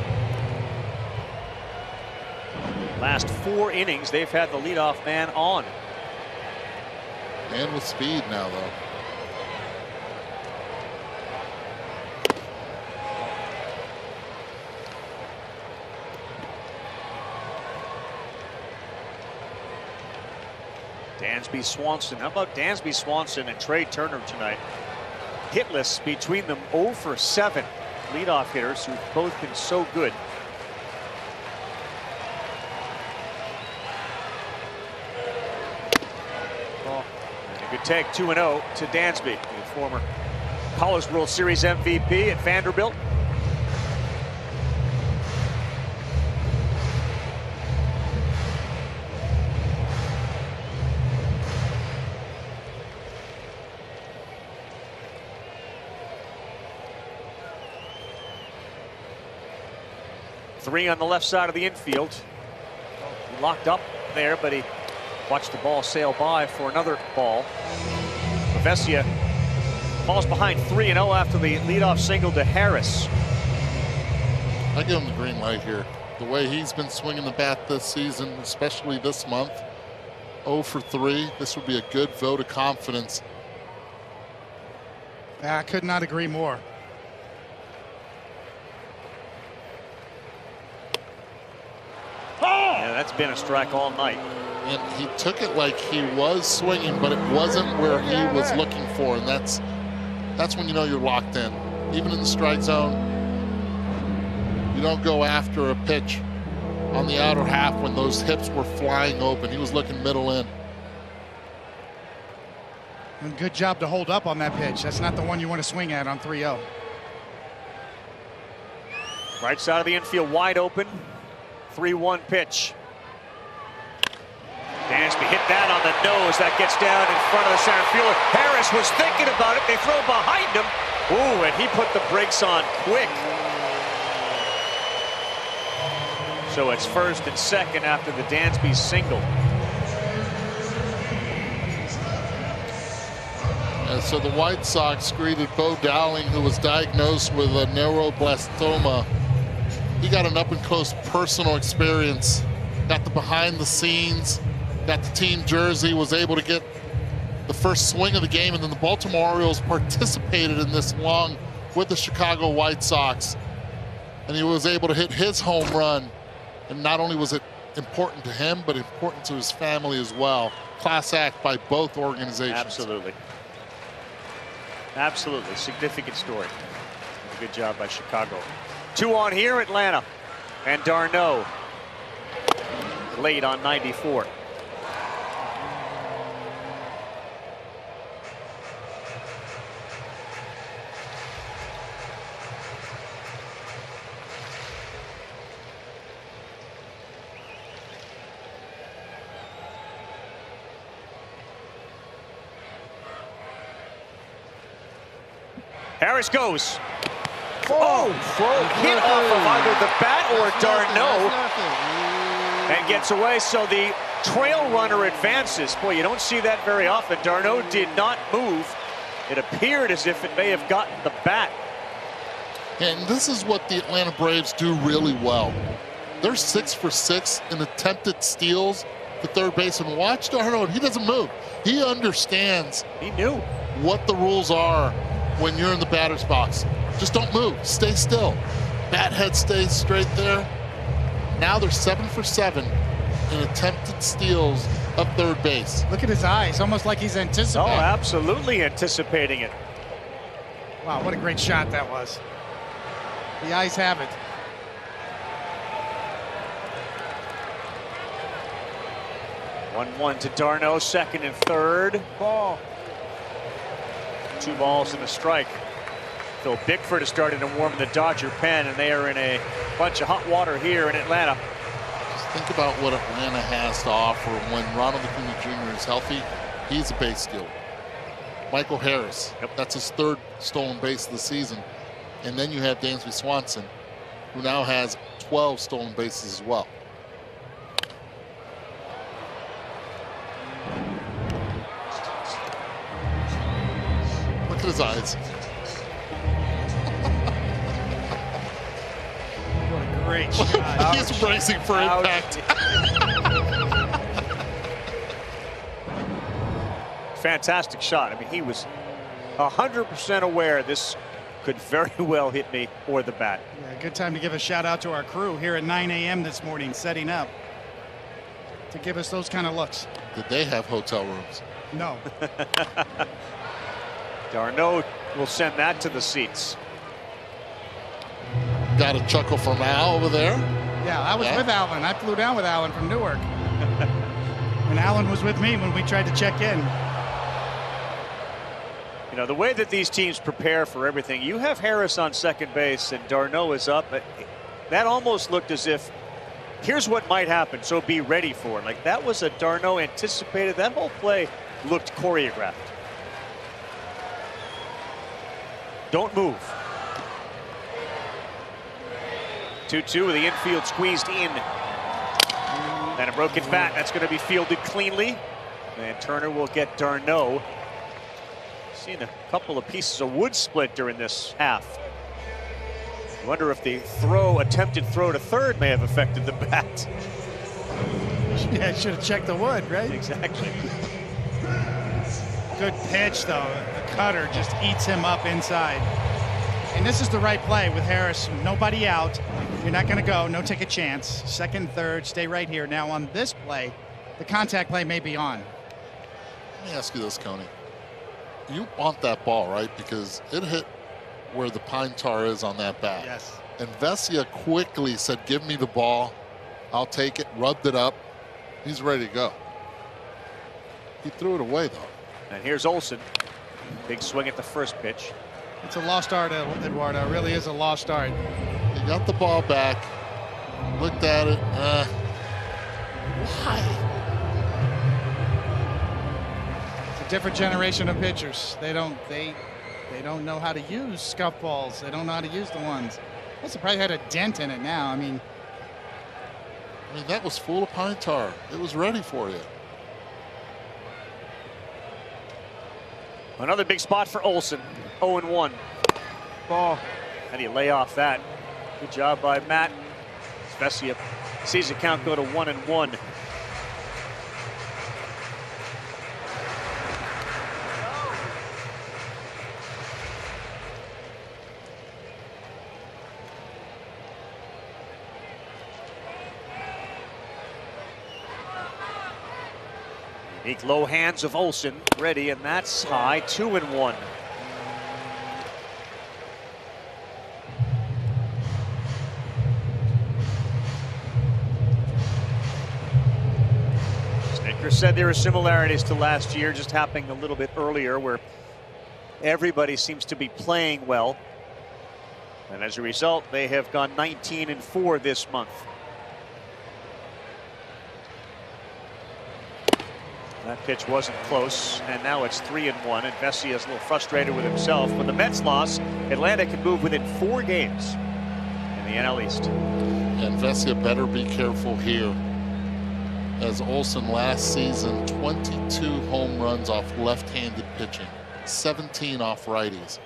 Last 4 innings, they've had the leadoff man on. And with speed now, though. Dansby Swanson. How about Dansby Swanson and Trey Turner tonight? Hitless between them, 0 for 7 leadoff hitters who've both been so good. Oh, and a good take, 2-0 to Dansby, the former College World Series MVP at Vanderbilt. Three on the left side of the infield. He locked up there, but he watched the ball sail by for another ball. Vesia falls behind 3-0 after the leadoff single to Harris. I give him the green light here. The way he's been swinging the bat this season, especially this month, 0 for 3. This would be a good vote of confidence. I could not agree more. Yeah, that's been a strike all night. And he took it like he was swinging, but it wasn't where he was looking for, and that's when you know you're locked in. Even in the strike zone, you don't go after a pitch on the outer half when those hips were flying open. He was looking middle in. And good job to hold up on that pitch. That's not the one you want to swing at on 3-0. Right side of the infield wide open. 3-1 pitch. Dansby hit that on the nose. That gets down in front of the center fielder. Harris was thinking about it. They throw behind him. Ooh, and he put the brakes on quick. So it's first and second after the Dansby single. So the White Sox greeted Bo Dowling, who was diagnosed with a neuroblastoma. He got an up-and-close personal experience, got the behind-the-scenes, got the team jersey, was able to get the first swing of the game, and then the Baltimore Orioles participated in this along with the Chicago White Sox. And he was able to hit his home run, and not only was it important to him, but important to his family as well. Class act by both organizations. Absolutely. Absolutely. Significant story. Good job by Chicago. 2 on here, Atlanta. And d'Arnaud late on 94. Harris goes. Oh, hit off of either the bat or d'Arnaud and gets away. So the trail runner advances. Boy, you don't see that very often. d'Arnaud did not move. It appeared as if it may have gotten the bat. And this is what the Atlanta Braves do really well. They're 6 for 6 in attempted steals to third base. And watch d'Arnaud, he doesn't move. He understands. He knew what the rules are when you're in the batter's box. Just don't move, stay still. Bat head stays straight there. Now they're 7 for 7 in attempted steals of third base. Look at his eyes, almost like he's anticipating. Oh, absolutely anticipating it. Wow, what a great shot that was. The eyes have it. One to d'Arnaud, second and third. Ball. 2 balls and a strike. Phil Bickford is starting to warm the Dodger pen, and they are in a bunch of hot water here in Atlanta. Just think about what Atlanta has to offer when Ronald Acuna Jr. is healthy. He's a base stealer. Michael Harris, that's his 3rd stolen base of the season. And then you have Dansby Swanson, who now has 12 stolen bases as well. Look at his eyes. What a great shot. He's bracing for impact. Fantastic shot. I mean, he was 100% aware this could very well hit me or the bat. Yeah, good time to give a shout out to our crew here at 9 a.m. this morning, setting up to give us those kind of looks. Did they have hotel rooms? No. d'Arnaud will send that to the seats. Got a chuckle from Al over there. Yeah, I was with Alan. I flew down with Alan from Newark. And Alan was with me when we tried to check in. You know, the way that these teams prepare for everything, you have Harris on second base and d'Arnaud is up. But that almost looked as if, here's what might happen, so be ready for it. Like, that was a d'Arnaud anticipated. That whole play looked choreographed. Don't move. 2-2 with the infield squeezed in. And a broken bat. That's going to be fielded cleanly. And Turner will get d'Arnaud. Seen a couple of pieces of wood split during this half. Wonder if the attempted throw to third may have affected the bat. Yeah, should have checked the wood, right? Exactly. Good pitch, though. The cutter just eats him up inside. And this is the right play with Harris. Nobody out. You're not going to go. No take a chance. Second, third, stay right here. Now on this play, the contact play may be on. Let me ask you this, Coney. You want that ball, right? Because it hit where the pine tar is on that bat. Yes. And Vesia quickly said, give me the ball. I'll take it, rubbed it up. He's ready to go. He threw it away, though. And here's Olson. Big swing at the first pitch. It's a lost art, Eduardo. It really is a lost art. He got the ball back, looked at it. Why? It's a different generation of pitchers. They don't know how to use scuff balls. They don't know how to use the ones. Plus, it probably had a dent in it now. I mean, that was full of pine tar. It was ready for you. Another big spot for Olson. 0-1. Ball. How do you lay off that? Good job by Matt. Vesia sees the count go to 1-1. Unique low hands of Olson, ready, and that's high, 2-1. Snitker said there are similarities to last year, just happening a little bit earlier, where everybody seems to be playing well. And as a result, they have gone 19-4 this month. That pitch wasn't close, and now it's 3-1, and Vesia is a little frustrated with himself. With the Mets loss, Atlanta can move within 4 games in the NL East. And Vesia better be careful here, as Olson last season, 22 home runs off left-handed pitching, 17 off righties.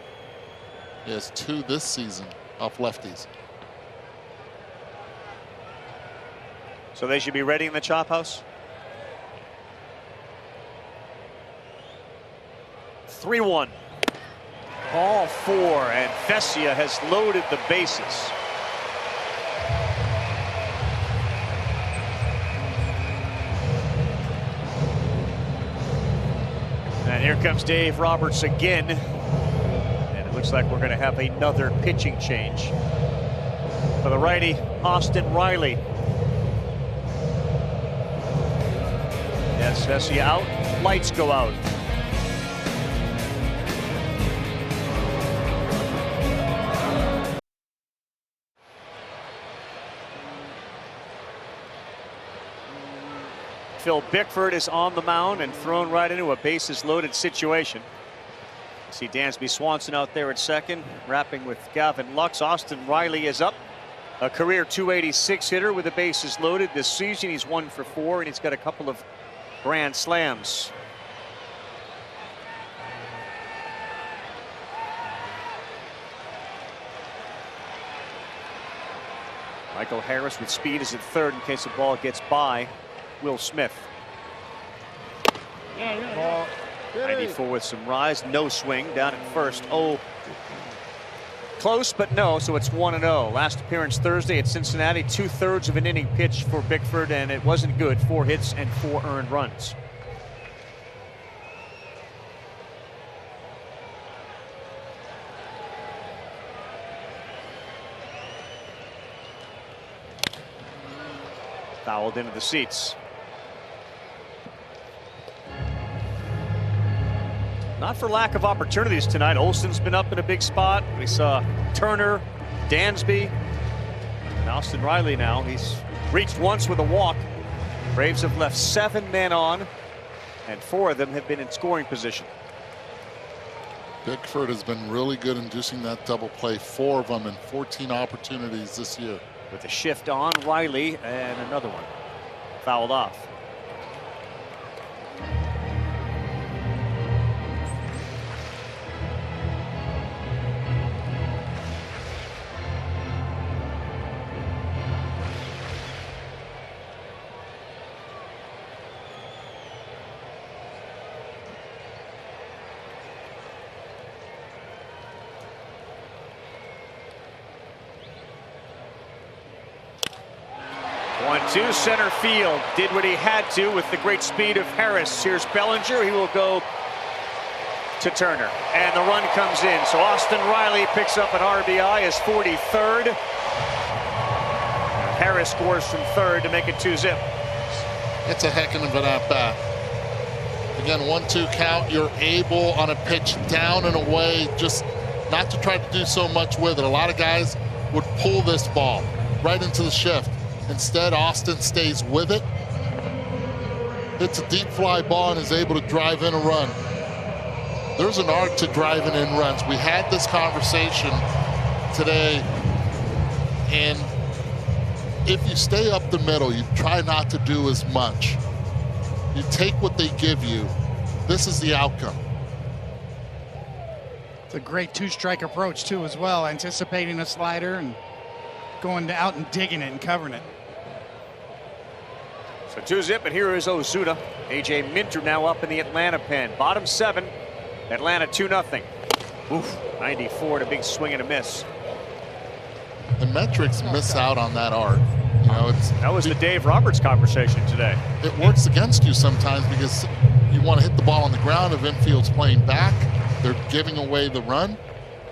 He has 2 this season off lefties. So they should be ready in the chop house? 3-1. Ball 4, and Vesia has loaded the bases. And here comes Dave Roberts again. And it looks like we're going to have another pitching change. For the righty, Austin Riley. Yes, Vesia out, lights go out. Phil Bickford is on the mound and thrown right into a bases loaded situation. See Dansby Swanson out there at second, wrapping with Gavin Lux. Austin Riley is up, a career .286 hitter with the bases loaded this season. He's 1 for 4, and he's got a couple of grand slams. Michael Harris with speed is at third in case the ball gets by Will Smith. Ball 94 with some rise, no swing down at first. Oh, close, but no, so it's 1-0. Last appearance Thursday at Cincinnati, 2/3 of an inning pitch for Bickford, and it wasn't good. 4 hits and 4 earned runs. Fouled into the seats. Not for lack of opportunities tonight. Olson's been up in a big spot. We saw Turner, Dansby, and Austin Riley now. He's reached once with a walk. Braves have left 7 men on, and 4 of them have been in scoring position. Bickford has been really good inducing that double play, 4 of them in 14 opportunities this year. With a shift on Riley, and another one fouled off. 1-2 center field. Did what he had to with the great speed of Harris. Here's Bellinger. He will go to Turner. And the run comes in. So Austin Riley picks up an RBI, his 43rd. Harris scores from third to make it 2-zip. It's a heck of an at-bat. Again, 1-2 count. You're able on a pitch down and away, just not to try to do so much with it. A lot of guys would pull this ball right into the shift. Instead, Austin stays with it. Hits a deep fly ball and is able to drive in a run. There's an art to driving in runs. We had this conversation today, and if you stay up the middle, you try not to do as much. You take what they give you. This is the outcome. It's a great two-strike approach, too, as well. Anticipating a slider and going out and digging it and covering it. So 2-zip, and here is Ozuna. A.J. Minter now up in the Atlanta pen. Bottom 7, Atlanta 2-0. Oof, 94 to big swing and a miss. The metrics miss out on that art. You know, that was the Dave Roberts conversation today. It works against you sometimes because you want to hit the ball on the ground if infield's playing back. They're giving away the run.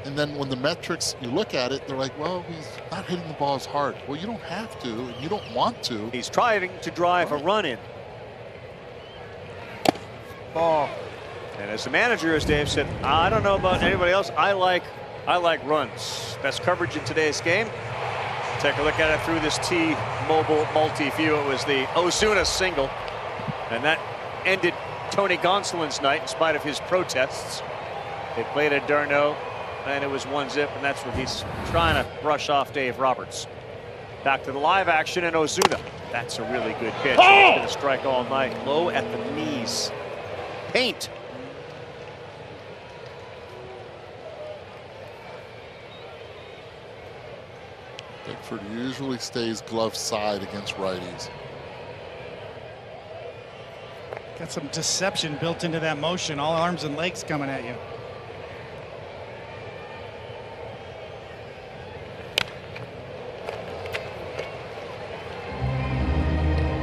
And then when the metrics, you look at it, they're like, well, he's not hitting the ball as hard. Well, you don't have to, and you don't want to. He's trying to drive a run in. Ball. And as the manager, as Dave said, I don't know about anybody else. I like runs. Best coverage in today's game. Take a look at it through this T-Mobile multi-view. It was the Ozuna single, and that ended Tony Gonsolin's night in spite of his protests. They played at d'Arnaud, and it was 1-zip, and that's what he's trying to brush off Dave Roberts. Back to the live action, and Ozuna. That's a really good pitch. He's going to strike all night. Low at the knees. Paint. Bickford usually stays glove side against righties. Got some deception built into that motion. All arms and legs coming at you.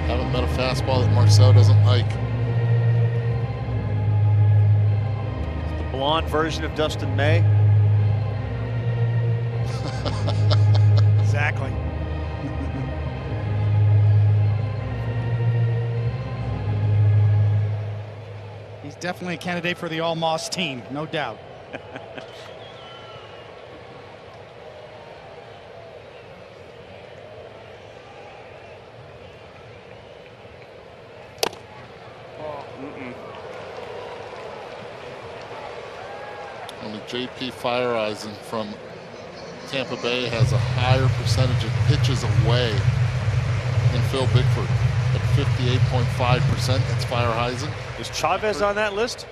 Haven't met a fastball that Marcel doesn't like. The blonde version of Dustin May. Exactly. He's definitely a candidate for the All-Moss team, no doubt. Only J.P. Fireeisen from Tampa Bay has a higher percentage of pitches away than Phil Bickford at 58.5%. That's Fireeisen. Is Chavez on that list?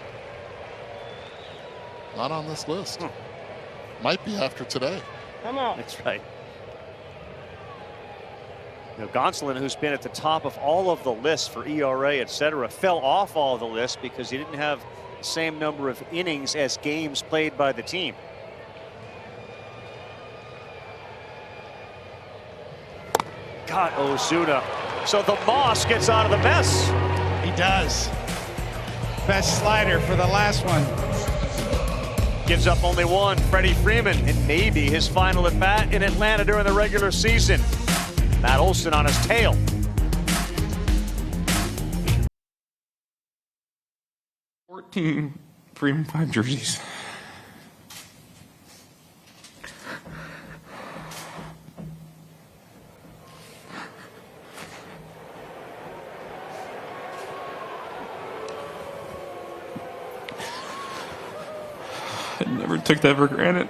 Not on this list. Might be after today. Come on. That's right. You know, Gonsolin, who's been at the top of all of the lists for ERA, etc., fell off all of the lists because he didn't have the same number of innings as games played by the team. God, Ozuna. So the Moss gets out of the mess. He does. Best slider for the last one. Gives up only one. Freddie Freeman, and maybe his final at bat in Atlanta during the regular season. Matt Olson on his tail. Freeman 5 jerseys. I never took that for granted.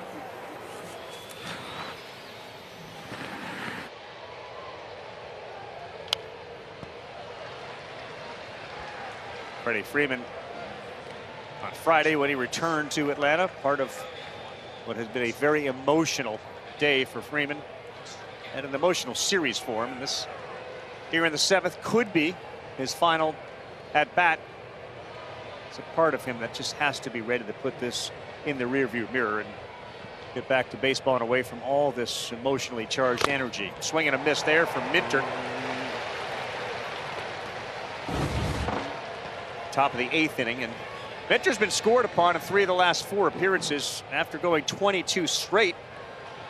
Freddie Freeman on Friday when he returned to Atlanta, part of what has been a very emotional day for Freeman and an emotional series for him. And this here in the 7th could be his final at bat. It's a part of him that just has to be ready to put this in the rearview mirror and get back to baseball and away from all this emotionally charged energy. Swing and a miss there from Minter. top of the 8th inning. And Minter's been scored upon in 3 of the last 4 appearances after going 22 straight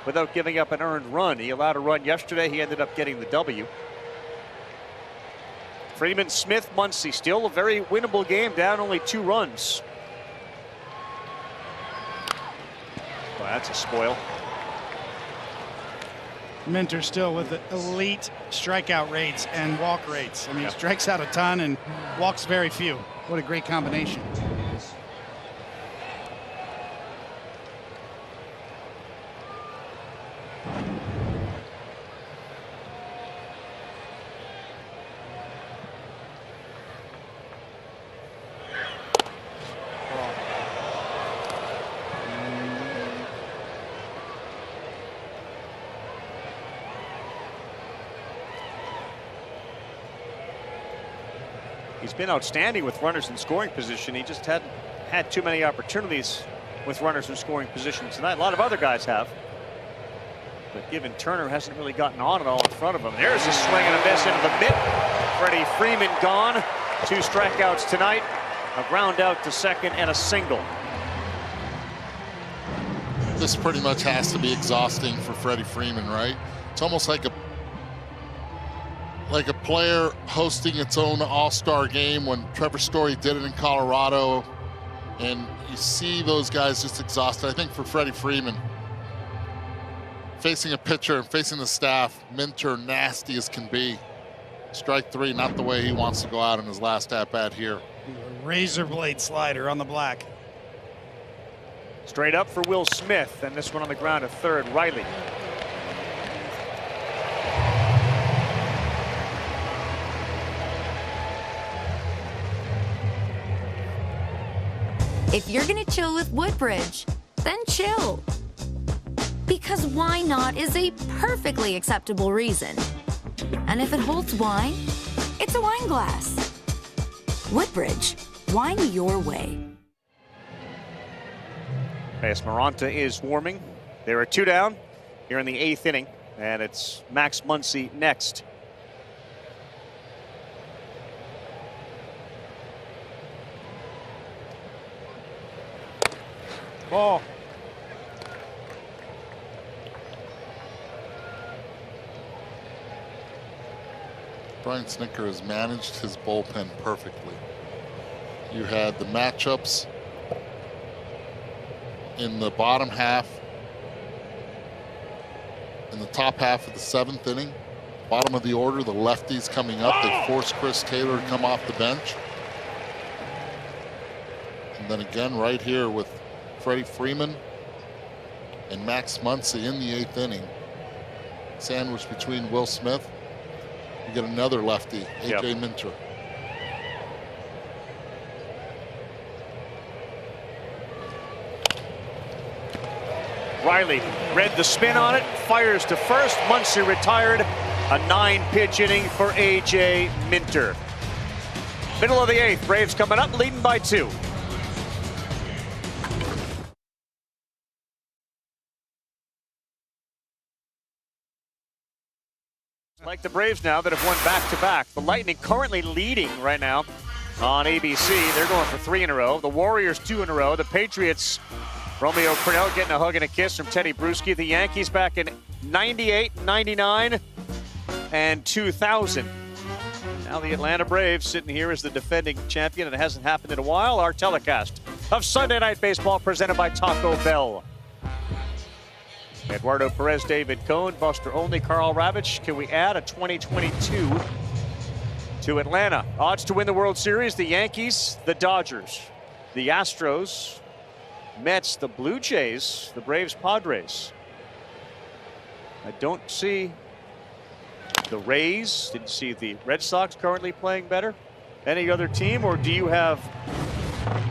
without giving up an earned run. He allowed a run yesterday. He ended up getting the W. Freeman, Smith, Muncy, still a very winnable game, down only 2 runs. Well, that's a spoil. Minter still with elite strikeout rates and walk rates. I mean, he strikes out a ton and walks very few. What a great combination. He's been outstanding with runners in scoring position. He just hadn't had too many opportunities with runners in scoring position tonight. A lot of other guys have. But given Turner hasn't really gotten on at all in front of him. There's a swing and a miss into the mitt. Freddie Freeman gone. 2 strikeouts tonight. A ground out to second and a single. This pretty much has to be exhausting for Freddie Freeman, right? It's almost like a player hosting its own all-star game when Trevor Story did it in Colorado, and you see those guys just exhausted. I think for Freddie Freeman, facing a pitcher and facing the staff, Minter nasty as can be. Strike 3, not the way he wants to go out in his last at-bat here. Razor blade slider on the black. Straight up for Will Smith, and this one on the ground at third. Riley. If you're gonna chill with Woodbridge, then chill. Because why not is a perfectly acceptable reason. And if it holds wine, it's a wine glass. Woodbridge, wine your way. Reyes Moronta is warming. There are 2 down here in the 8th inning, and it's Max Muncy next. Ball. Brian Snitker has managed his bullpen perfectly. You had the matchups in the bottom half, in the top half of the 7th inning. Bottom of the order, the lefties coming up. They forced Chris Taylor to come off the bench. And then again right here with Freddie Freeman and Max Muncy in the 8th inning. Sandwiched between Will Smith. You get another lefty, A.J. Minter. Riley read the spin on it, fires to first. Muncy retired. A 9-pitch inning for A.J. Minter. Middle of the 8th, Braves coming up, leading by 2. Like the Braves now that have won back-to-back. The Lightning currently leading right now on ABC. They're going for 3 in a row. The Warriors 2 in a row. The Patriots, Romeo Crennel getting a hug and a kiss from Teddy Bruschi. The Yankees back in 98, 99, and 2000. Now the Atlanta Braves sitting here as the defending champion, and it hasn't happened in a while. Our telecast of Sunday Night Baseball presented by Taco Bell. Eduardo Perez, David Cohn, Buster Olney, Carl Ravitch. Can we add a 2022 to Atlanta? Odds to win the World Series, the Yankees, the Dodgers, the Astros, Mets, the Blue Jays, the Braves, Padres. I don't see the Rays. Didn't see the Red Sox currently playing better. Any other team, or do you have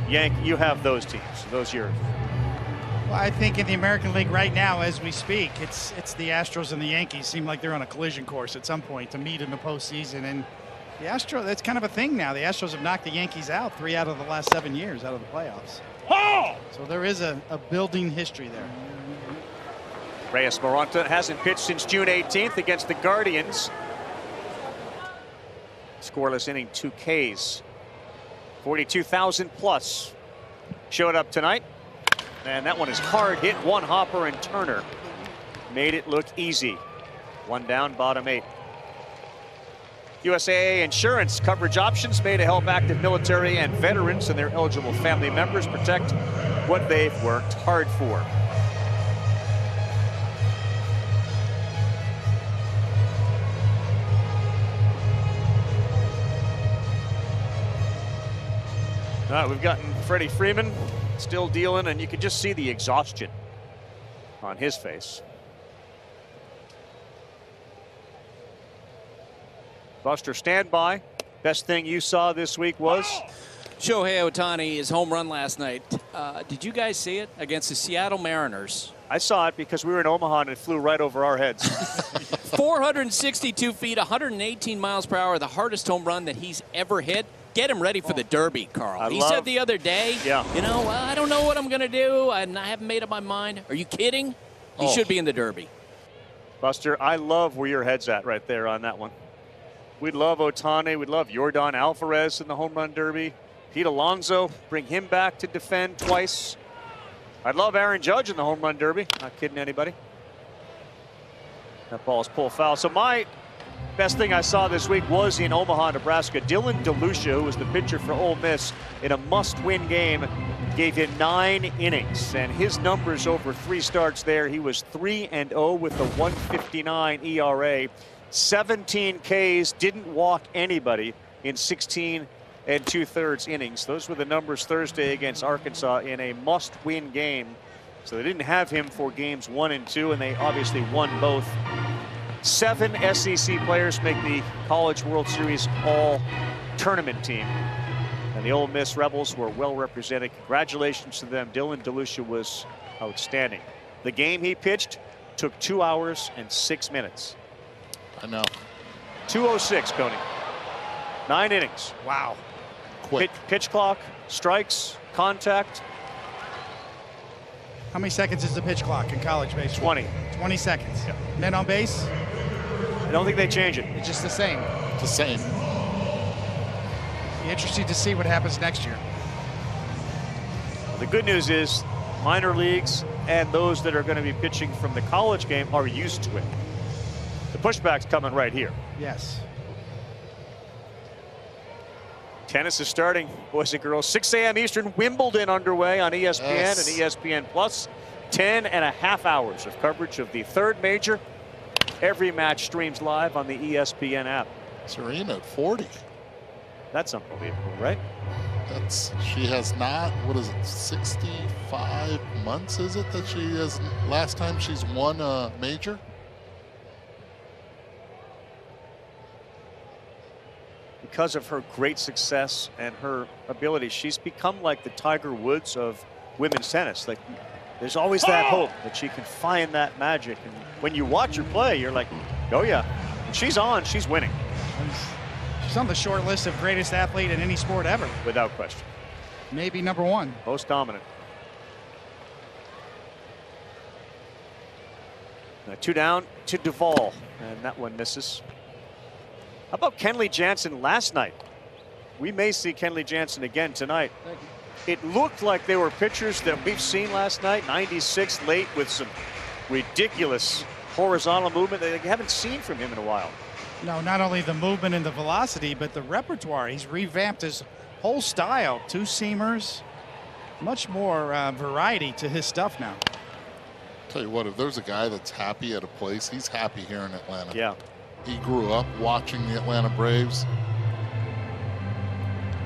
you have those teams, those years? Well, I think in the American League right now, as we speak, it's the Astros and the Yankees seem like they're on a collision course at some point to meet in the postseason. And the Astros, that's kind of a thing now. The Astros have knocked the Yankees out 3 out of the last 7 years out of the playoffs. Oh! So there is a building history there. Reyes Moronta hasn't pitched since June 18th against the Guardians. Scoreless inning, 2 Ks 42,000 plus showed up tonight. And that one is hard hit. One hopper, and Turner made it look easy. One down, bottom 8. USAA Insurance coverage options made to help active military and veterans and their eligible family members protect what they've worked hard for. All right, we've gotten Freddie Freeman still dealing, and you can just see the exhaustion on his face. Buster, stand by. Best thing you saw this week was? Shohei Ohtani, his home run last night. Did you guys see it against the Seattle Mariners? I saw it because we were in Omaha and it flew right over our heads. 462 feet, 118 miles per hour, the hardest home run that he's ever hit. Get him ready for the Derby, Carl. He said the other day, you know, I don't know what I'm going to do. I haven't made up my mind. Are you kidding? He should be in the Derby. Buster, I love where your head's at right there on that one. We'd love Ohtani. We'd love Yordan Alvarez in the home run derby. Pete Alonso, bring him back to defend twice. I'd love Aaron Judge in the home run derby. Not kidding anybody. That ball's pulled foul. So my best thing I saw this week was in Omaha, Nebraska. Dylan DeLucia, who was the pitcher for Ole Miss in a must-win game, gave him 9 innings. And his numbers over 3 starts there, he was 3-0 with a 1.59 ERA. 17 Ks, didn't walk anybody in 16 2/3 innings. Those were the numbers Thursday against Arkansas in a must-win game. So they didn't have him for games 1 and 2, and they obviously won both. 7 SEC players make the College World Series all-tournament team. And the Ole Miss Rebels were well represented. Congratulations to them. Dylan DeLucia was outstanding. The game he pitched took 2 hours and 6 minutes. I know. 2:06, Coney. 9 innings. Wow. Quick. Pitch clock, strikes, contact. How many seconds is the pitch clock in college baseball? 20. 20 seconds. Men on base? I don't think they change it. It's just the same. The same. Be interesting to see what happens next year. Well, the good news is minor leagues and those that are going to be pitching from the college game are used to it. The pushback's coming right here. Yes. Tennis is starting, boys and girls. 6 a.m. Eastern, Wimbledon underway on ESPN and ESPN Plus. 10.5 hours of coverage of the 3rd major. Every match streams live on the ESPN app. Serena at 40. That's unbelievable, right? She has not, what is it, 65 months is it that she has, last time she's won a major? Because of her great success and her ability, she's become like the Tiger Woods of women's tennis. Like, there's always that hope that she can find that magic. And when you watch her play, you're like, oh yeah, when she's on, she's winning. She's on the short list of greatest athlete in any sport ever. Without question. Maybe number 1. Most dominant. Now 2 down to Duvall, and that one misses. How about Kenley Jansen last night? We may see Kenley Jansen again tonight. It looked like they were pitchers that we've seen last night. 96 late with some ridiculous horizontal movement that you haven't seen from him in a while. No, not only the movement and the velocity, but the repertoire. He's revamped his whole style. 2 seamers, much more variety to his stuff now. Tell you what, if there's a guy that's happy at a place, he's happy here in Atlanta. Yeah. He grew up watching the Atlanta Braves.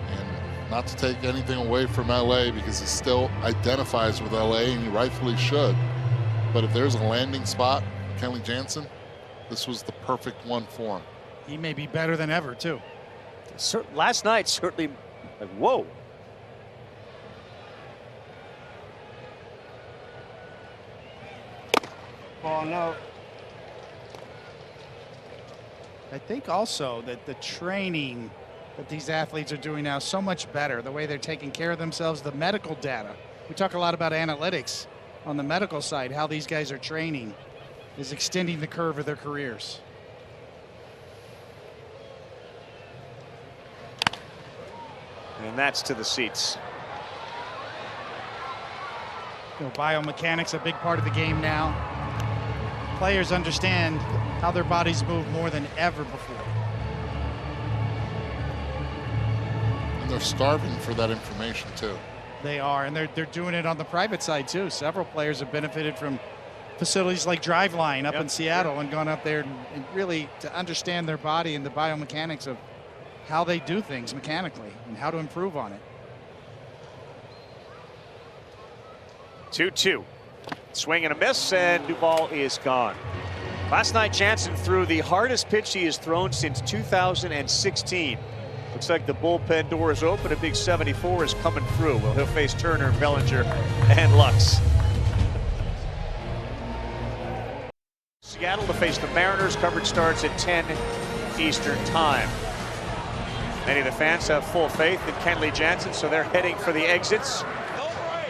And not to take anything away from LA, because he still identifies with LA, and he rightfully should. But if there's a landing spot, Kenley Jansen, this was the perfect one for him. He may be better than ever, too. Last night, certainly, like, whoa. Ball no. I think also that the training that these athletes are doing now is so much better. The way they're taking care of themselves, the medical data. We talk a lot about analytics on the medical side. How these guys are training is extending the curve of their careers. And that's to the seats. Biomechanics a big part of the game now. Players understand how their bodies move more than ever before. And they're starving for that information too. They are, and they're doing it on the private side too. Several players have benefited from facilities like Driveline up in Seattle and gone up there and really to understand their body and the biomechanics of how they do things mechanically and how to improve on it. 2-2. Swing and a miss, and Duvall is gone. Last night, Jansen threw the hardest pitch he has thrown since 2016. Looks like the bullpen door is open. A big 74 is coming through. Well, he'll face Turner, Bellinger, and Lux. Seattle to face the Mariners. Coverage starts at 10 Eastern time. Many of the fans have full faith in Kenley Jansen, so they're heading for the exits.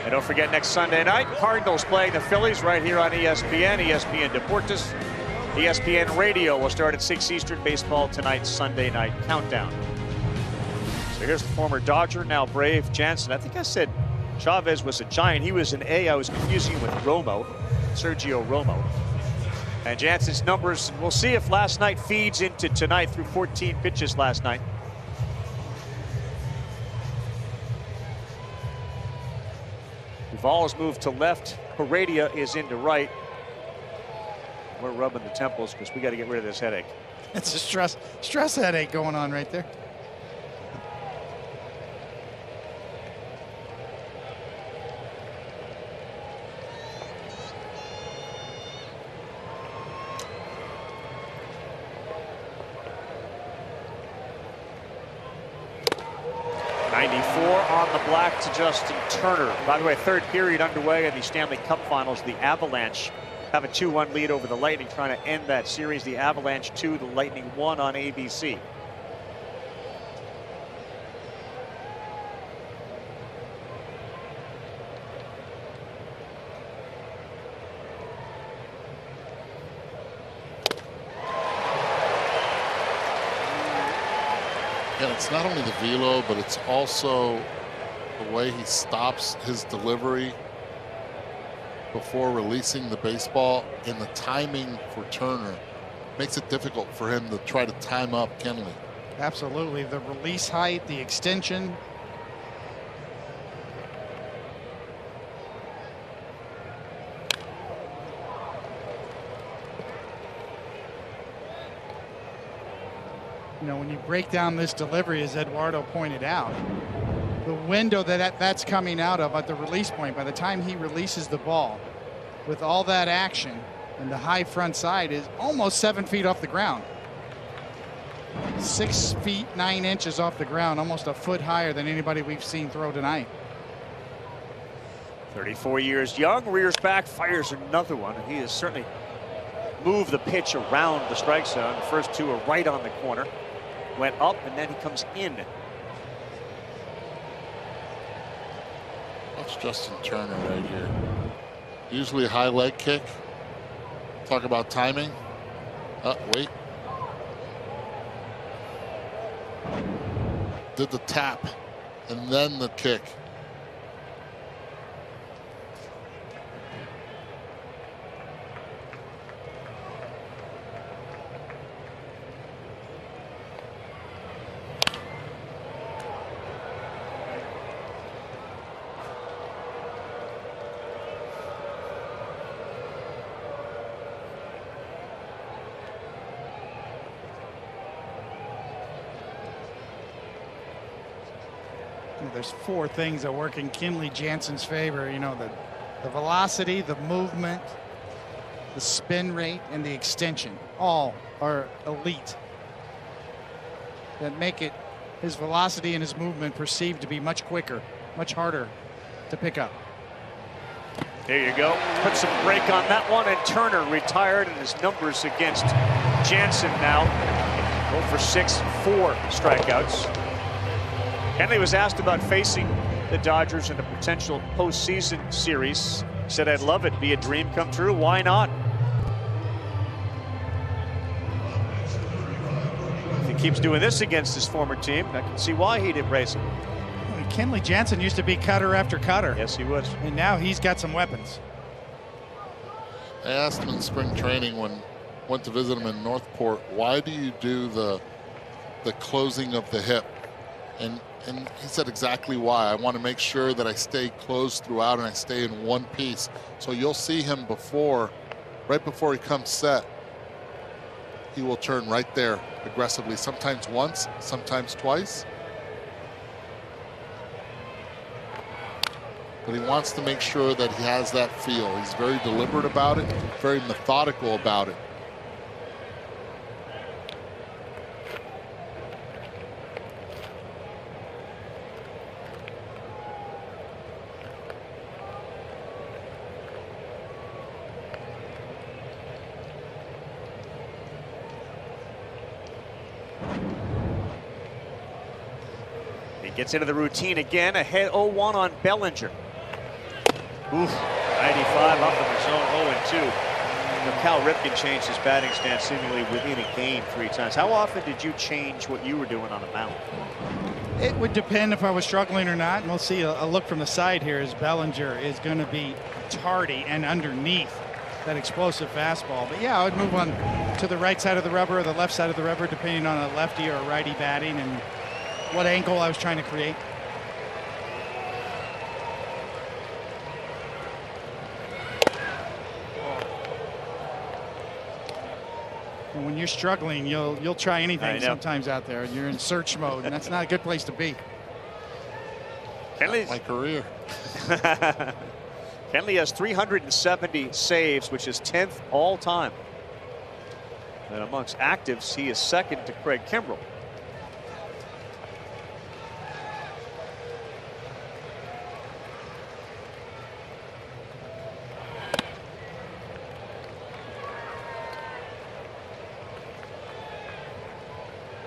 And don't forget, next Sunday night, Cardinals playing the Phillies right here on ESPN, ESPN Deportes. ESPN Radio will start at 6 Eastern. Baseball tonight, Sunday night countdown. So here's the former Dodger, now Brave, Jansen. I think I said Chavez was a Giant. He was an A. I was confusing him with Romo, Sergio Romo. And Jansen's numbers, we'll see if last night feeds into tonight through 14 pitches last night. Duvall's moved to left. Heredia is into right. We're rubbing the temples because we got to get rid of this headache. It's a stress headache going on right there. On the black to Justin Turner. By the way, third period underway in the Stanley Cup Finals. The Avalanche have a 2-1 lead over the Lightning, trying to end that series. The Avalanche 2, the Lightning 1 on ABC. And it's not only the velo, but it's also the way he stops his delivery before releasing the baseball, and the timing for Turner makes it difficult for him to try to time up Kenley. Absolutely. The release height, the extension. You know, when you break down this delivery, as Eduardo pointed out, the window that's coming out of at the release point, by the time he releases the ball, with all that action and the high front side, is almost 7 feet off the ground. 6 feet 9 inches off the ground, almost a foot higher than anybody we've seen throw tonight. 34 years young, rears back, fires another one, and he has certainly moved the pitch around the strike zone. The first two are right on the corner. Went up, and then he comes in. That's Justin Turner right here. Usually a high leg kick. Talk about timing. Wait. Did the tap and then the kick. There's four things that work in Kenley Jansen's favor. You know, the velocity, the movement, the spin rate, and the extension. All are elite. That make it, his velocity and his movement, perceived to be much quicker, much harder to pick up. There you go. Put some break on that one, and Turner retired, and his numbers against Jansen now 0 for 6, 4 strikeouts. Kenley was asked about facing the Dodgers in a potential postseason series. He said, "I'd love it. Be a dream come true. Why not?" If he keeps doing this against his former team, I can see why he'd embrace it. Kenley Jansen used to be cutter after cutter. Yes, he was. And now he's got some weapons. I asked him in spring training when went to visit him in Northport, why do you do the closing of the hip? And he said exactly why. I want to make sure that I stay closed throughout and I stay in one piece. So you'll see him right before he comes set, he will turn right there aggressively, sometimes once, sometimes twice. But he wants to make sure that he has that feel. He's very deliberate about it, very methodical about it. He gets into the routine again, ahead 0-1 on Bellinger. Oof, 95 up in the zone, 0-2. Cal Ripken changed his batting stance seemingly within a game 3 times. How often did you change what you were doing on the mound? It would depend if I was struggling or not. And we'll see a look from the side here as Bellinger is going to be tardy and underneath that explosive fastball. But yeah, I would move on to the right side of the rubber or the left side of the rubber, depending on a lefty or a righty batting and what angle I was trying to create. And when you're struggling, you'll try anything sometimes out there. You're in search mode, and that's not a good place to be. Kenley's my career. Kenley has 370 saves, which is 10th all time. And amongst actives, he is second to Craig Kimbrell.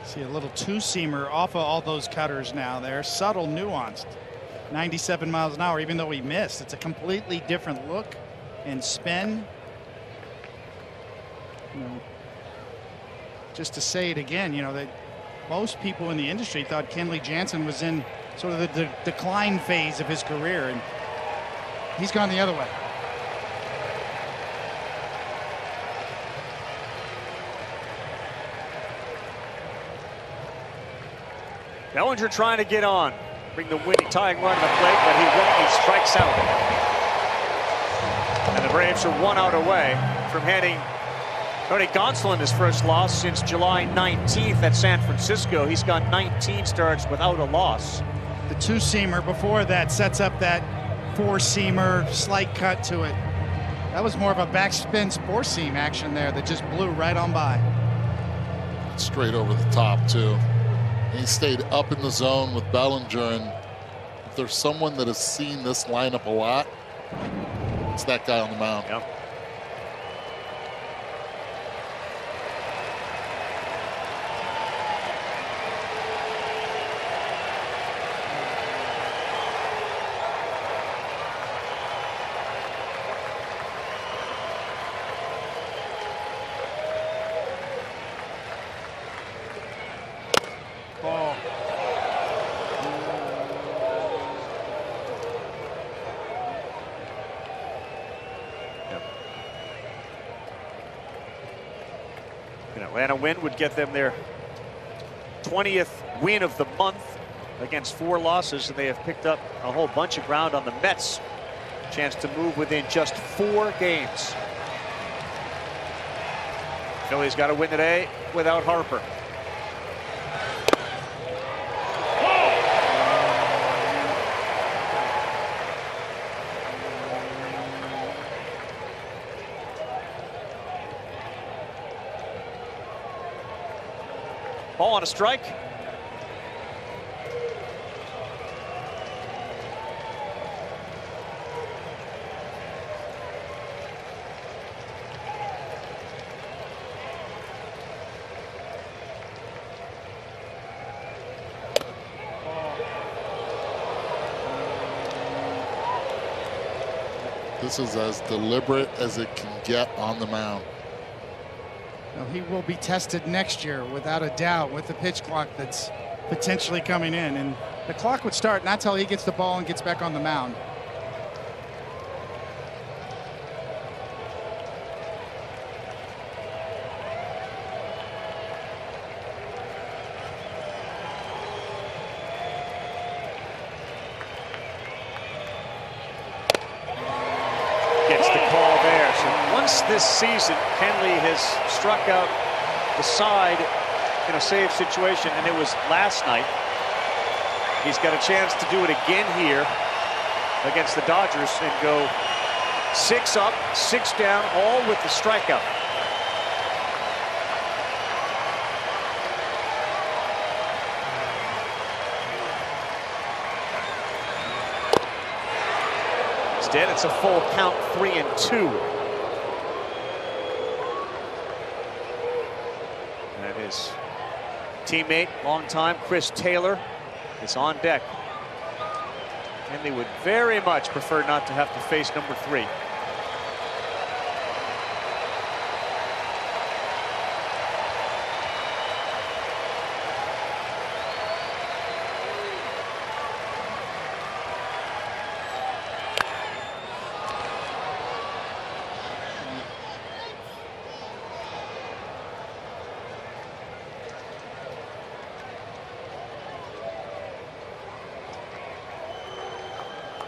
See a little two-seamer off of all those cutters now there. Subtle, nuanced. 97 miles an hour, even though he missed. It's a completely different look and spin. You know, just to say it again, you know, that most people in the industry thought Kenley Jansen was in sort of the decline phase of his career, and he's gone the other way. Bellinger trying to get on, bring the winning tying run to the plate, but he won't. He strikes out. And the Braves are 1 out away from handing Tony Gonsolin his first loss since July 19th at San Francisco. He's got 19 starts without a loss. The two-seamer before that sets up that four-seamer, slight cut to it. That was more of a backspin four-seam action there that just blew right on by. Straight over the top, too. He stayed up in the zone with Bellinger, and if there's someone that has seen this lineup a lot, it's that guy on the mound. Yep. An Atlanta win would get them their 20th win of the month against 4 losses, and they have picked up a whole bunch of ground on the Mets. Chance to move within just 4 games. Phillies got to win today without Harper. Ball on a strike. This is as deliberate as it can get on the mound. Now, he will be tested next year without a doubt with the pitch clock that's potentially coming in. And the clock would start not till he gets the ball and gets back on the mound. Gets the call there. So once this season, Kenley has struck out the side in a save situation, and it was last night. He's got a chance to do it again here against the Dodgers and go 6 up, 6 down, all with the strikeout. Instead, it's a full count, 3-2. And his teammate, longtime Chris Taylor, is on deck. Kenley would very much prefer not to have to face number 3.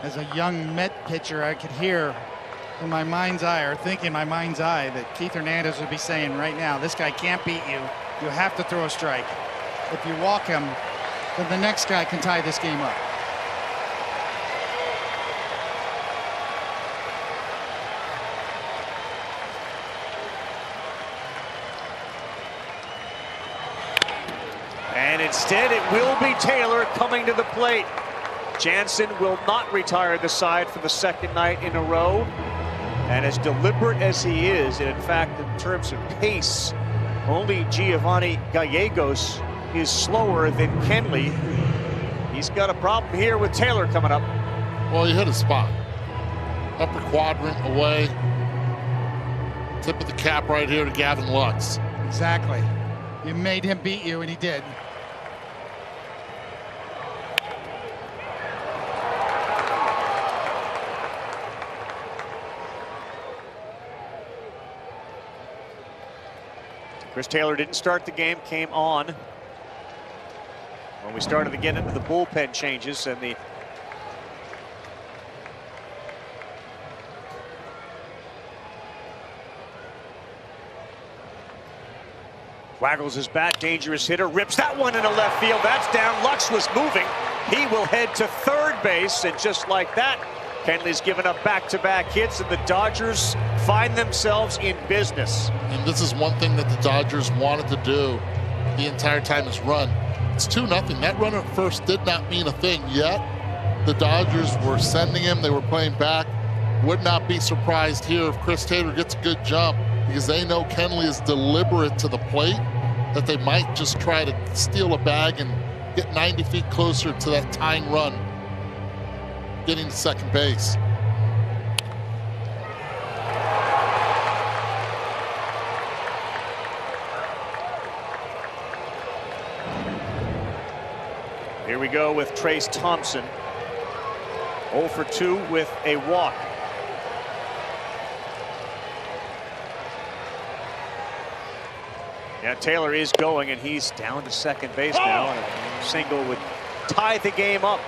As a young Met pitcher, I could hear in my mind's eye, or think in my mind's eye, that Keith Hernandez would be saying right now, this guy can't beat you. You have to throw a strike. If you walk him, then the next guy can tie this game up. And instead, it will be Taylor coming to the plate. Jansen will not retire the side for the second night in a row. And as deliberate as he is, and in fact, in terms of pace, only Giovanni Gallegos is slower than Kenley. He's got a problem here with Taylor coming up. Well, he hit a spot. Upper quadrant away. Tip of the cap right here to Gavin Lux. Exactly. You made him beat you, and he did. Chris Taylor didn't start the game, came on when we started to get into the bullpen changes, and the waggles his bat, dangerous hitter, rips that one into left field. That's down. Lux was moving. He will head to third base, and just like that, Kenley's given up back-to-back hits, and the Dodgers find themselves in business. And this is one thing that the Dodgers wanted to do the entire time is run. It's 2-0. That run at first did not mean a thing yet. The Dodgers were sending him. They were playing back. Would not be surprised here if Chris Taylor gets a good jump, because they know Kenley is deliberate to the plate, that they might just try to steal a bag and get 90 feet closer to that tying run, getting to second base. Here we go with Trace Thompson. 0 for 2 with a walk. Yeah, Taylor is going, and he's down to second base now. And a single would tie the game up.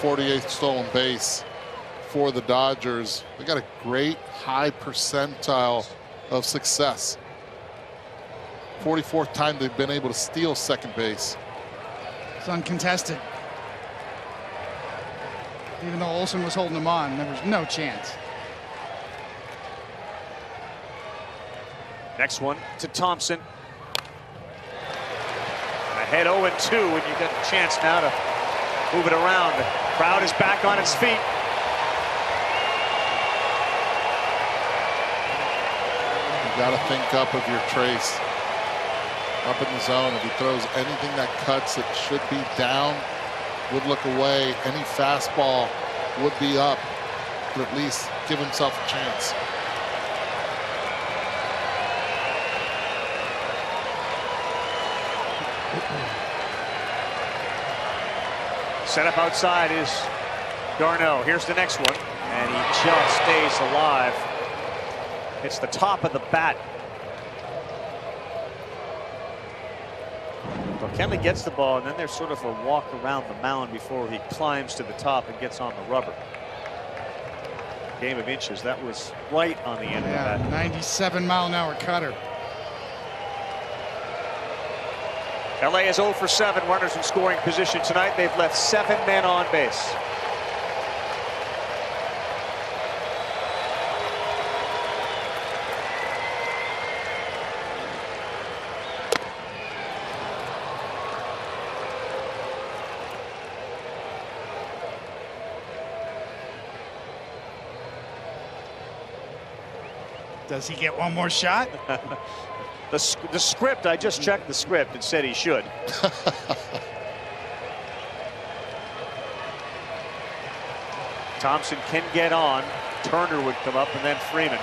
48th stolen base for the Dodgers. They got a great high percentile of success. 44th time they've been able to steal second base. It's uncontested. Even though Olsen was holding him on, there was no chance. Next one to Thompson. Ahead 0-2, and you got a chance now to move it around. The crowd is back on its feet. You got to think up of your Trace. Up in the zone, if he throws anything that cuts, it should be down, would look away. Any fastball would be up, but at least give himself a chance. Set up outside is Garneau. Here's the next one, and he just stays alive. It's the top of the bat. Well, Kenley gets the ball, and then there's sort of a walk around the mound before he climbs to the top and gets on the rubber. Game of inches. That was right on the end of that. 97-mile-an-hour cutter. LA is 0 for 7 runners in scoring position tonight. They've left 7 men on base. Does he get one more shot? The script, I just checked the script. It said he should. Thompson can get on. Turner would come up, and then Freeman.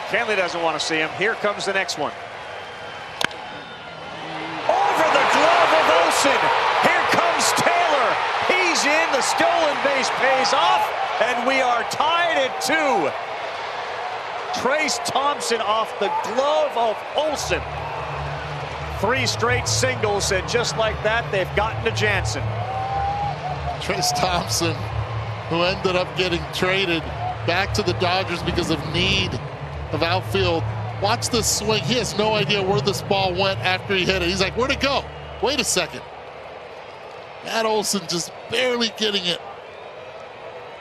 Kenley doesn't want to see him. Here comes the next one. Over the glove of Olsen. Here comes Taylor. He's in. The stolen base pays off, and we are tied at 2. Trace Thompson off the glove of Olsen. 3 straight singles, and just like that, they've gotten to Jansen. Trace Thompson, who ended up getting traded back to the Dodgers because of need of outfield. Watch this swing. He has no idea where this ball went after he hit it. He's like, where'd it go? Wait a second. Matt Olson just barely getting it,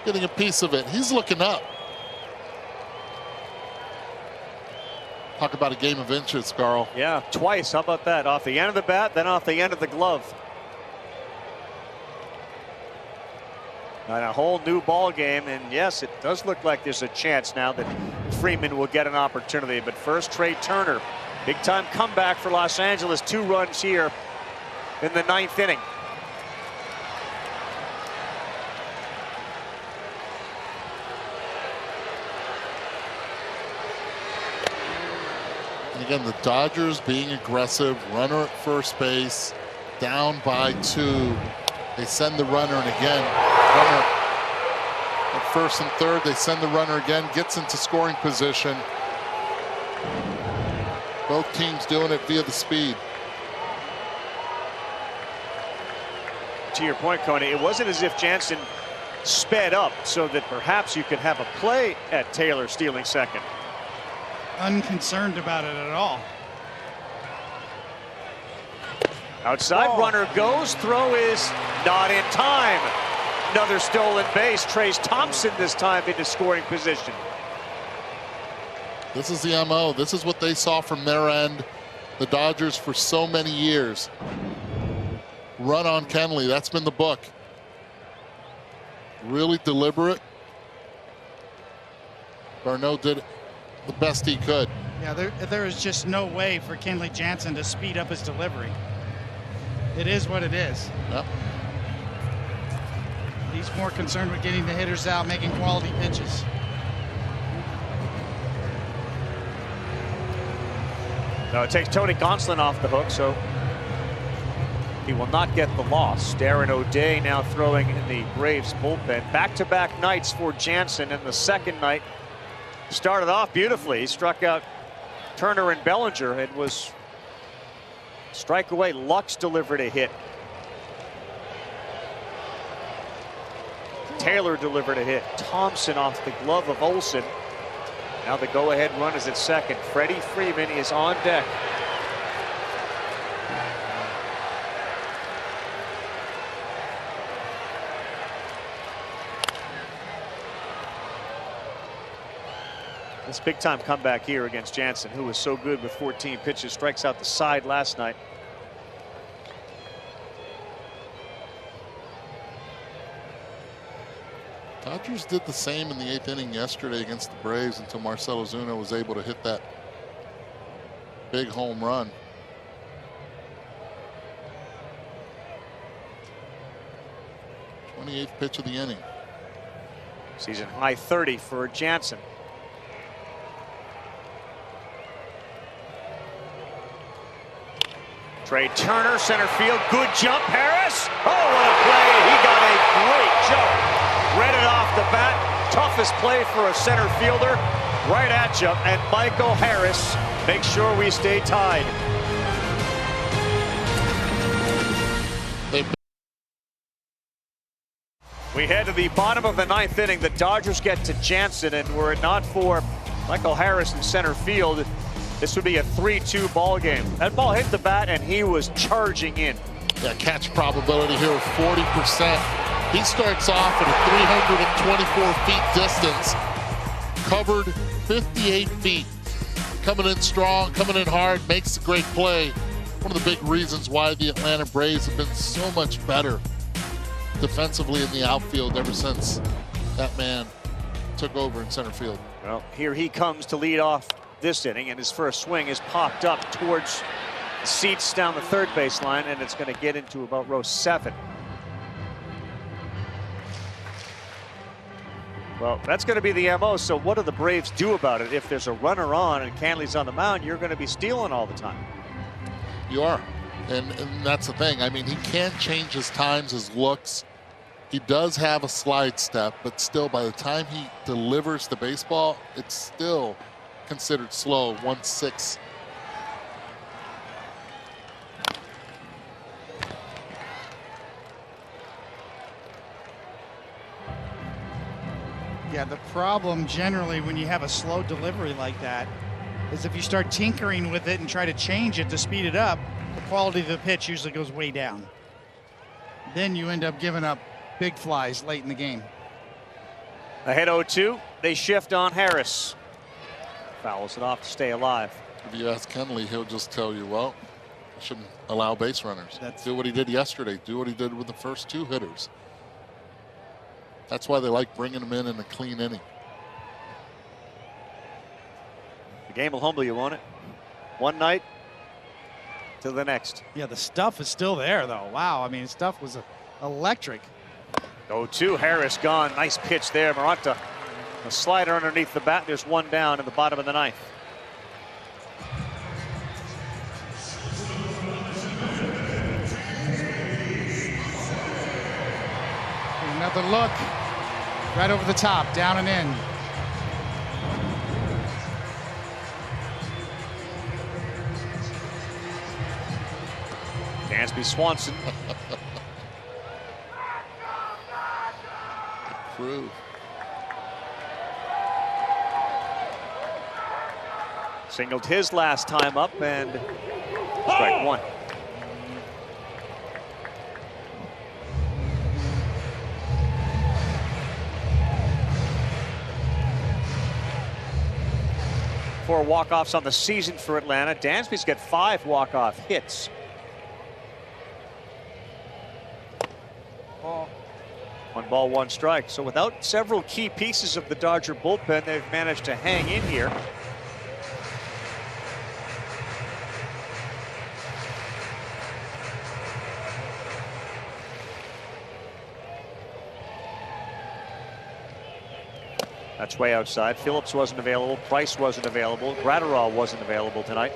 getting a piece of it. He's looking up. Talk about a game of inches, Carl. Yeah, twice. How about that? Off the end of the bat, then off the end of the glove. And a whole new ball game, and yes, it does look like there's a chance now that Freeman will get an opportunity. But first, Trey Turner. Big-time comeback for Los Angeles. 2 runs here in the 9th inning. And again, the Dodgers being aggressive, runner at first base, down by 2. They send the runner, and again, runner at first and third. They send the runner again, gets into scoring position. Both teams doing it via the speed. To your point, Coney, it wasn't as if Jansen sped up so that perhaps you could have a play at Taylor stealing second. Unconcerned about it at all. Outside runner goes, throw is not in time. Another stolen base. Trace Thompson this time into scoring position. This is the MO. This is what they saw from their end. The Dodgers for so many years. Run on Kenley. That's been the book. Really deliberate. Garneau did the best he could. Yeah, there is just no way for Kenley Jansen to speed up his delivery. It is what it is. Yep. He's more concerned with getting the hitters out, making quality pitches. Now it takes Tony Gonsolin off the hook, so he will not get the loss. Darren O'Day now throwing in the Braves bullpen. Back-to-back nights for Jansen, and the second night started off beautifully. He struck out Turner and Bellinger. It was strike away. Lux delivered a hit. Taylor delivered a hit. Thompson off the glove of Olsen. Now the go-ahead run is at second. Freddie Freeman is on deck. This big-time comeback here against Jansen, who was so good with 14 pitches, strikes out the side last night. Dodgers did the same in the 8th inning yesterday against the Braves until Marcell Ozuna was able to hit that big home run. '28th pitch of the inning. Season high 30 for Jansen. Trey Turner, center field, good jump, Harris. Oh, what a play. He got a great jump. Read it off the bat. Toughest play for a center fielder. Right at you, and Michael Harris makes sure we stay tied. We head to the bottom of the ninth inning. The Dodgers get to Jansen, and were it not for Michael Harris in center field, this would be a 3-2 ball game. That ball hit the bat, and he was charging in. Yeah, catch probability here of 40%. He starts off at a 324 feet distance, covered 58 feet. Coming in strong, coming in hard, makes a great play. One of the big reasons why the Atlanta Braves have been so much better defensively in the outfield ever since that man took over in center field. Well, here he comes to lead off this inning, and his first swing is popped up towards the seats down the third baseline, and it's going to get into about row 7. Well, that's going to be the MO, so what do the Braves do about it? If there's a runner on and Canley's on the mound, you're going to be stealing all the time. You are, and that's the thing. I mean, he can change his times, his looks. He does have a slide step, but still, by the time he delivers the baseball, it's still considered slow, 1-6. Yeah, the problem generally when you have a slow delivery like that is if you start tinkering with it and try to change it to speed it up, the quality of the pitch usually goes way down. Then you end up giving up big flies late in the game. Ahead 0-2, they shift on Harris. Fouls it off to stay alive. If you ask Kenley, he'll just tell you, well, you shouldn't allow base runners. Do what he did yesterday. Do what he did with the first 2 hitters. That's why they like bringing him in a clean inning. The game will humble you, won't it? One night to the next. Yeah, the stuff is still there, though. Wow, I mean, stuff was electric. 0-2, Harris gone. Nice pitch there. Maranta, a slider underneath the bat. There's one down in the bottom of the ninth. Another look. Right over the top, down and in. Dansby Swanson. Crew. Singled his last time up, and strike 1. Four walk-offs on the season for Atlanta. Dansby's got 5 walk-off hits. One ball, one strike. So without several key pieces of the Dodger bullpen, they've managed to hang in here. That's way outside. Phillips wasn't available. Price wasn't available. Gratterall wasn't available tonight.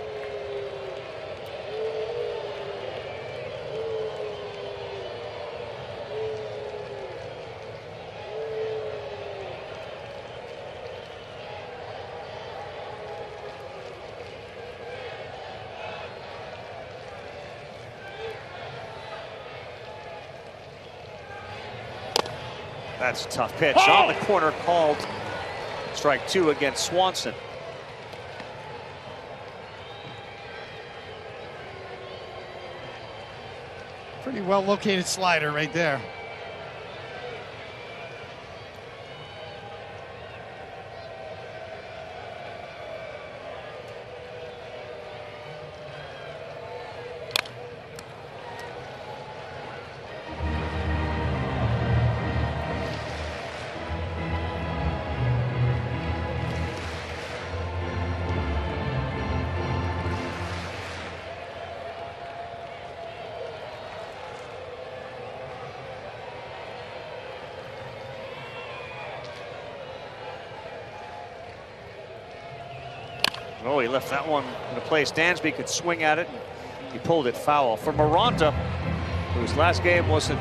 That's a tough pitch. On the corner, called strike 2 against Swanson. Pretty well located slider right there. Oh, he left that one in a place Dansby could swing at it and He pulled it foul. For Maranta, whose last game wasn't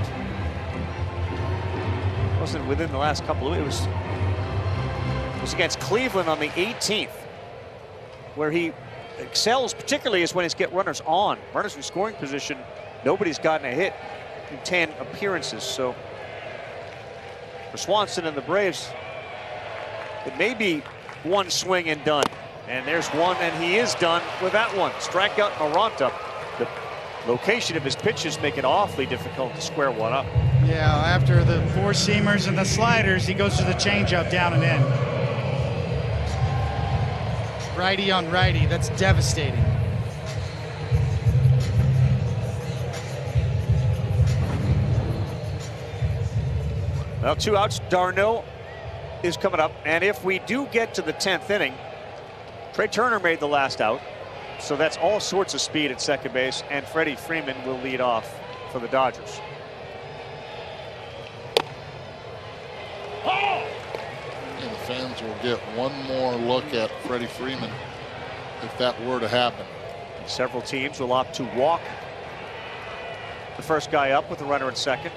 within the last couple of weeks. It was against Cleveland on the 18th, where he excels, particularly is when he's get runners on. Runners in scoring position, nobody's gotten a hit in 10 appearances. So for Swanson and the Braves, it may be one swing and done. And there's one, and he is done with that one. Strikeout Maranta. The location of his pitches make it awfully difficult to square one up. Yeah, after the four-seamers and the sliders, he goes to the changeup down and in. Righty on righty, that's devastating. Well, 2 outs. d'Arnaud is coming up, and if we do get to the 10th inning, Trey Turner made the last out, so that's all sorts of speed at second base, and Freddie Freeman will lead off for the Dodgers. And the fans will get one more look at Freddie Freeman if that were to happen. Several teams will opt to walk the first guy up with the runner at second.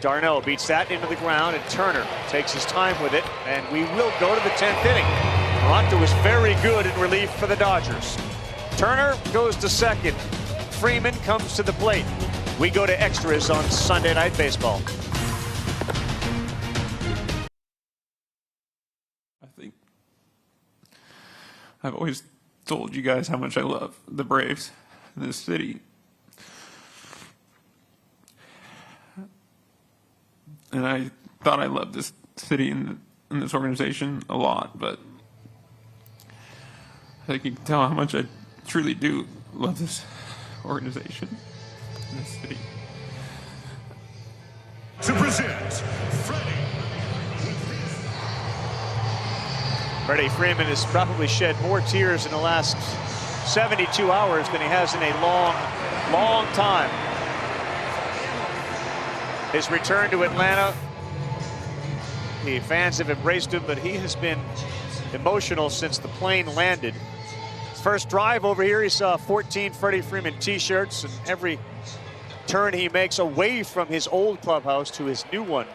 d'Arnaud beats that into the ground, and Turner takes his time with it, and we will go to the 10th inning. Maranta was very good in relief for the Dodgers. Turner goes to second. Freeman comes to the plate. We go to extras on Sunday Night Baseball. I think I've always told you guys how much I love the Braves in this city. And I thought I loved this city and this organization a lot, but I think you can tell how much I truly do love this organization and this city. To present Freddie Freeman has probably shed more tears in the last 72 hours than he has in a long, long time. His return to Atlanta, the fans have embraced him, but he has been emotional since the plane landed. First drive over here, he saw 14 Freddie Freeman t-shirts, and every turn he makes away from his old clubhouse to his new one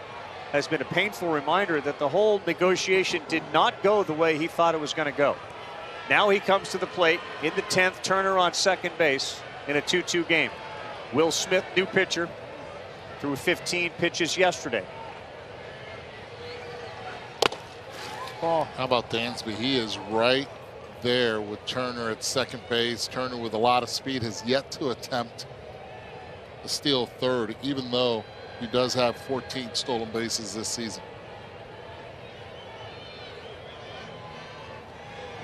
has been a painful reminder that the whole negotiation did not go the way he thought it was going to go. Now he comes to the plate in the 10th, Turner on second base in a 2-2 game. Will Smith, new pitcher, threw 15 pitches yesterday. How about Dansby? He is right there with Turner at second base. Turner, with a lot of speed, has yet to attempt to steal third, even though he does have 14 stolen bases this season.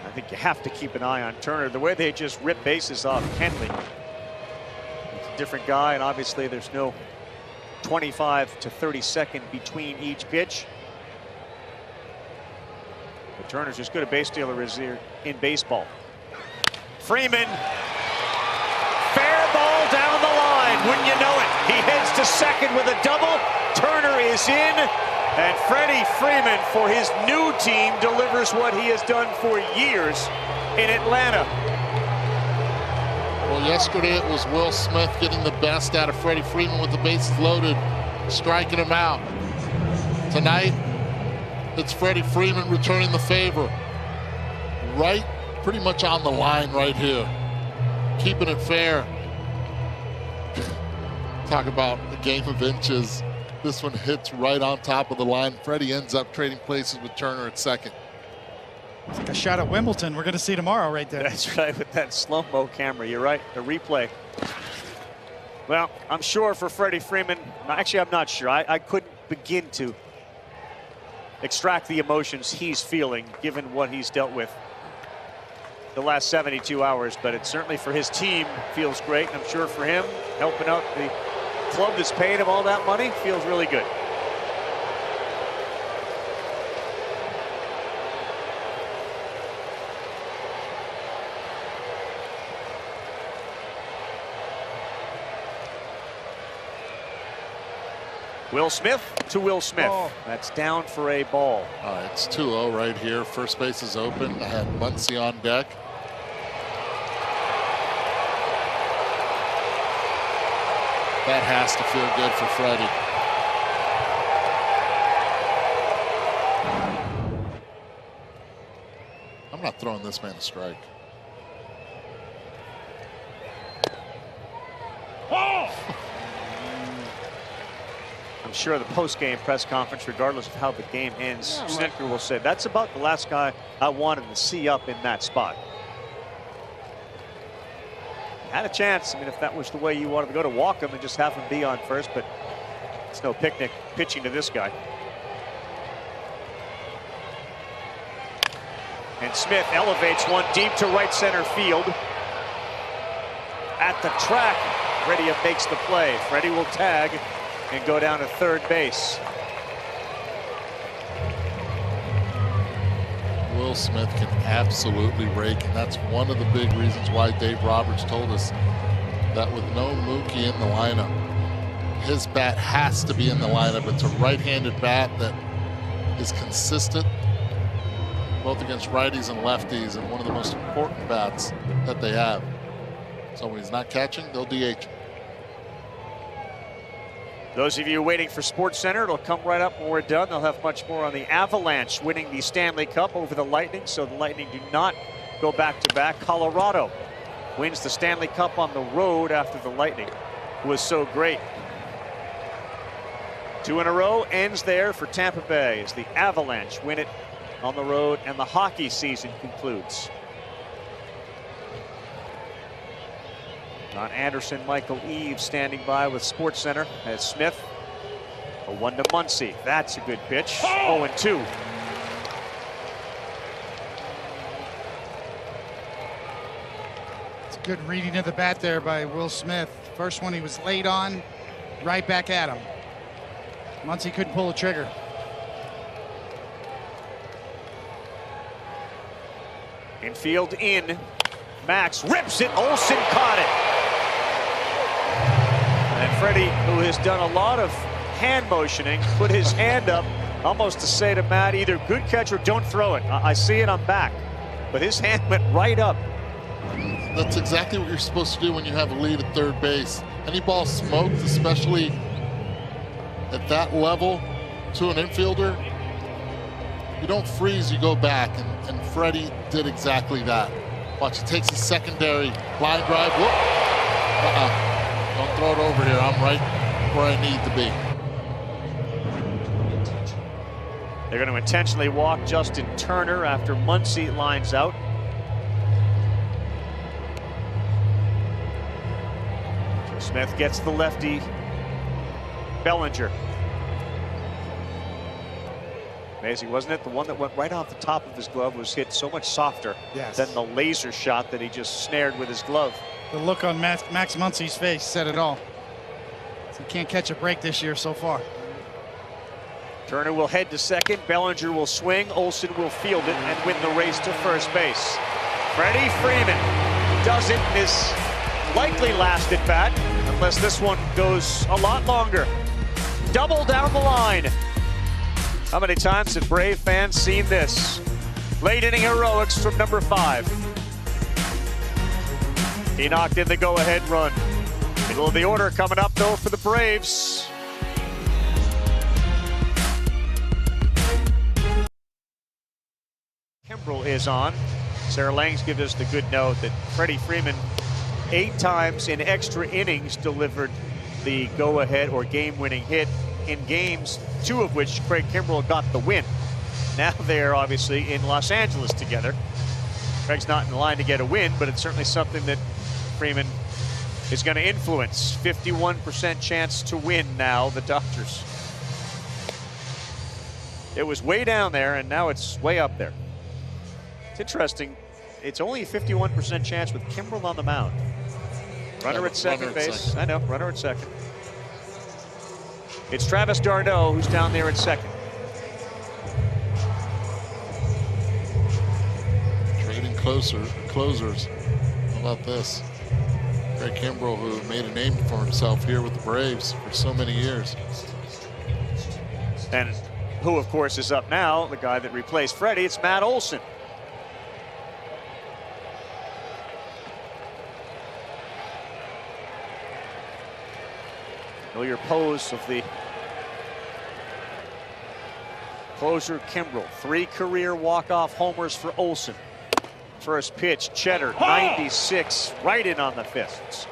I think you have to keep an eye on Turner. The way they just rip bases off Kenley. It's a different guy, and obviously there's no 25 to 30 second between each pitch. But Turner's as good a base stealer as here in baseball. Freeman, fair ball down the line, wouldn't you know it? He heads to second with a double. Turner is in, and Freddie Freeman, for his new team, delivers what he has done for years in Atlanta. Well, yesterday it was Will Smith getting the best out of Freddie Freeman with the bases loaded, striking him out. Tonight, it's Freddie Freeman returning the favor. Right, pretty much on the line right here. Keeping it fair. Talk about a game of inches. This one hits right on top of the line. Freddie ends up trading places with Turner at second. It's like a shot at Wimbledon. We're going to see tomorrow right there. That's right, with that slow-mo camera. You're right, the replay. Well, I'm sure for Freddie Freeman, actually I'm not sure. I couldn't begin to extract the emotions he's feeling given what he's dealt with the last 72 hours, but it certainly for his team feels great. I'm sure for him, helping out the club that's paying him all that money feels really good. Will Smith to Will Smith. Oh. That's down for a ball. All right, it's 2-0 right here. First base is open. I have Muncy on deck. That has to feel good for Freddie. I'm not throwing this man a strike. I'm sure the post-game press conference, regardless of how the game ends, Snitker will say, that's about the last guy I wanted to see up in that spot. Had a chance. I mean, if that was the way you wanted to go, to walk him and just have him be on first, but it's no picnic pitching to this guy. And Smith elevates one deep to right center field. At the track, Freddie makes the play. Freddie will tag and go down to third base. Will Smith can absolutely rake, and that's one of the big reasons why Dave Roberts told us that with no Mookie in the lineup, his bat has to be in the lineup. It's a right-handed bat that is consistent both against righties and lefties, and one of the most important bats that they have. So when he's not catching, they'll DH him. Those of you waiting for SportsCenter, it'll come right up when we're done. They'll have much more on the Avalanche winning the Stanley Cup over the Lightning, so the Lightning do not go back-to-back. Colorado wins the Stanley Cup on the road after the Lightning was so great. 2 in a row ends there for Tampa Bay as the Avalanche win it on the road, and the hockey season concludes. Don Anderson, Michael Eaves standing by with SportsCenter as Smith. A 1 to Muncy. That's a good pitch. 0-2. It's a good reading of the bat there by Will Smith. First one he was late on, right back at him. Muncy couldn't pull the trigger. Infield in. Max rips it. Olsen caught it. And Freddie, who has done a lot of hand motioning, put his hand up almost to say to Matt, either good catch or don't throw it. I see it, I'm back. But his hand went right up. That's exactly what you're supposed to do when you have a lead at third base. Any ball smoked, especially at that level to an infielder, you don't freeze, you go back. And Freddie did exactly that. Watch, he takes his secondary line drive. Whoop. Don't throw it over here. I'm right where I need to be. They're going to intentionally walk Justin Turner after Muncy lines out. Smith gets the lefty Bellinger. Amazing, wasn't it? The one that went right off the top of his glove was hit so much softer than the laser shot that he just snared with his glove. The look on Max Muncy's face said it all. He can't catch a break this year so far. Turner will head to second. Bellinger will swing. Olsen will field it and win the race to first base. Freddie Freeman does it in his likely last at bat, unless this one goes a lot longer. Double down the line. How many times have Brave fans seen this? Late inning heroics from number 5. He knocked in the go-ahead run. Middle of the order coming up, though, for the Braves. Kimbrel is on. Sarah Langs gives us the good note that Freddie Freeman 8 times in extra innings delivered the go-ahead or game-winning hit in games, 2 of which Craig Kimbrel got the win. Now they're obviously in Los Angeles together. Craig's not in line to get a win, but it's certainly something that Freeman is going to influence. 51% chance to win now, the Dodgers. It was way down there, and now it's way up there. It's interesting. It's only a 51% chance with Kimbrel on the mound. Runner at second base. I know, runner at second. It's Travis d'Arnaud who's down there at second. Trading closers. How about this? Craig Kimbrel, who made a name for himself here with the Braves for so many years. And who, of course, is up now, the guy that replaced Freddie, it's Matt Olson. Familiar pose of the closer Kimbrel. 3 career walk-off homers for Olson. First pitch, Cheddar, 96, right in on the fists.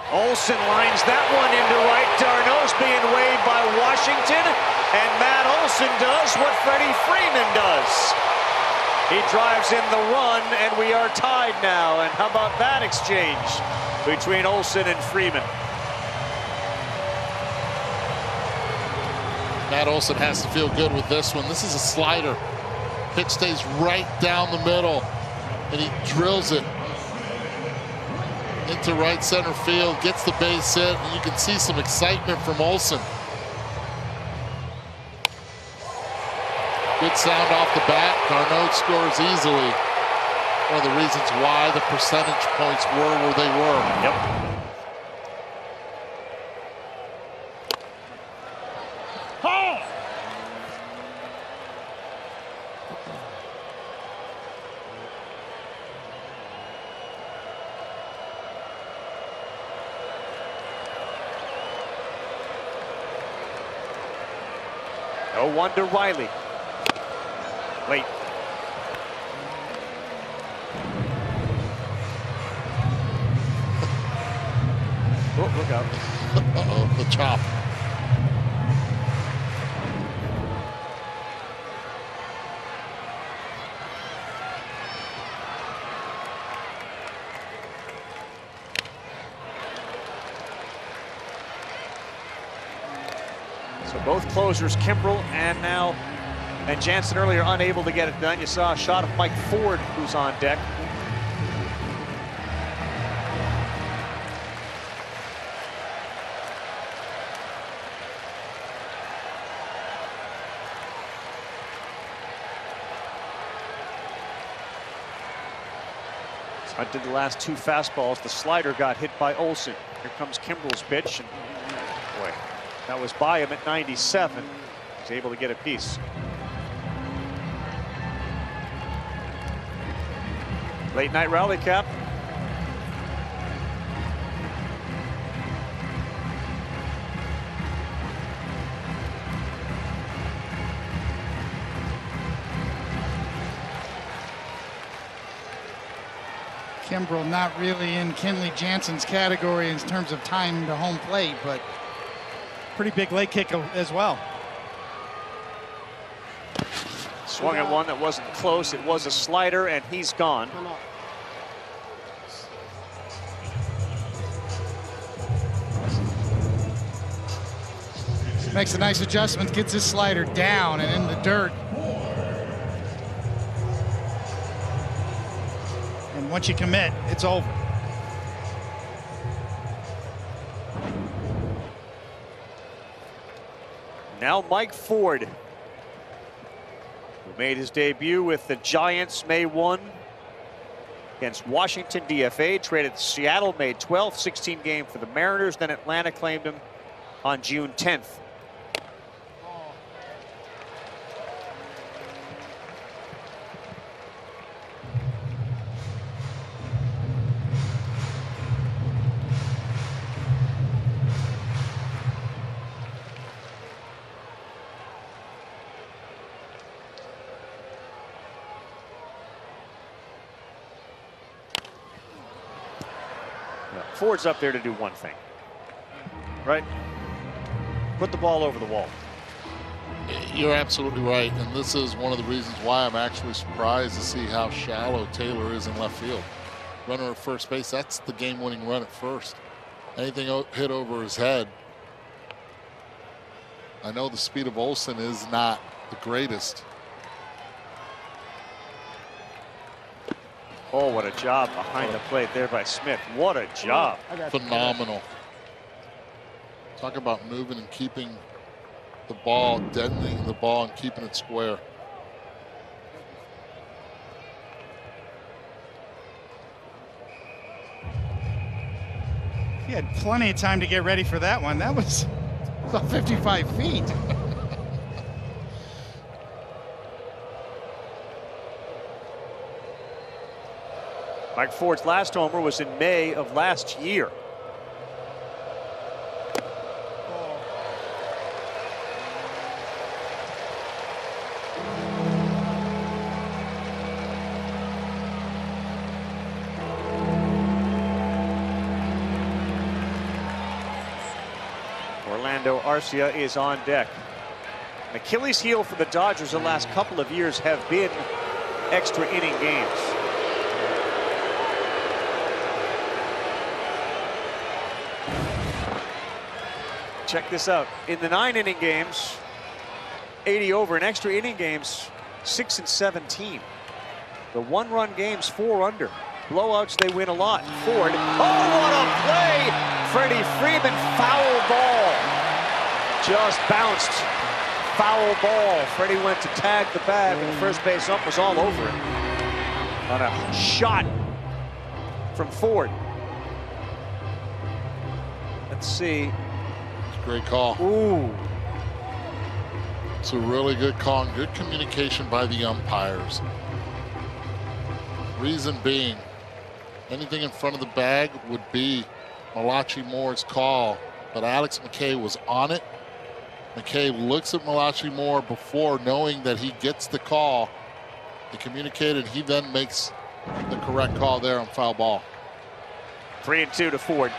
Olson lines that one into right. Darno's being waved by Washington, and Matt Olson does what Freddie Freeman does. He drives in the run, and we are tied now. And how about that exchange between Olson and Freeman? Matt Olson has to feel good with this one. This is a slider. Pitch stays right down the middle, and he drills it into right center field, gets the base hit, and you can see some excitement from Olson. Good sound off the bat. Darno scores easily. One of the reasons why the percentage points were where they were. Yep. No one to Riley. Late. Oh, look out. Uh-oh, the chop. So both closers, Kimbrel and Jansen earlier, unable to get it done. You saw a shot of Mike Ford, who's on deck. Hunted the last 2 fastballs. The slider got hit by Olson. Here comes Kimbrel's pitch, and boy, that was by him at 97. He's able to get a piece. Late night rally cap. Kimbrel not really in Kenley Jansen's category in terms of time to home plate, but pretty big leg kick as well. Swung at one that wasn't close. It was a slider, and he's gone. Makes a nice adjustment, gets his slider down and in the dirt. And once you commit, it's over. Now Mike Ford, who made his debut with the Giants May 1 against Washington DFA, traded to Seattle May 12th, 16 game for the Mariners, then Atlanta claimed him on June 10th. Ford's up there to do one thing, right? Put the ball over the wall. You're absolutely right, and this is one of the reasons why I'm actually surprised to see how shallow Taylor is in left field. Runner at first base, that's the game-winning run at first. Anything hit over his head. I know the speed of Olson is not the greatest. Oh, what a job behind the plate there by Smith. What a job. Phenomenal. Talk about moving and keeping the ball, deadening the ball and keeping it square. had plenty of time to get ready for that one. That was about 55 feet. Mike Ford's last homer was in May of last year. Orlando Arcia is on deck. An Achilles heel for the Dodgers the last couple of years have been extra inning games. Check this out. In the 9-inning games, 80 over. In extra inning games, 6 and 17. The one-run games, 4 under. Blowouts, they win a lot. Ford. Oh, what a play! Freddie Freeman, foul ball. Just bounced. Foul ball. Freddie went to tag the bag, and the first base ump was all over it. On a shot from Ford. Let's see. Great call. Ooh. It's a really good call and good communication by the umpires. Reason being, anything in front of the bag would be Malachi Moore's call, but Alex McKay was on it. McKay looks at Malachi Moore before knowing that he gets the call. They communicated, he then makes the correct call there on foul ball. 3-2 to Ford.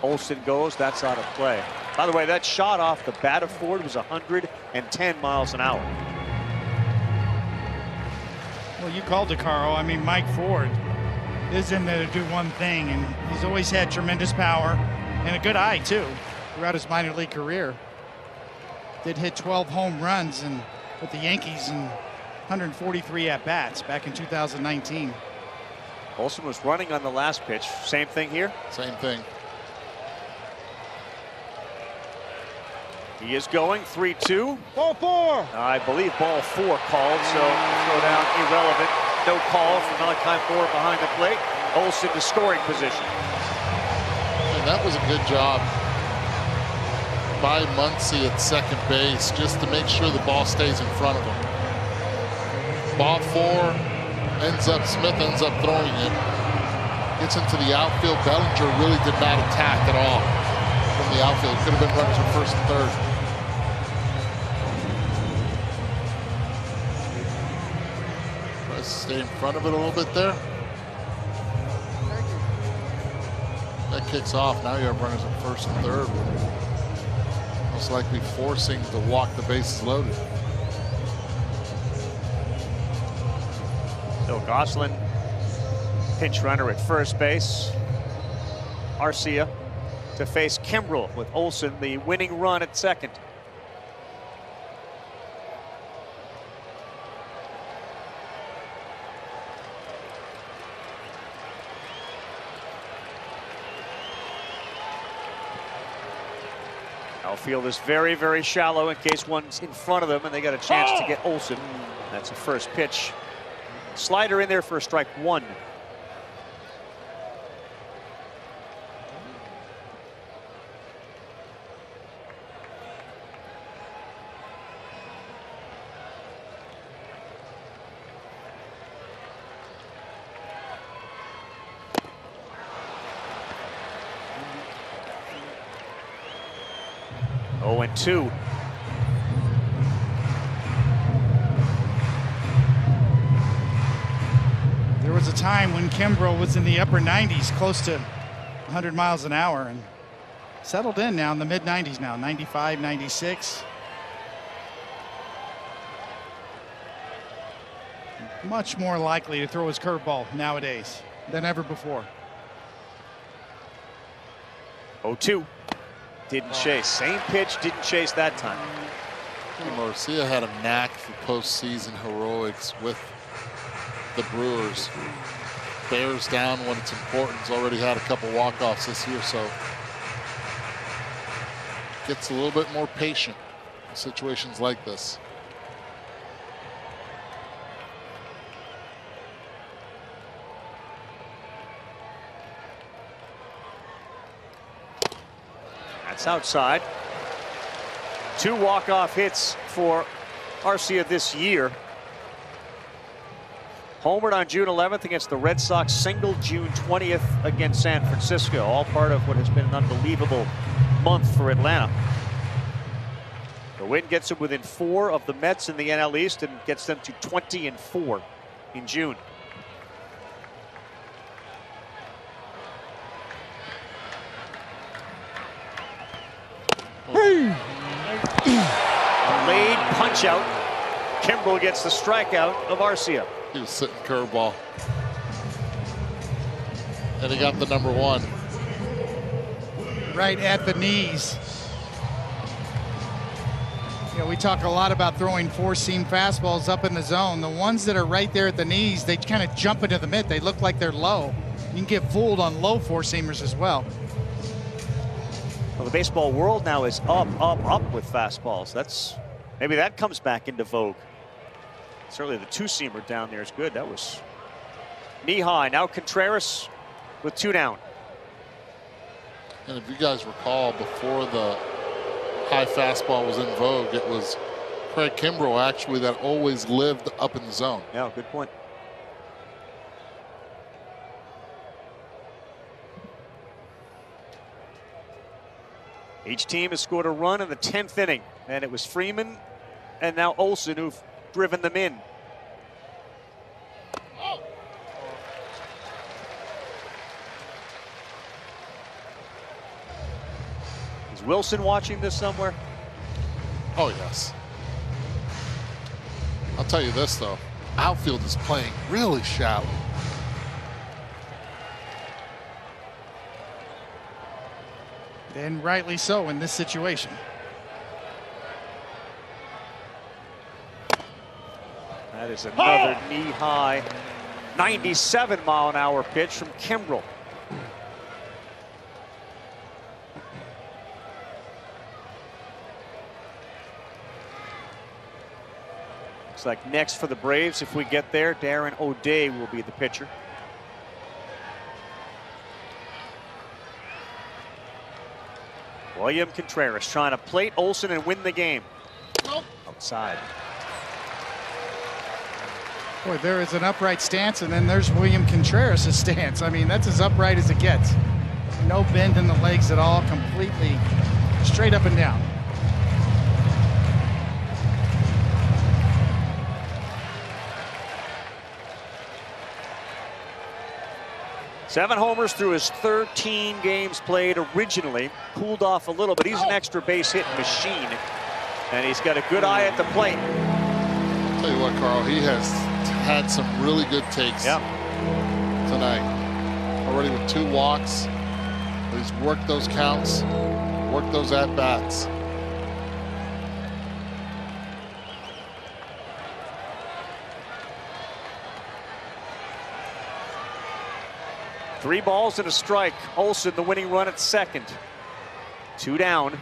Olson goes, that's out of play. By the way, that shot off the bat of Ford was 110 miles an hour. Well, you called it, Carl. I mean, Mike Ford is in there to do one thing, and he's always had tremendous power and a good eye, too, throughout his minor league career. Did hit 12 home runs and with the Yankees and 143 at-bats back in 2019. Olson was running on the last pitch. Same thing here? Same thing. He is going 3-2. Ball 4. I believe ball 4 called, so throw down irrelevant. No call for Malachi Moore behind the plate. Olson to scoring position. And that was a good job by Muncy at second base just to make sure the ball stays in front of him. Ball 4 Smith ends up throwing it. Gets into the outfield. Bellinger really did not attack at all from the outfield. Could have been runners at first and third. Tries to stay in front of it a little bit there. That kicks off. Now you have runners at first and third. Most likely forcing to walk the bases loaded. So Gosselin, pinch runner at first base. Arcia to face Kimbrel with Olson, the winning run at second. Outfield is very, very shallow in case one's in front of them and they got a chance to get Olson. That's a first pitch. Slider in there for strike 1. Oh, and 2. There was a time when Kimbrel was in the upper 90s, close to 100 miles an hour, and settled in now in the mid-90s now, 95, 96. Much more likely to throw his curveball nowadays than ever before. 0-2. Didn't chase. Same pitch, didn't chase that time. Garcia had a knack for postseason heroics with the Brewers. Bears down when it's important. He's already had a couple walk-offs this year, so gets a little bit more patient in situations like this. That's outside. 2 walk-off hits for Arcia this year. Homered on June 11th against the Red Sox, singled June 20th against San Francisco. All part of what has been an unbelievable month for Atlanta. The win gets them within 4 of the Mets in the NL East and gets them to 20-4 in June. Laid punch out. Kimbrel gets the strikeout of Arcia. He was sitting curveball. And he got the number 1. Right at the knees. You know, we talk a lot about throwing 4-seam fastballs up in the zone. The ones that are right there at the knees, they kind of jump into the mitt. They look like they're low. You can get fooled on low 4-seamers as well. Well, the baseball world now is up with fastballs. Maybe that comes back into vogue. Certainly the 2-seamer down there is good. That was knee high. Now Contreras with 2 down. And if you guys recall, before the high fastball was in vogue, it was Craig Kimbrel actually that always lived up in the zone. Yeah, good point. Each team has scored a run in the 10th inning, and it was Freeman and now Olson who've driven them in. Is Wilson watching this somewhere? Oh, yes. I'll tell you this, though. Outfield is playing really shallow. And rightly so in this situation. That is another knee-high 97-mile-an-hour pitch from Kimbrel. Looks like next for the Braves, if we get there, Darren O'Day will be the pitcher. William Contreras trying to plate Olson and win the game. Outside. Boy, there is an upright stance, and then there's William Contreras' stance. I mean, that's as upright as it gets. No bend in the legs at all, completely straight up and down. Seven homers through his 13 games played originally. Cooled off a little, but he's an extra base hit machine. And he's got a good eye at the plate. I'll tell you what, Carl, he has had some really good takes tonight. Already with 2 walks. He's worked those counts, worked those at-bats. Three balls and a strike. Olson the winning run at second. 2 down.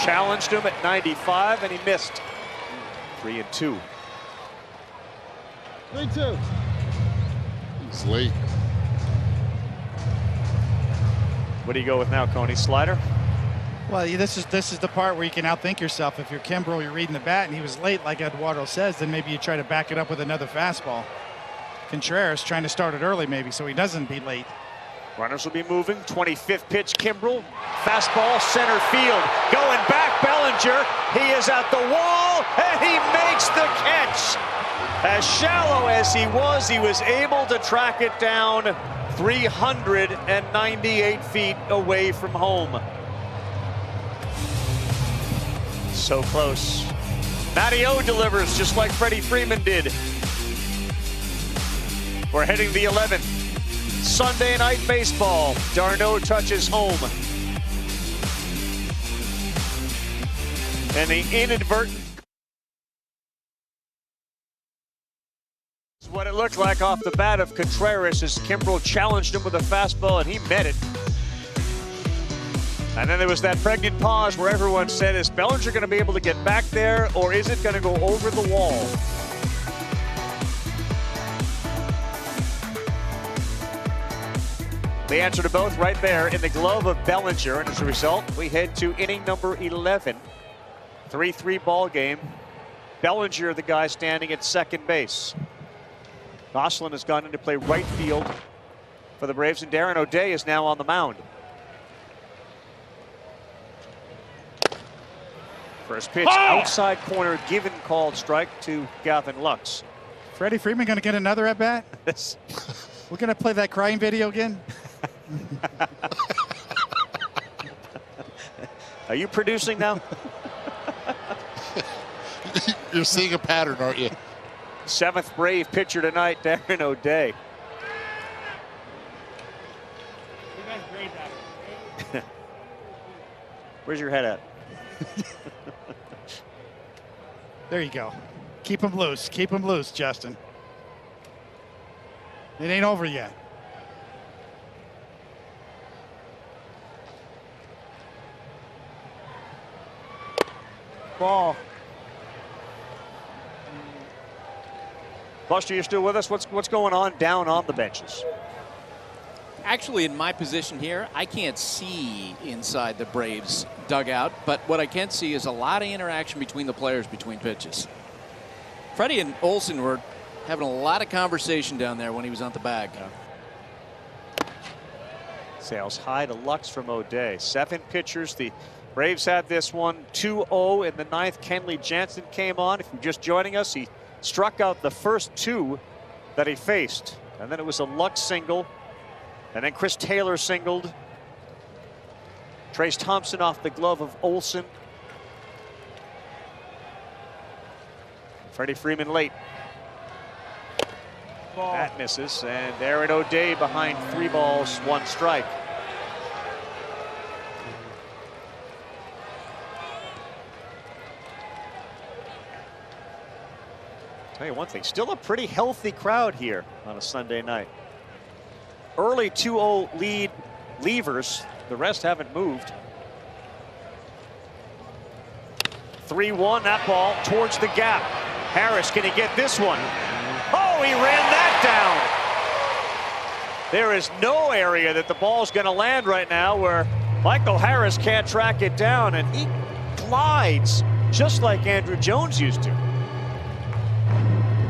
Challenged him at 95 and he missed. 3-2. 3-2. He's late. What do you go with now, Coney? Slider? Well, this is the part where you can outthink yourself. If you're Kimbrel, you're reading the bat, and he was late, like Eduardo says, then maybe you try to back it up with another fastball. Contreras trying to start it early maybe so he doesn't be late. Runners will be moving. 25th pitch, Kimbrel. Fastball, center field. Going back, Bellinger. He is at the wall, and he makes the catch. As shallow as he was able to track it down 398 feet away from home. So close. Matty O delivers just like Freddie Freeman did. We're heading to the 11th. Sunday night baseball. d'Arnaud touches home. And the inadvertent. What it looked like off the bat of Contreras as Kimbrel challenged him with a fastball and he met it. And then there was that pregnant pause where everyone said, is Bellinger going to be able to get back there or is it going to go over the wall? The answer to both right there in the glove of Bellinger. And as a result, we head to inning number 11. 3-3 ball game. Bellinger, the guy standing at second base. Gonsolin has gone in to play right field for the Braves, and Darren O'Day is now on the mound. First pitch, outside corner, given called strike to Gavin Lux. Freddie Freeman going to get another at bat? We're going to play that crying video again? Are you producing now? You're seeing a pattern, aren't you? 7th Brave pitcher tonight, Darren O'Day. Where's your head at? There you go. Keep him loose. Keep him loose, Justin. It ain't over yet. Ball. Buster, you're still with us? What's going on down on the benches? Actually, in my position here, I can't see inside the Braves dugout, but what I can see is a lot of interaction between the players between pitches. Freddie and Olsen were having a lot of conversation down there when he was on the bag. Sails high to Lux from O'Day. 7 pitchers. The Braves had this one 2-0 in the 9th. Kenley Jansen came on. If you're just joining us, he struck out the first 2 that he faced. And then it was a Lux single. And then Chris Taylor singled. Trace Thompson off the glove of Olsen. Freddie Freeman late. Ball. That misses, and Darren O'Day behind 3 balls, 1 strike. Tell you one thing, still a pretty healthy crowd here on a Sunday night. Early 2-0 lead leavers. The rest haven't moved. 3-1, that ball towards the gap. Harris, can he get this one? Oh, he ran that down. There is no area that the ball's going to land right now where Michael Harris can't track it down, and he glides just like Andrew Jones used to.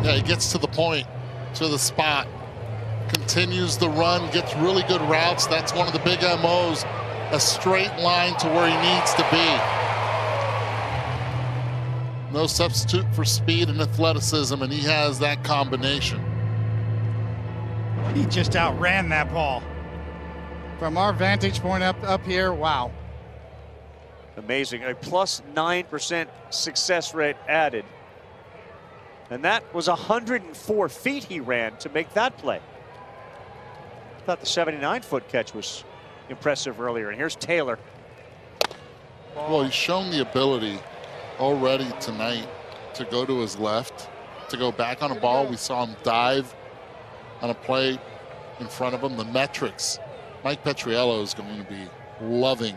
Yeah, he gets to the point, to the spot, continues the run, gets really good routes. That's one of the big MOs, a straight line to where he needs to be. No substitute for speed and athleticism, and he has that combination. He just outran that ball. From our vantage point up here, wow. Amazing, a plus 9% success rate added. And that was 104 feet he ran to make that play. I thought the 79-foot catch was impressive earlier. And here's Taylor. Well, he's shown the ability already tonight to go to his left, to go back on a ball. We saw him dive on a play in front of him. The metrics, Mike Petriello is going to be loving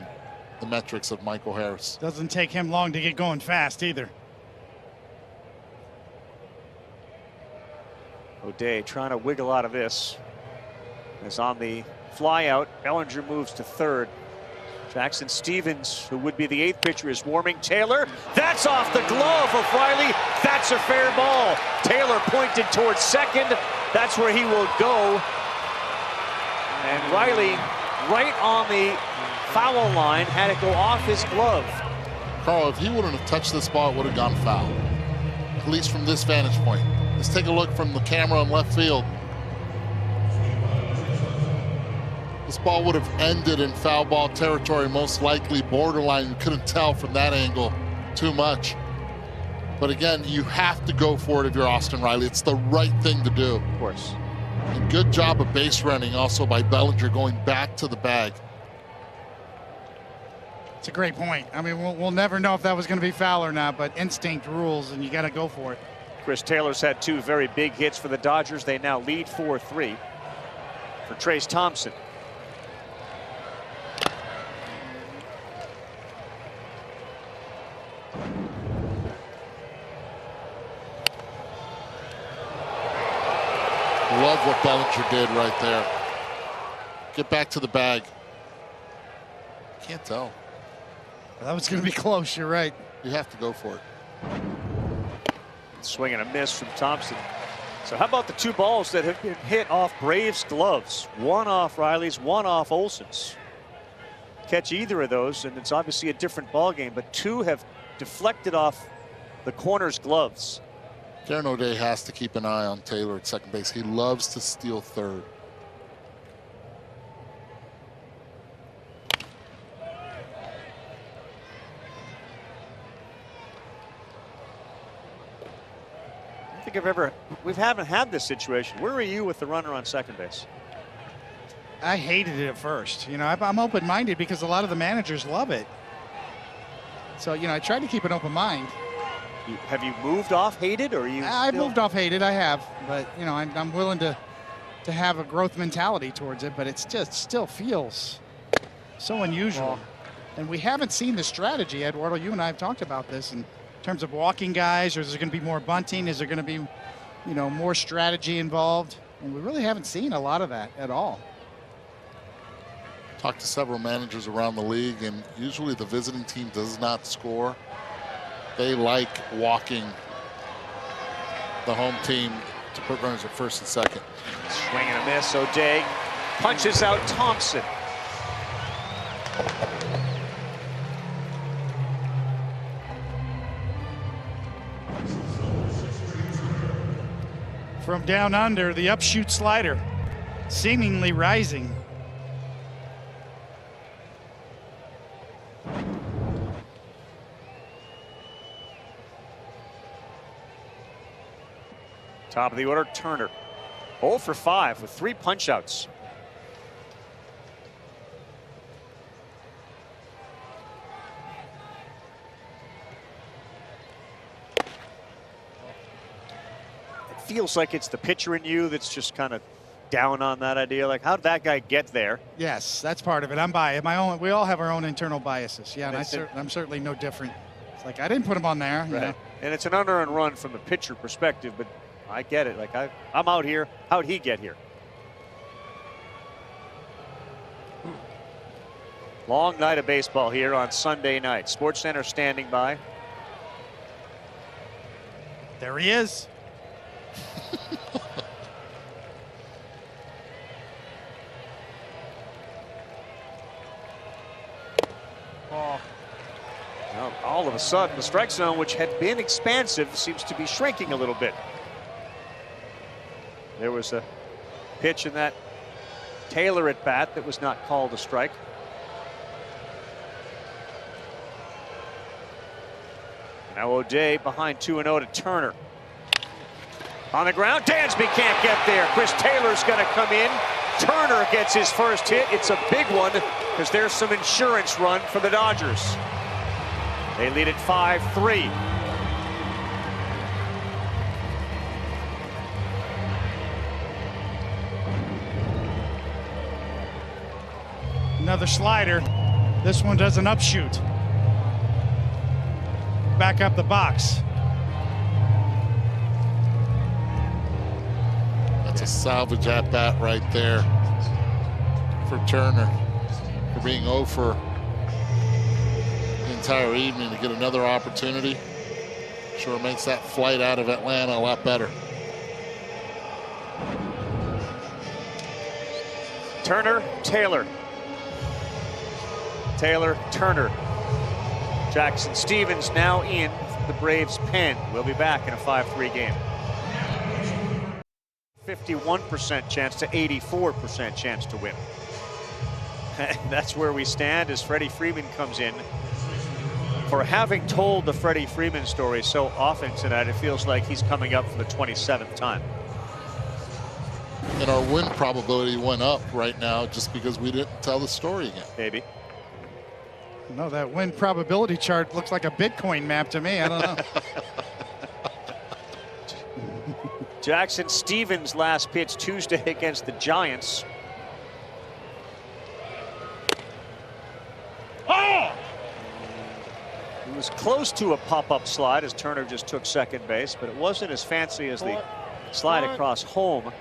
the metrics of Michael Harris. Doesn't take him long to get going fast either. O'Day trying to wiggle out of this. As on the fly out, Bellinger moves to third. Jackson Stevens, who would be the 8th pitcher, is warming. Taylor, that's off the glove of Riley. That's a fair ball. Taylor pointed towards second. That's where he will go. And Riley, right on the foul line, had it go off his glove. Carl, if he wouldn't have touched this ball, it would have gone foul. At least from this vantage point. Let's take a look from the camera on left field. This ball would have ended in foul ball territory, most likely borderline. You couldn't tell from that angle too much. But again, you have to go for it if you're Austin Riley. It's the right thing to do. Of course. And good job of base running also by Bellinger going back to the bag. It's a great point. I mean, we'll never know if that was going to be foul or not, but instinct rules, and you got to go for it. Chris Taylor's had 2 very big hits for the Dodgers. They now lead 4-3 for Trace Thompson. Love what Bellinger did right there. Get back to the bag. Can't tell. That was going to be close. You're right. You have to go for it. Swing and a miss from Thompson. So how about the two balls that have been hit off Braves gloves? One off Riley's, one off Olson's. Catch either of those, and it's obviously a different ball game, but two have deflected off the corner's gloves. Karen O'Day has to keep an eye on Taylor at second base. He loves to steal third. I don't think we haven't had this situation. Where were you with the runner on second base? I hated it at first. You know, I'm open-minded because a lot of the managers love it. So, you know, I tried to keep an open mind. Have you moved off hated, or are you? I moved off hated. I have, but you know, I'm willing to have a growth mentality towards it. But it's just still feels so unusual, and we haven't seen the strategy. Eduardo, you and I have talked about this in terms of walking guys, or is there going to be more bunting? Is there going to be, you know, more strategy involved? And we really haven't seen a lot of that at all. Talked to several managers around the league, and usually the visiting team does not score. They like walking the home team to put runners at first and second. Swing and a miss. O'Day punches out Thompson. From down under, the upshoot slider, seemingly rising. Top of the order, Turner. 0 for 5 with 3 punch-outs. It feels like it's the pitcher in you that's just kind of down on that idea. Like, how did that guy get there? Yes, that's part of it. I'm biased. We all have our own internal biases. Yeah, and I'm certainly no different. It's like, I didn't put him on there. You know? And it's an unearned run from the pitcher perspective, but I get it. Like, I'm out here. How'd he get here? Long night of baseball here on Sunday night. SportsCenter standing by. There he is. Now, all of a sudden, the strike zone, which had been expansive, seems to be shrinking a little bit. There was a pitch in that Taylor at bat that was not called a strike. Now O'Day behind 2-0 to Turner. On the ground, Dansby can't get there. Chris Taylor's going to come in. Turner gets his first hit. It's a big one because there's some insurance run for the Dodgers. They lead it 5-3. Another slider. This one does an upshoot. Back up the box. That's a salvage at bat right there for Turner, for being 0 for the entire evening. To get another opportunity sure makes that flight out of Atlanta a lot better. Turner, Taylor. Taylor, Turner. Jackson Stevens now in the Braves' pen. We'll be back in a 5-3 game. 51% chance to 84% chance to win. That's where we stand as Freddie Freeman comes in. For having told the Freddie Freeman story so often tonight, it feels like he's coming up for the 27th time. And our win probability went up right now just because we didn't tell the story again. Maybe. No, that win probability chart looks like a Bitcoin map to me. I don't know. Jackson Stevens' last pitch Tuesday against the Giants. Oh! It was close to a pop-up slide as Turner just took second base, but it wasn't as fancy as the slide across home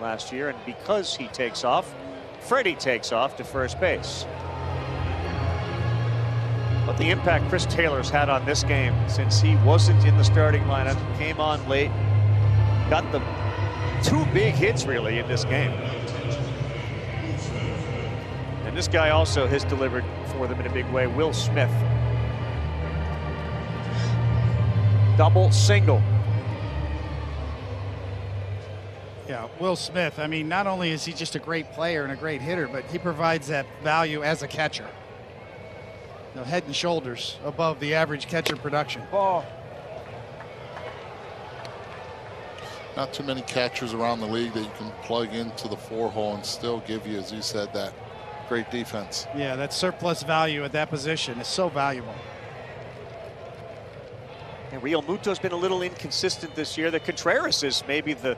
last year. And because he takes off, Freddie takes off to first base. But the impact Chris Taylor's had on this game since he wasn't in the starting lineup, came on late, got the 2 big hits really in this game. And this guy also has delivered for them in a big way. Will Smith. Double, single. Yeah, Will Smith, I mean, not only is he just a great player and a great hitter, but he provides that value as a catcher. You know, head and shoulders above the average catcher production. Ball. Not too many catchers around the league that you can plug into the 4-hole and still give you, as you said, that great defense. Yeah, that surplus value at that position is so valuable. And Real Muto's been a little inconsistent this year. The Contreras is maybe the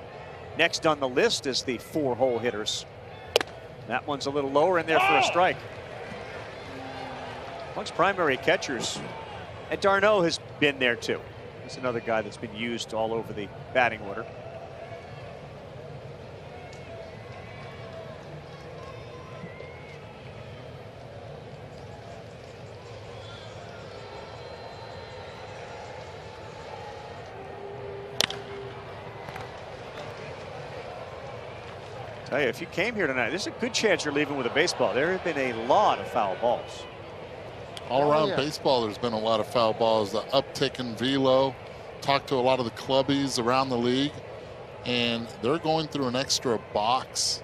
next on the list as the 4-hole hitters. That one's a little lower in there for a strike. Amongst primary catchers, and d'Arnaud has been there too. He's another guy that's been used all over the batting order. Tell you, if you came here tonight, there's a good chance you're leaving with a baseball. There have been a lot of foul balls. All around baseball, there's been a lot of foul balls. The uptick in velo. Talked to a lot of the clubbies around the league, and they're going through an extra box.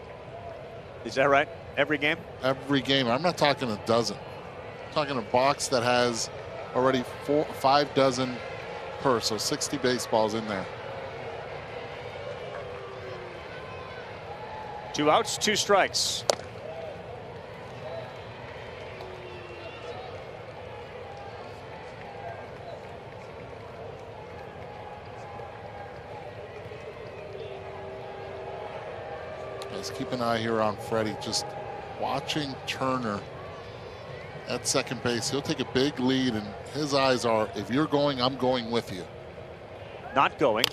Is that right? Every game? Every game. I'm not talking a dozen. I'm talking a box that has already 5 dozen per, so 60 baseballs in there. 2 outs, 2 strikes. Let's keep an eye here on Freddie. Just watching Turner at second base. He'll take a big lead, and his eyes are, if you're going, I'm going with you. Not going.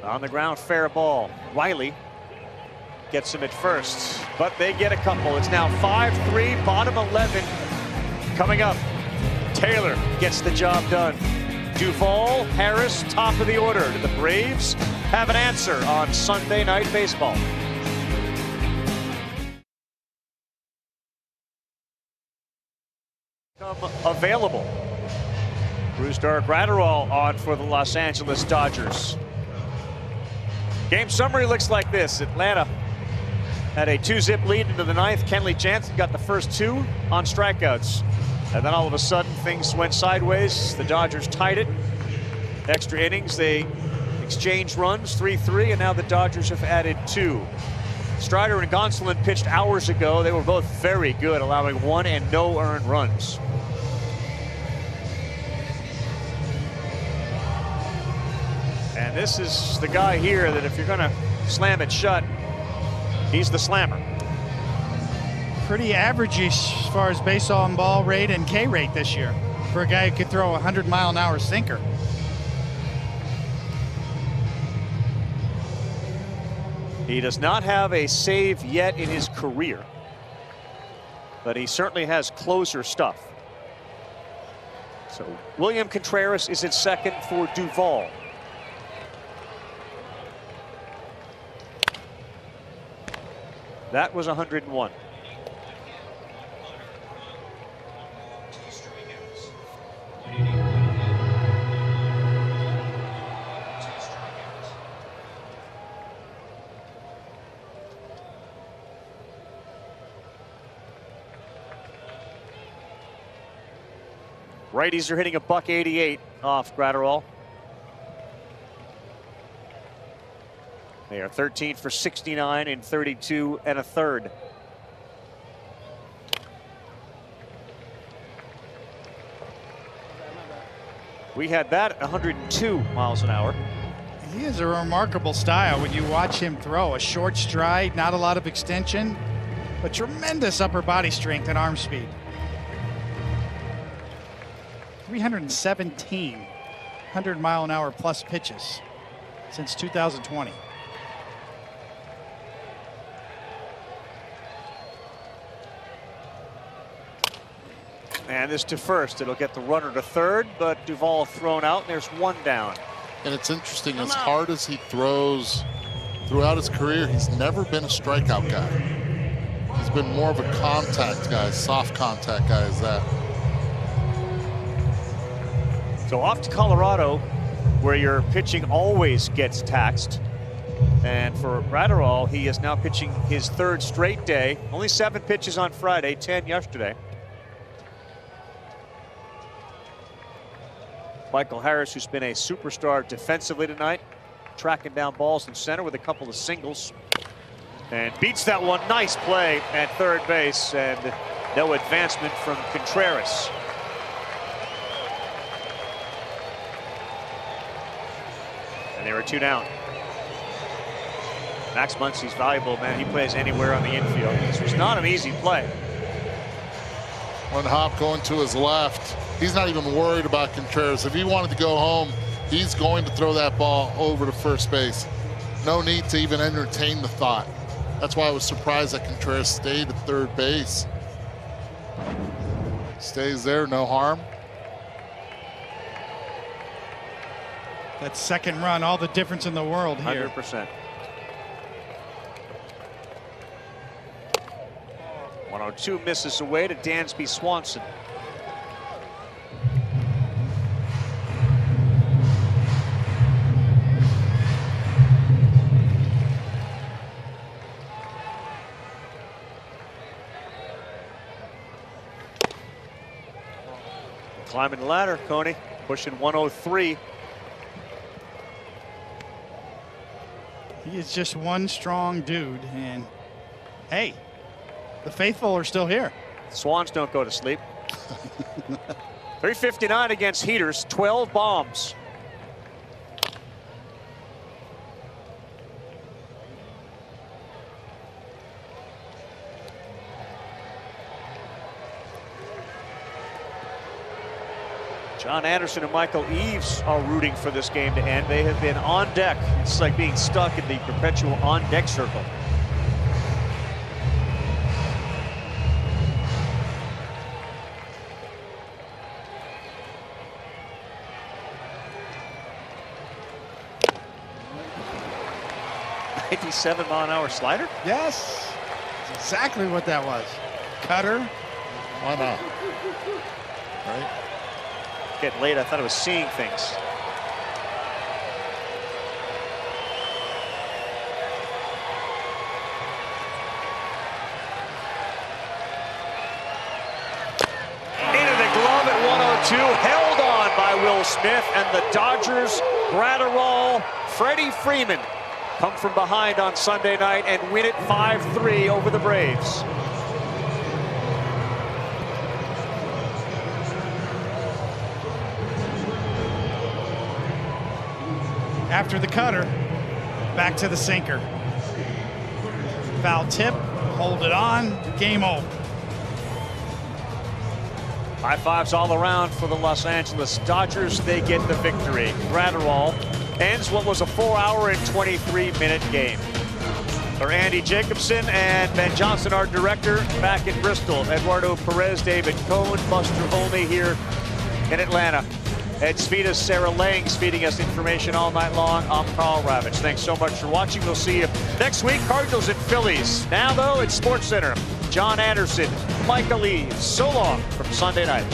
On the ground, fair ball. Riley gets him at first, but they get a couple. It's now 5-3, bottom 11 coming up. Taylor gets the job done. Duvall, Harris, top of the order. Do the Braves have an answer on Sunday Night Baseball? Available. Brusdar Graterol on for the Los Angeles Dodgers. Game summary looks like this. Atlanta had a 2-zip lead into the 9th. Kenley Jansen got the first 2 on strikeouts. And then all of a sudden things went sideways. The Dodgers tied it. Extra innings, they exchanged runs, 3-3, and now the Dodgers have added 2. Strider and Gonsolin pitched hours ago. They were both very good, allowing 1 and no earned runs. And this is the guy here that if you're going to slam it shut, he's the slammer. Pretty average-ish as far as base on ball rate and K rate this year for a guy who could throw a 100-mile-an-hour sinker. He does not have a save yet in his career, but he certainly has closer stuff. So William Contreras is at second for Duvall. That was 101. Righties are hitting a .188 off Graterol. They are 13 for 69 in 32 1/3. We had that at 102 miles an hour. He has a remarkable style when you watch him throw. A short stride, not a lot of extension, but tremendous upper body strength and arm speed. 317 100-mile-an-hour plus pitches since 2020. And this to first. It'll get the runner to third, but Duvall thrown out, and there's one down. And it's interesting, as hard as he throws throughout his career, he's never been a strikeout guy. He's been more of a contact guy, soft contact guy as that. So off to Colorado, where your pitching always gets taxed. And for Graterol, he is now pitching his third straight day. Only 7 pitches on Friday, 10 yesterday. Michael Harris, who's been a superstar defensively tonight, tracking down balls in center with a couple of singles. And beats that one. Nice play at third base, and no advancement from Contreras. And there are 2 down. Max Muncy's valuable, man. He plays anywhere on the infield. This was not an easy play. One hop going to his left. He's not even worried about Contreras. If he wanted to go home, he's going to throw that ball over to first base. No need to even entertain the thought. That's why I was surprised that Contreras stayed at third base. Stays there, no harm. That second run, all the difference in the world here. 100%. 102 misses away to Dansby Swanson. Climbing the ladder, Coney, pushing 103. He is just one strong dude, and hey, the faithful are still here. Swans don't go to sleep. 359 against Heaters, 12 bombs. John Anderson and Michael Eaves are rooting for this game to end. They have been on deck. It's like being stuck in the perpetual on-deck circle. $57-mile-an-hour slider? Yes, that's exactly what that was. Cutter. Why not? Right? Getting late, I thought I was seeing things. Into the glove at 102, held on by Will Smith, and the Dodgers, Graterol, Freddie Freeman come from behind on Sunday night and win it 5-3 over the Braves. After the cutter, back to the sinker. Foul tip, hold it on, game over. High fives all around for the Los Angeles Dodgers. They get the victory. Graterol ends what was a 4-hour and 23-minute game. For Andy Jacobson and Ben Johnson, our director, back in Bristol. Eduardo Perez, David Cohn, Buster Olney here in Atlanta. Ed Svitas, Sarah Lang feeding us information all night long. I'm Carl Ravitch. Thanks so much for watching. We'll see you next week. Cardinals and Phillies. Now, though, it's SportsCenter. John Anderson, Michael Eaves. So long from Sunday night.